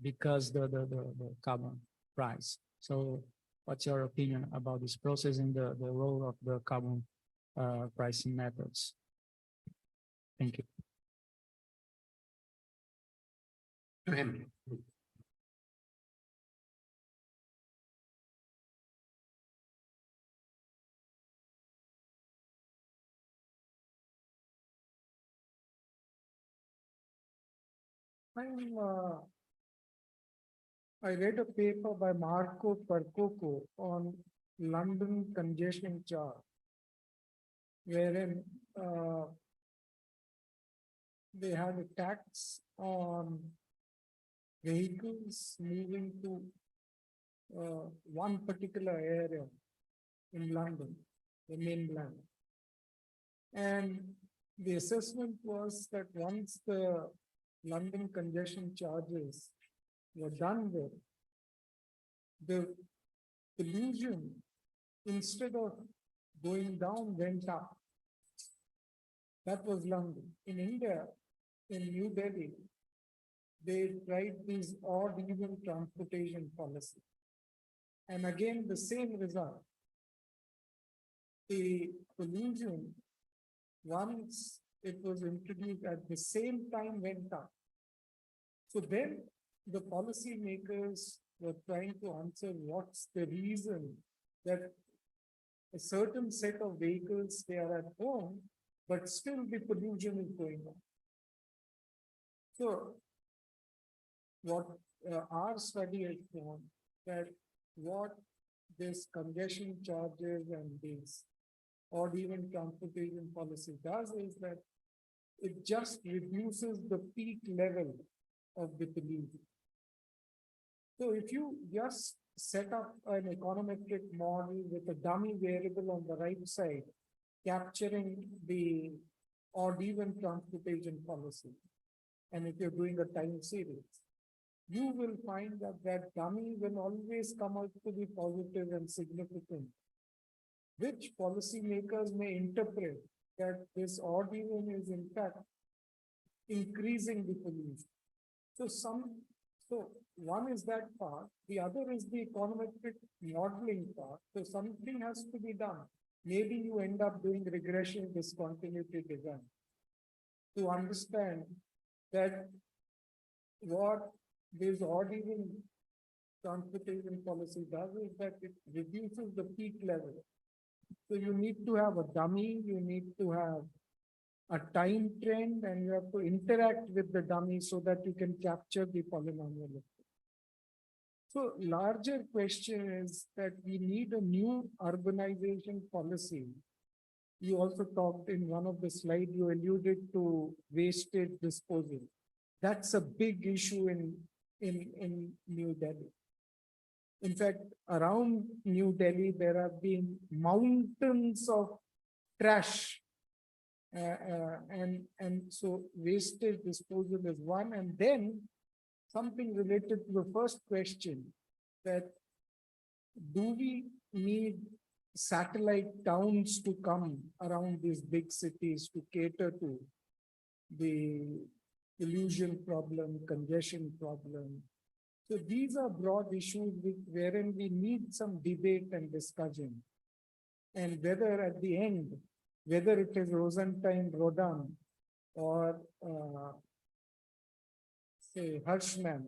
because the carbon price. So what's your opinion about this process and the role of the carbon pricing methods? Thank you. To him. I read a paper by Marco Percoco on London congestion charge, wherein they had a tax on vehicles moving to one particular area in London, the mainland. And the assessment was that once the London congestion charges were done with, the pollution, instead of going down, went up. That was London. In India, in New Delhi, they tried these odd even transportation policy. And again, the same result. The pollution, once it was introduced at the same time, went up. So then the policymakers were trying to answer what's the reason that a certain set of vehicles, they are at home, but still the pollution is going on. So what our study has shown that what this congestion charges and this odd even transportation policy does is that it just reduces the peak level of the pollution. So if you just set up an econometric model with a dummy variable on the right side, capturing the odd even transportation policy, and if you're doing a time series, you will find that that dummy will always come out to be positive and significant, which policymakers may interpret that this odd even is in fact increasing the pollution. So one is that part, the other is the econometric modeling part. So something has to be done. Maybe you end up doing regression discontinuity design to understand that what this odd even transportation policy does is that it reduces the peak level. So you need to have a dummy, you need to have a time trend, and you have to interact with the dummy so that you can capture the polynomial effect. So larger question is that we need a new urbanization policy. You also talked in one of the slides, you alluded to wastage disposal. That's a big issue in New Delhi. In fact, around New Delhi, there have been mountains of trash. And so wastage disposal is one. And then something related to the first question, that do we need satellite towns to come around these big cities to cater to the pollution problem, congestion problem? So these are broad issues wherein we need some debate and discussion. And whether at the end, whether it is Rosentine, Rodin, or say Hirschman,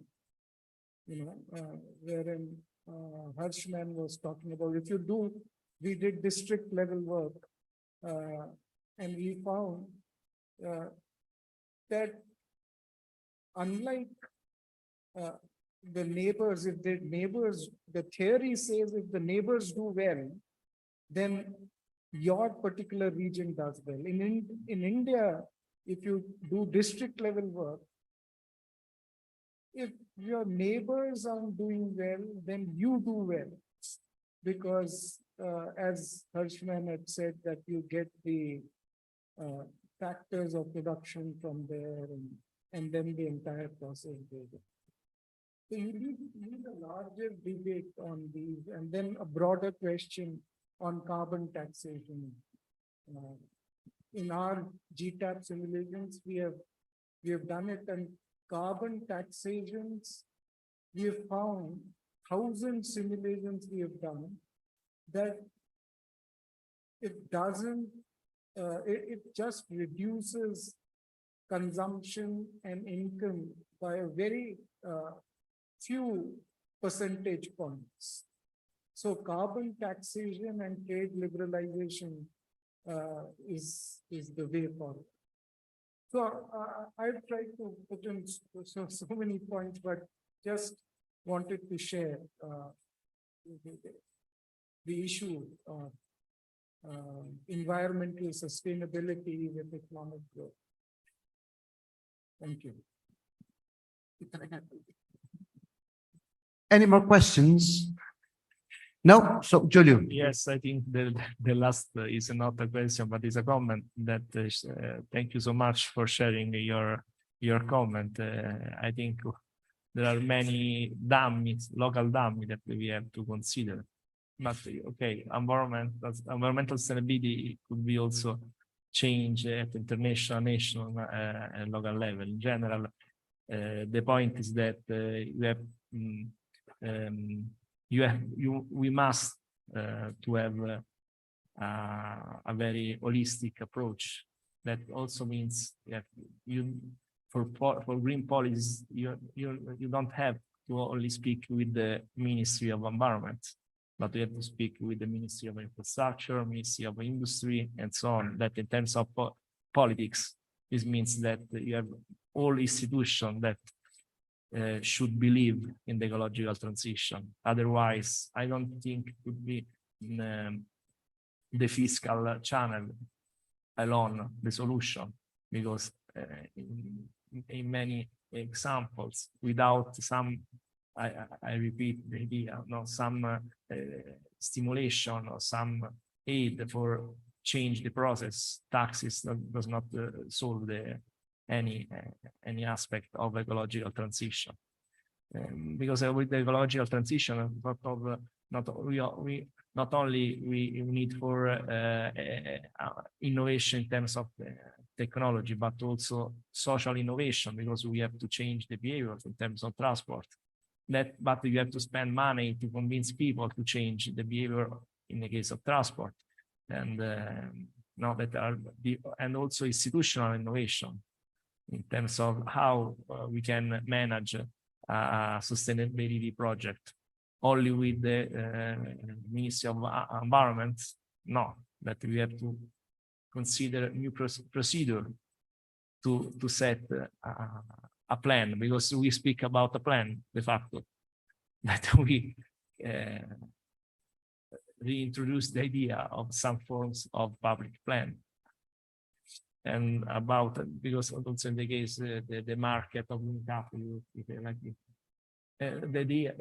wherein Hirschman was talking about, if you do, we did district level work, and we found that unlike the neighbors, if the neighbors, the theory says if the neighbors do well, then your particular region does well. In India, if you do district level work, if your neighbors aren't doing well, then you do well. Because as Hirschman had said, that you get the factors of production from there, and then the entire process goes on. So you need a larger debate on these, and then a broader question on carbon taxation. In our GTAP simulations, we have done it, and carbon taxations, we have found 1,000 simulations we have done that it doesn't, it just reduces consumption and income by a very few percentage points. So carbon taxation and trade liberalization is the way forward. So I've tried to put in so many points, but just wanted to share the issue of environmental sustainability with economic growth. Thank you. Any more questions? No? So, Giulio. Yes, I think the last is not a question, but is a comment that thank you so much for sharing your comment. I think there are many dummies, local dummies that we have to consider. But okay, environmental sustainability could be also change at international, national, and local level. In general, the point is that we must to have a very holistic approach. That also means that for green policies, you don't have to only speak with the Ministry of Environment, but you have to speak with the Ministry of Infrastructure, Ministry of Industry, and so on. That in terms of politics, this means that you have all institutions that should believe in the ecological transition. Otherwise, I don't think it could be the fiscal channel alone the solution, because in many examples, without some, I repeat the idea, some stimulation or some aid for change the process, taxes does not solve any aspect of ecological transition. Because with the ecological transition, not only we need for innovation in terms of technology, but also social innovation, because we have to change the behaviors in terms of transport. But you have to spend money to convince people to change the behavior in the case of transport, and and also institutional innovation in terms of how we can manage a sustainability project. Only with the Ministry of Environment, no, that we have to consider new procedure to set a plan, because we speak about a plan de facto, that we reintroduce the idea of some forms of public plan. And about, because also in the case, the market of capital, the idea,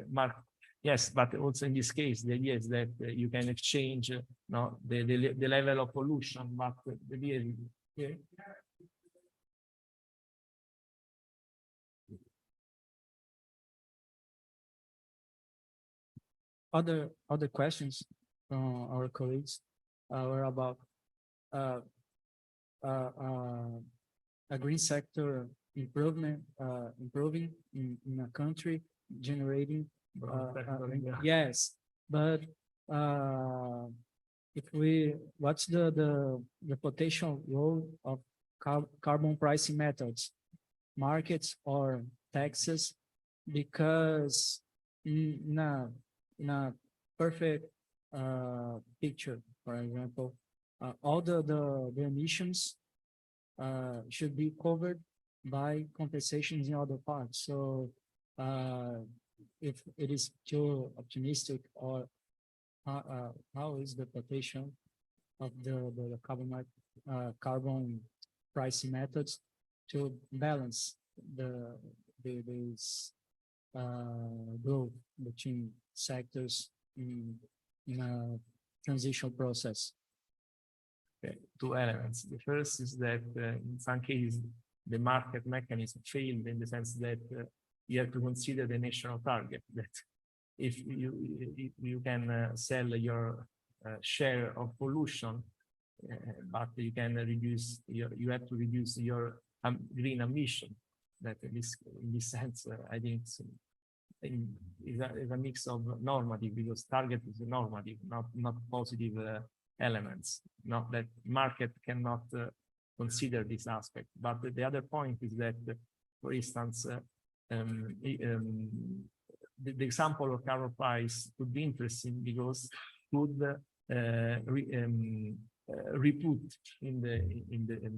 yes, but also in this case, the idea is that you can exchange the level of pollution, but the idea is, Other questions from our colleagues were about a green sector improving in a country, generating yes, but what's the potential role of carbon pricing methods, markets or taxes? Because in a perfect picture, for example, all the emissions should be covered by compensations in other parts. So if it is too optimistic, or how is the potential of the carbon pricing methods to balance this growth between sectors in a transition process? Okay, two elements. The first is that in some cases, the market mechanism failed, in the sense that you have to consider the national target, that if you can sell your share of pollution, but you can reduce you have to reduce your green emission. That in this sense, I think is a mix of normative, because target is normative, not positive elements. Not that market cannot consider this aspect. But the other point is that, for instance, the example of carbon price could be interesting, because could re-put in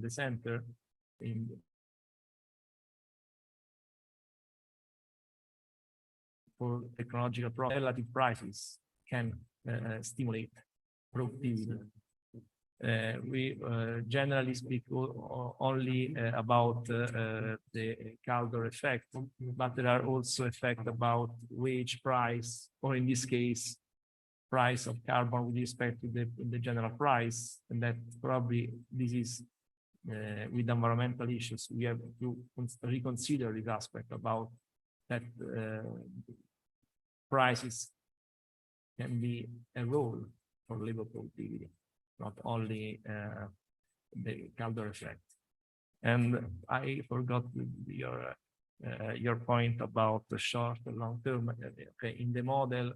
the center for technological relative prices can stimulate productivity. We generally speak only about the Caldor effect, but there are also effects about wage price, or in this case, price of carbon with respect to the general price, and that probably this is with environmental issues. We have to reconsider this aspect about that prices can be a role for labor productivity, not only the Caldor effect. And I forgot your point about the short and long term. Okay, in the model,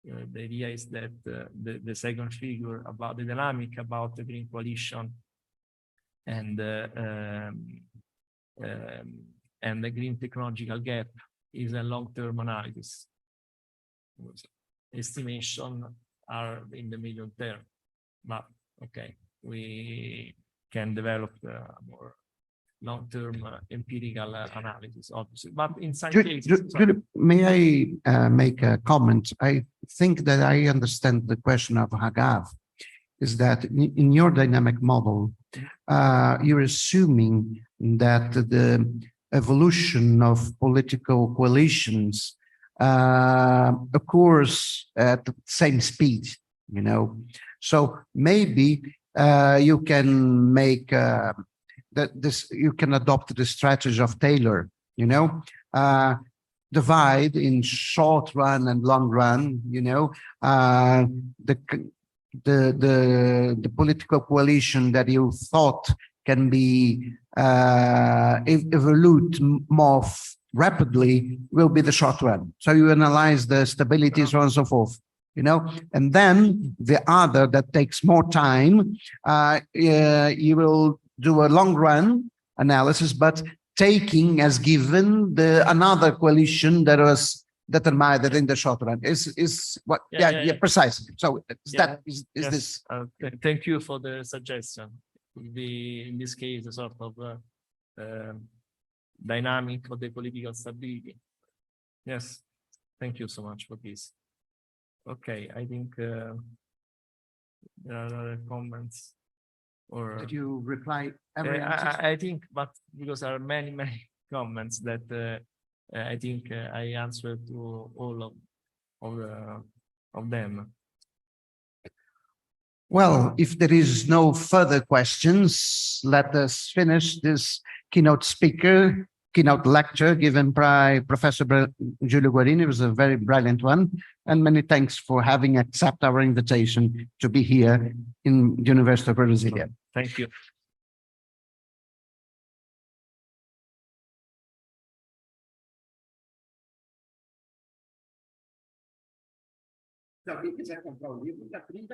the idea is that the second figure about the dynamic about the green coalition and the green technological gap is a long-term analysis. Estimation are in the medium term, but okay, we can develop more long-term empirical analysis, obviously. But in some Julie, cases, sorry. Julie, may I make a comment? I think that I understand the question of Hagav is that in your dynamic model, you're assuming that the evolution of political coalitions occurs at the same speed, you know. So maybe you can make you can adopt the strategy of Taylor, you know, divide in short run and long run, you know, the political coalition that you thought can be evolute more rapidly will be the short run. So you analyze the stability, so on and so forth, you know, and then the other that takes more time, you will do a long run analysis, but taking as given another coalition that was determined in the short run is what precisely. So is this thank you for the suggestion. In this case a sort of dynamic of the political stability. Yes, thank you so much for this. Okay, I think there are other comments. Or did you reply? I think, but because there are many comments that I think I answered to all of them. Well, if there is no further questions, let us finish this keynote lecture given by Professor Giulio Guarini. It was a very brilliant one. And many thanks for having accepted our invitation to be here in the University of Brasilia. Thank you. Se alguém quiser comprar o livro, dá R$30.